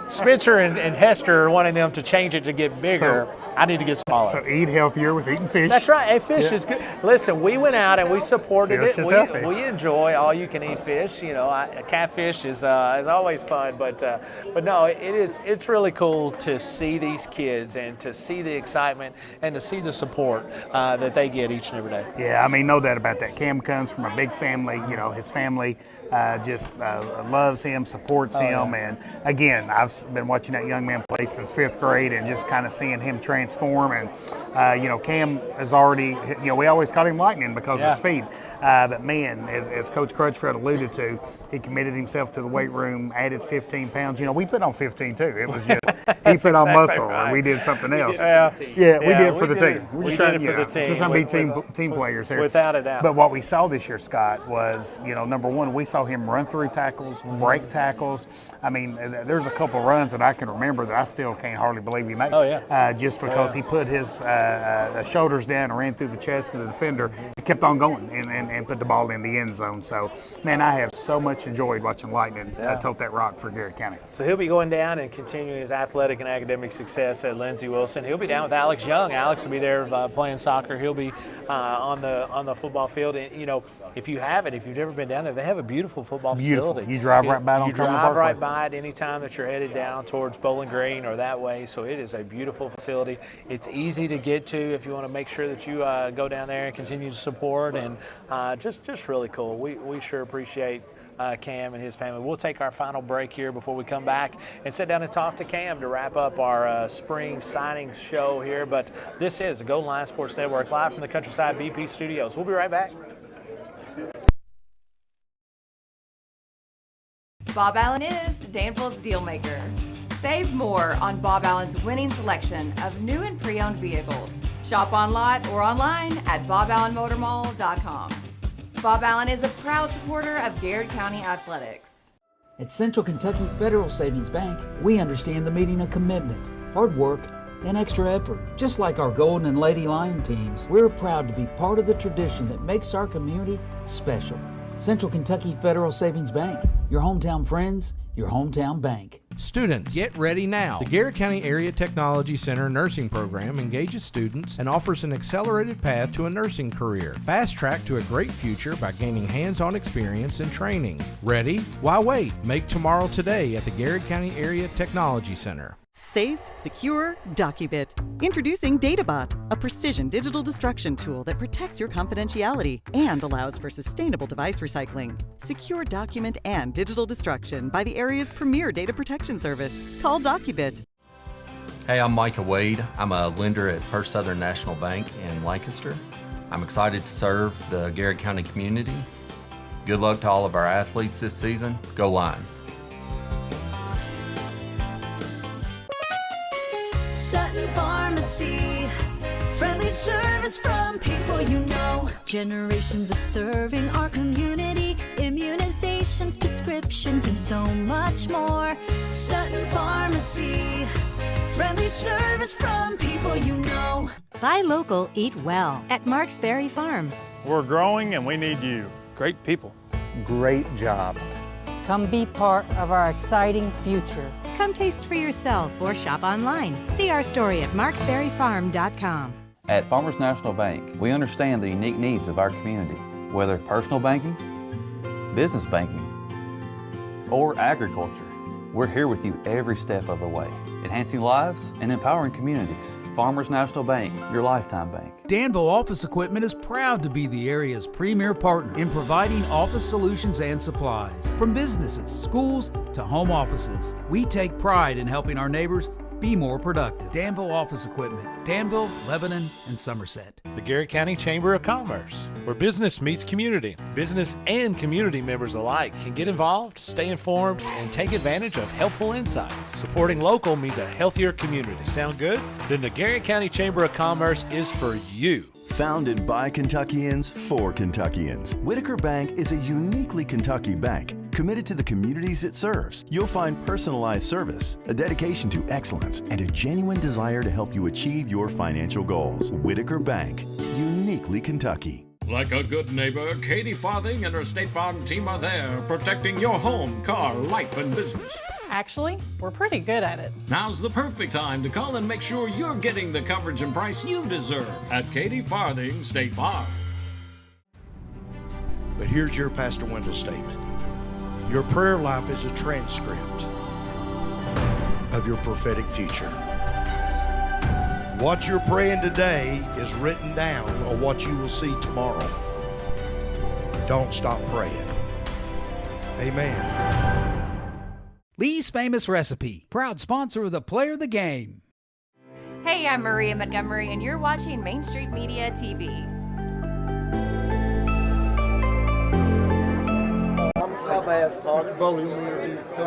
Spencer and Hester are wanting them to change it to get bigger. I need to get smaller. So eat healthier with eating fish. That's right. Hey, fish is good. Listen, we went out and we supported Fish it. is healthy. We enjoy all you can eat fish. Catfish is always fun, but no, it's really cool to see these kids and to see the excitement and to see the support that they get each and every day. Yeah, no doubt about that. Cam comes from a big family. His family just loves him, supports him. And again, I've been watching that young man play since 5th grade and just kind of seeing him transform. And, you know, Cam is already, you know, we always called him lightning because of speed. But man, as Coach Crutchfield alluded to, he committed himself to the weight room, added 15 pounds. You know, we put on 15 too. It was just, he put on muscle and we did something else. We did it for the team. We did it for the team. We're trying to be team players here. Without a doubt. But what we saw this year, Scott, was, you know, number one, we saw him run through tackles, break tackles. I mean, there's a couple runs that I can remember that I still can't hardly believe he made. Just because he put his shoulders down and ran through the chest of the defender and kept on going and put the ball in the end zone. So, man, I have so much enjoyed watching Lightning tote that rock for Garrett County. So he'll be going down and continuing his athletic and academic success at Lindsey Wilson. He'll be down with Alex Young. Alex will be there playing soccer. He'll be on the football field. And, you know, if you've never been down there, they have a beautiful football facility. You drive right by it on You Cumberland drive Parkway. right by it anytime that you're headed down towards Bowling Green or that way. So it is a beautiful facility. It's easy to get to if you want to make sure that you go down there and continue to support. And just really cool. We sure appreciate Cam and his family. We'll take our final break here before we come back and sit down and talk to Cam to wrap up our spring signing show here. But this is the Golden Line Sports Network live from the Countryside BP Studios. We'll be right back. Bob Allen is Danville's deal maker. Save more on Bob Allen's winning selection of new and pre-owned vehicles. Shop on lot or online at boballenmotormall.com. Bob Allen is a proud supporter of Garrard County Athletics. At Central Kentucky Federal Savings Bank, we understand the meaning of commitment, hard work, and extra effort. Just like our Golden and Lady Lion teams, we're proud to be part of the tradition that makes our community special. Central Kentucky Federal Savings Bank, your hometown friends, your hometown bank. Students, get ready now. The Garrett County Area Technology Center nursing program engages students and offers an accelerated path to a nursing career. Fast track to a great future by gaining hands-on experience and training. Ready? Why wait? Make tomorrow today at the Garrett County Area Technology Center. Safe, secure, DocuBit. Introducing DataBot, a precision digital destruction tool that protects your confidentiality and allows for sustainable device recycling. Secure document and digital destruction by the area's premier data protection service. Call DocuBit. Hey, I'm Micah Wade. I'm a lender at First Southern National Bank in Lancaster. I'm excited to serve the Garrett County community. Good luck to all of our athletes this season. Go Lions. Sutton Pharmacy, friendly service from people you know. Generations of serving our community, immunizations, prescriptions, and so much more. Sutton Pharmacy, friendly service from people you know. Buy local, eat well at Marks Berry Farm. We're growing and we need you. Great people. Great job. Come be part of our exciting future. Come taste for yourself or shop online. See our story at marksberryfarm.com. At Farmers National Bank, we understand the unique needs of our community, whether personal banking, business banking, or agriculture. We're here with you every step of the way, enhancing lives and empowering communities. Farmers National Bank, your lifetime bank. Danville Office Equipment is proud to be the area's premier partner in providing office solutions and supplies. From businesses, schools, to home offices, we take pride in helping our neighbors be more productive. Danville Office Equipment, Danville, Lebanon, and Somerset. The Garrett County Chamber of Commerce, where business meets community. Business and community members alike can get involved, stay informed, and take advantage of helpful insights. Supporting local means a healthier community. Sound good? Then the Garrett County Chamber of Commerce is for you. Founded by Kentuckians for Kentuckians, Whitaker Bank is a uniquely Kentucky bank committed to the communities it serves. You'll find personalized service, a dedication to excellence, and a genuine desire to help you achieve your financial goals. Whitaker Bank, uniquely Kentucky. Like a good neighbor, Katie Farthing and her State Farm team are there, protecting your home, car, life, and business. Actually, we're pretty good at it. Now's the perfect time to call and make sure you're getting the coverage and price you deserve at Katie Farthing State Farm. But here's your Pastor Wendell statement. Your prayer life is a transcript of your prophetic future. What you're praying today is written down on what you will see tomorrow. Don't stop praying. Amen. Lee's Famous Recipe, proud sponsor of the Player of the Game. Hey, I'm Maria Montgomery, and you're watching Main Street Media TV.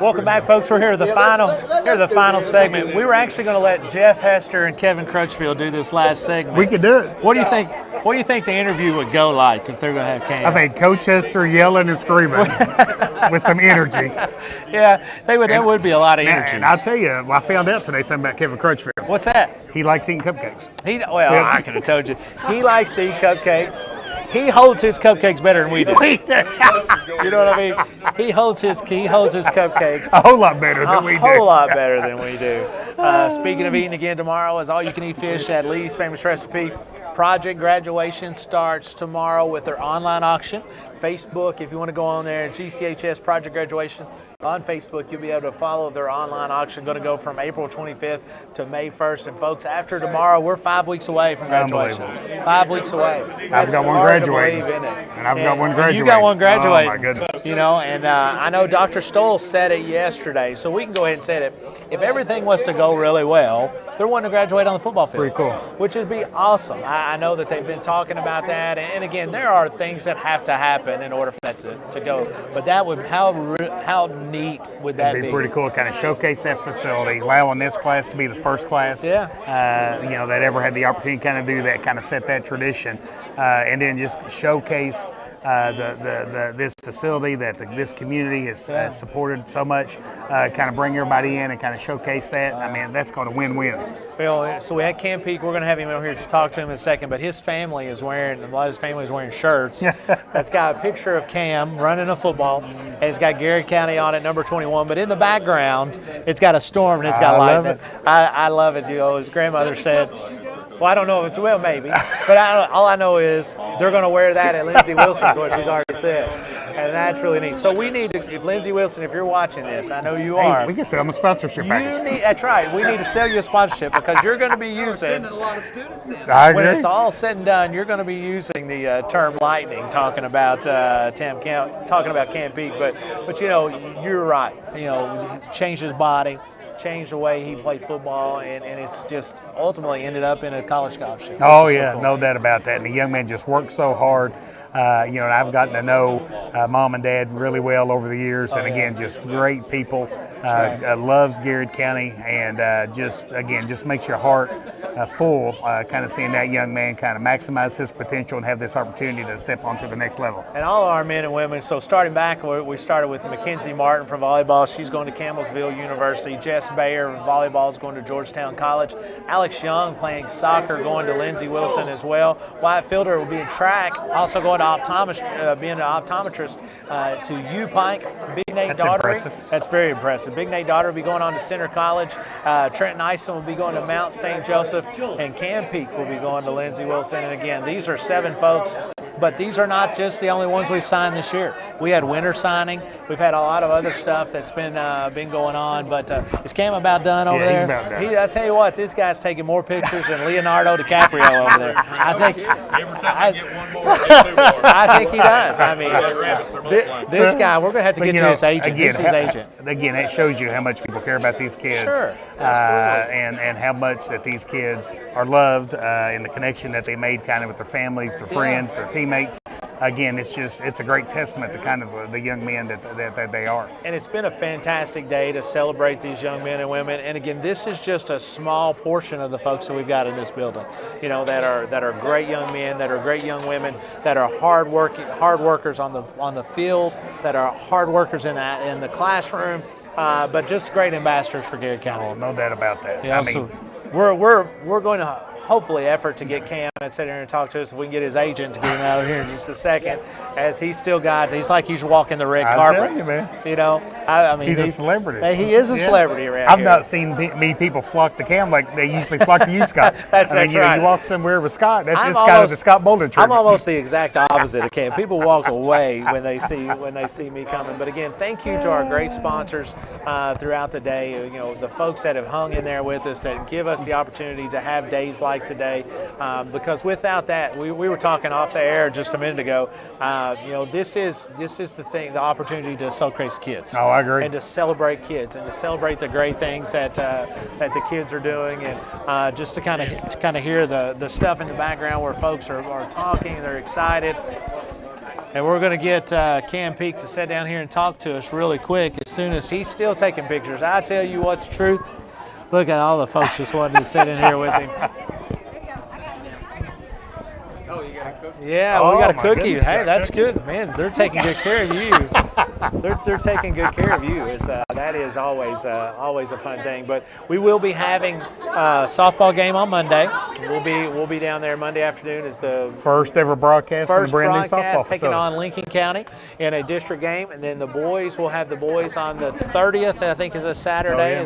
Welcome back, folks. We're here at the final segment. We were actually going to let Jeff Hester and Kevin Crutchfield do this last segment. We could do it. What do you think? What do you think the interview would go like if they're going to have Cam? I think Coach Hester yelling and screaming with some energy. Yeah, that would be a lot of energy. And I'll tell you, I found out today something about Kevin Crutchfield. What's that? He likes eating cupcakes. I could have told you. He likes to eat cupcakes. He holds his cupcakes better than we do. You know what I mean? He holds his cupcakes a whole lot better than we do. A whole lot better than we do. Speaking of eating again tomorrow, is all-you-can-eat fish at Lee's Famous Recipe. Project Graduation starts tomorrow with their online auction. Facebook, if you want to go on there, GCHS Project Graduation on Facebook, you'll be able to follow their online auction. Going to go from April 25th to May 1st. And folks, after tomorrow, we're 5 weeks away from graduation. 5 weeks away. I've got one graduating. And I've got one graduating. You got one graduating. Oh, my goodness. You know, and I know Dr. Stoll said it yesterday, so we can go ahead and say it. If everything was to go really well, they're wanting to graduate on the football field. Pretty cool. Which would be awesome. I know that they've been talking about that. And again, there are things that have to happen in order for that to go. But that would, how neat would that be? It'd be pretty cool to kind of showcase that facility, allowing this class to be the first class that ever had the opportunity to kind of do that, kind of set that tradition. And then just showcase this facility that this community has supported so much, kind of bring everybody in and kind of showcase that. I mean, that's called a win-win. Well, so we had Cam Peak. We're going to have him over here to talk to him in a second, but his family is wearing, a lot of his family is wearing shirts that's got a picture of Cam running a football, and it's got Garrard County on it, number 21, but in the background, it's got a storm and it's got lightning. I love it. You know, his grandmother says, well, I don't know if it's maybe, but all I know is they're going to wear that at Lindsey Wilson's, what she's already said, and that's really neat. So we need to, if Lindsey Wilson, if you're watching this, I know you are. We can sell them a sponsorship package. That's right. We need to sell you a sponsorship because you're going to be using. Sending a lot of students then. I agree. When it's all said and done, you're going to be using the term lightning, talking about Cam Peak, but you know, you're right. You know, changed his body. Changed the way he played football, and it's just ultimately ended up in a college scholarship. Oh, yeah, no doubt about that. And the young man just worked so hard. And I've gotten to know Mom and Dad really well over the years, and again, just great people. Loves Garrard County, and just makes your heart full, kind of seeing that young man kind of maximize his potential and have this opportunity to step on to the next level. And all of our men and women, so starting back, we started with Mackenzie Martin for volleyball. She's going to Campbellsville University. Jess Bayer, volleyball, is going to Georgetown College. Alex Young playing soccer, going to Lindsey Wilson as well. Wyatt Fielder will be in track, also going to being an optometrist to U Pike. Big Nate Daughtery. That's very impressive. Big Nate Daughtery will be going on to Center College. Trenton Ison will be going to Mount St. Joseph, and Cam Peak will be going to Lindsey Wilson. And again, these are 7 folks. But these are not just the only ones we've signed this year. We had winter signing. We've had a lot of other stuff that's been going on. But is Cam about done over there? He's about done. I tell you what, this guy's taking more pictures than Leonardo DiCaprio over there. I think he does. I mean, this guy, we're going to have to get to his agent. He's his agent. Again, it shows you how much people care about these kids. Sure, absolutely. And how much that these kids are loved and the connection that they made kind of with their families, their friends, their teammates. Again, it's a great testament to kind of the young men that they are. And it's been a fantastic day to celebrate these young men and women. And again, this is just a small portion of the folks that we've got in this building, you know, that are great young men, that are great young women, that are hard workers on the field, that are hard workers in the classroom, but just great ambassadors for Garrard County. Oh, no doubt about that. Yeah, so we're going to hopefully effort to get Cam and sit here and talk to us if we can get his agent to get him out of here in just a second, as he's like he's walking the red carpet. I'm telling you, man. You know, I mean, he's a celebrity. He is a celebrity around I've here. not seen people flock to Cam like they usually flock to you, Scott. That's right. You walk somewhere with Scott, that's kind of the Scott Bolden treatment. I'm almost the exact opposite of Cam. People walk away when they see me coming. But again, thank you to our great sponsors throughout the day. You know, the folks that have hung in there with us, that give us the opportunity to have days like like today, because without that, we were talking off the air just a minute ago. This is the thing, the opportunity to celebrate kids. Oh, I agree. And to celebrate kids and to celebrate the great things that the kids are doing, and just to kind of hear the stuff in the background where folks are talking, they're excited. And we're going to get Cam Peak to sit down here and talk to us really quick as soon as he's still taking pictures. I tell you what's the truth. Look at all the folks just wanted to sit in here with him. Oh, you got a cookie? Yeah, we got a cookie. Hey, that's good, man. They're taking good care of you. They're taking good care of you. That is always a fun thing. But we will be having a softball game on Monday. We'll be down there Monday afternoon. Is the first ever broadcast from the brand new softball taking facility. on Lincoln County in a district game, and then the boys will have the boys on the 30th. I think is a Saturday,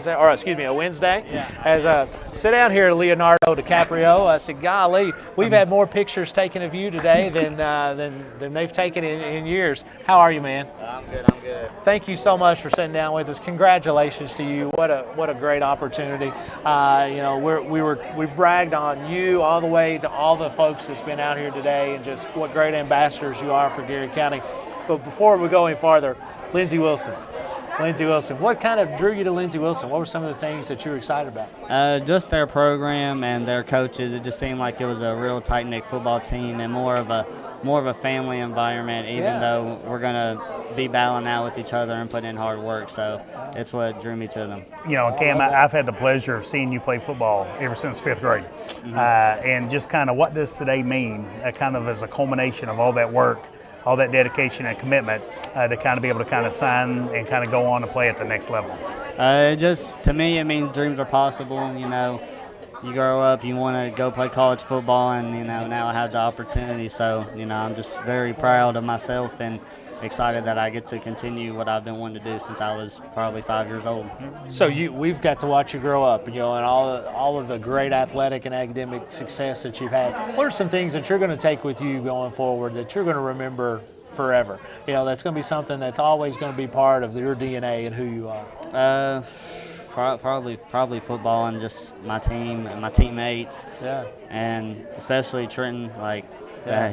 a Wednesday. Yeah. As sit down here, Leonardo DiCaprio. I said, golly, we've had more pictures taken of you today than they've taken in years. How are you, man? I'm good. Thank you so much for sitting down with us. Congratulations to you. What a great opportunity. We've bragged on you all the way to all the folks that's been out here today, and just what great ambassadors you are for Garrard County. But before we go any farther, Lindsey Wilson, what kind of drew you to Lindsey Wilson? What were some of the things that you were excited about? Just their program and their coaches. It just seemed like it was a real tight-knit football team and more of a family environment, even though we're going to be battling out with each other and putting in hard work. So it's what drew me to them. Cam, I've had the pleasure of seeing you play football ever since 5th grade. And just kind of what does today mean, kind of as a culmination of all that work, all that dedication and commitment to kind of be able to kind of sign and kind of go on and play at the next level? To me, it means dreams are possible. You grow up, you want to go play college football, and now I have the opportunity. So I'm just very proud of myself and excited that I get to continue what I've been wanting to do since I was probably 5 years old. So we've got to watch you grow up, and all of the great athletic and academic success that you've had. What are some things that you're going to take with you going forward that you're going to remember forever? That's going to be something that's always going to be part of your DNA and who you are. Probably football and just my team and my teammates. Yeah. And especially Trenton,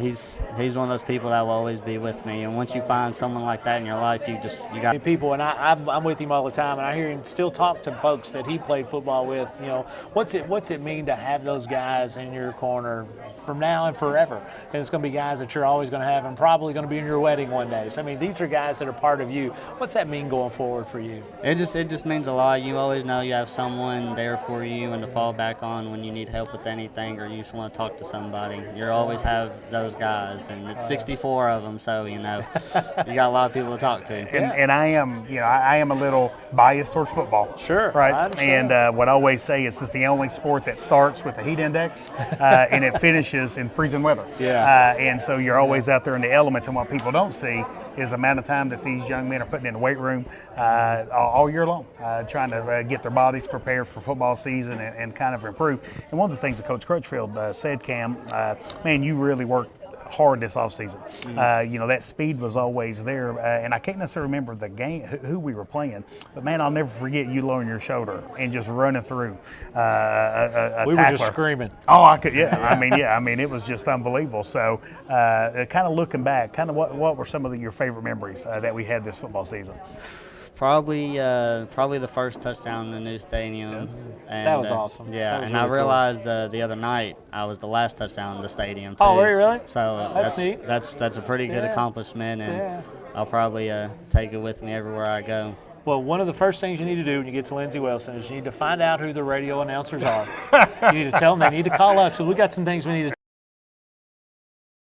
he's one of those people that will always be with me. And once you find someone like that in your life, you got people. And I'm with him all the time, and I hear him still talk to folks that he played football with. What's it mean to have those guys in your corner from now and forever? And it's going to be guys that you're always going to have, and probably going to be in your wedding one day. So these are guys that are part of you. What's that mean going forward for you? It just means a lot. You always know you have someone there for you and to fall back on when you need help with anything, or you just want to talk to somebody. You always have those guys, and it's 64 of them, so you got a lot of people to talk to. And I am a little biased towards football. Sure. Right. And what I always say is it's the only sport that starts with a heat index and it finishes in freezing weather. Yeah. And so you're always out there in the elements, and what people don't see is the amount of time that these young men are putting in the weight room all year long, trying to get their bodies prepared for football season and kind of improve. And one of the things that Coach Crutchfield said, Cam, man, you really worked hard this offseason. That speed was always there, and I can't necessarily remember the game, who we were playing, but man, I'll never forget you lowering your shoulder and just running through a we tackler. Were just screaming. Oh, I could, I mean, it was just unbelievable. So, kind of looking back, kind of what were some of your favorite memories that we had this football season? Probably the first touchdown in the new stadium. And, that was awesome. Yeah, was and really I realized the other night I was the last touchdown in the stadium too. Oh, were you really? So that's neat. That's a pretty good accomplishment, and I'll probably take it with me everywhere I go. Well, one of the first things you need to do when you get to Lindsey Wilson is you need to find out who the radio announcers are. You need to tell them they need to call us, because we got some things we need to.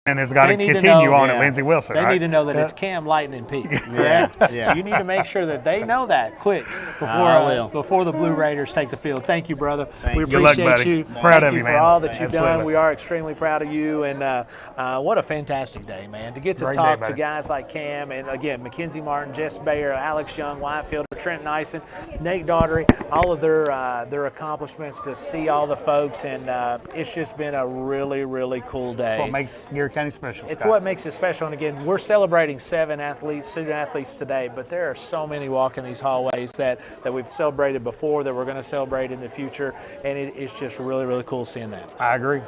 And it's got to continue on at Lindsey Wilson. They need to know that it's Cam, Lightning, Pete. So you need to make sure that they know that quick before the Blue Raiders take the field. Thank you, brother. We appreciate you. Proud of you, man. For all that you've done. We are extremely proud of you. And what a fantastic day, man. To get to talk to guys like Cam and, again, Mackenzie Martin, Jess Bayer, Alex Young, Whitefield, Trent Nyson, Nate Daugherty, all of their accomplishments, to see all the folks. And it's just been a really, really cool day. That's what makes Garrard County special. It's Scott. what makes it special. And again, we're celebrating 7 athletes, student athletes today, but there are so many walking these hallways that we've celebrated before, that we're going to celebrate in the future, and it's just really, really cool seeing that. I agree.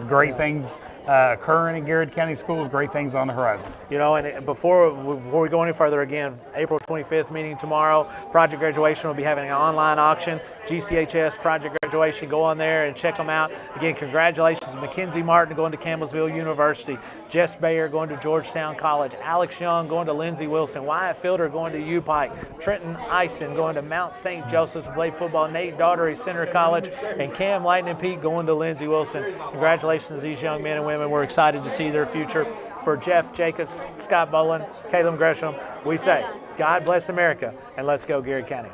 Great things occurring in Garrard County Schools, great things on the horizon. You know, and before we go any further, again, April 25th meeting tomorrow, project graduation will be having an online auction, GCHS project graduation. Go on there and check them out. Again, congratulations to Mackenzie Martin going to Campbellsville University, Jess Bayer going to Georgetown College, Alex Young going to Lindsey Wilson, Wyatt Fielder going to U-Pike, Trenton Eisen going to Mount St. Joseph's to play football, Nate Daughtery Center College, and Cam Lightning Peak going to Lindsey Wilson. Congratulations to these young men and women. We're excited to see their future. For Jeff Jacobs, Scott Boland, Caleb Gresham, we say, God bless America, and let's go Garrard County.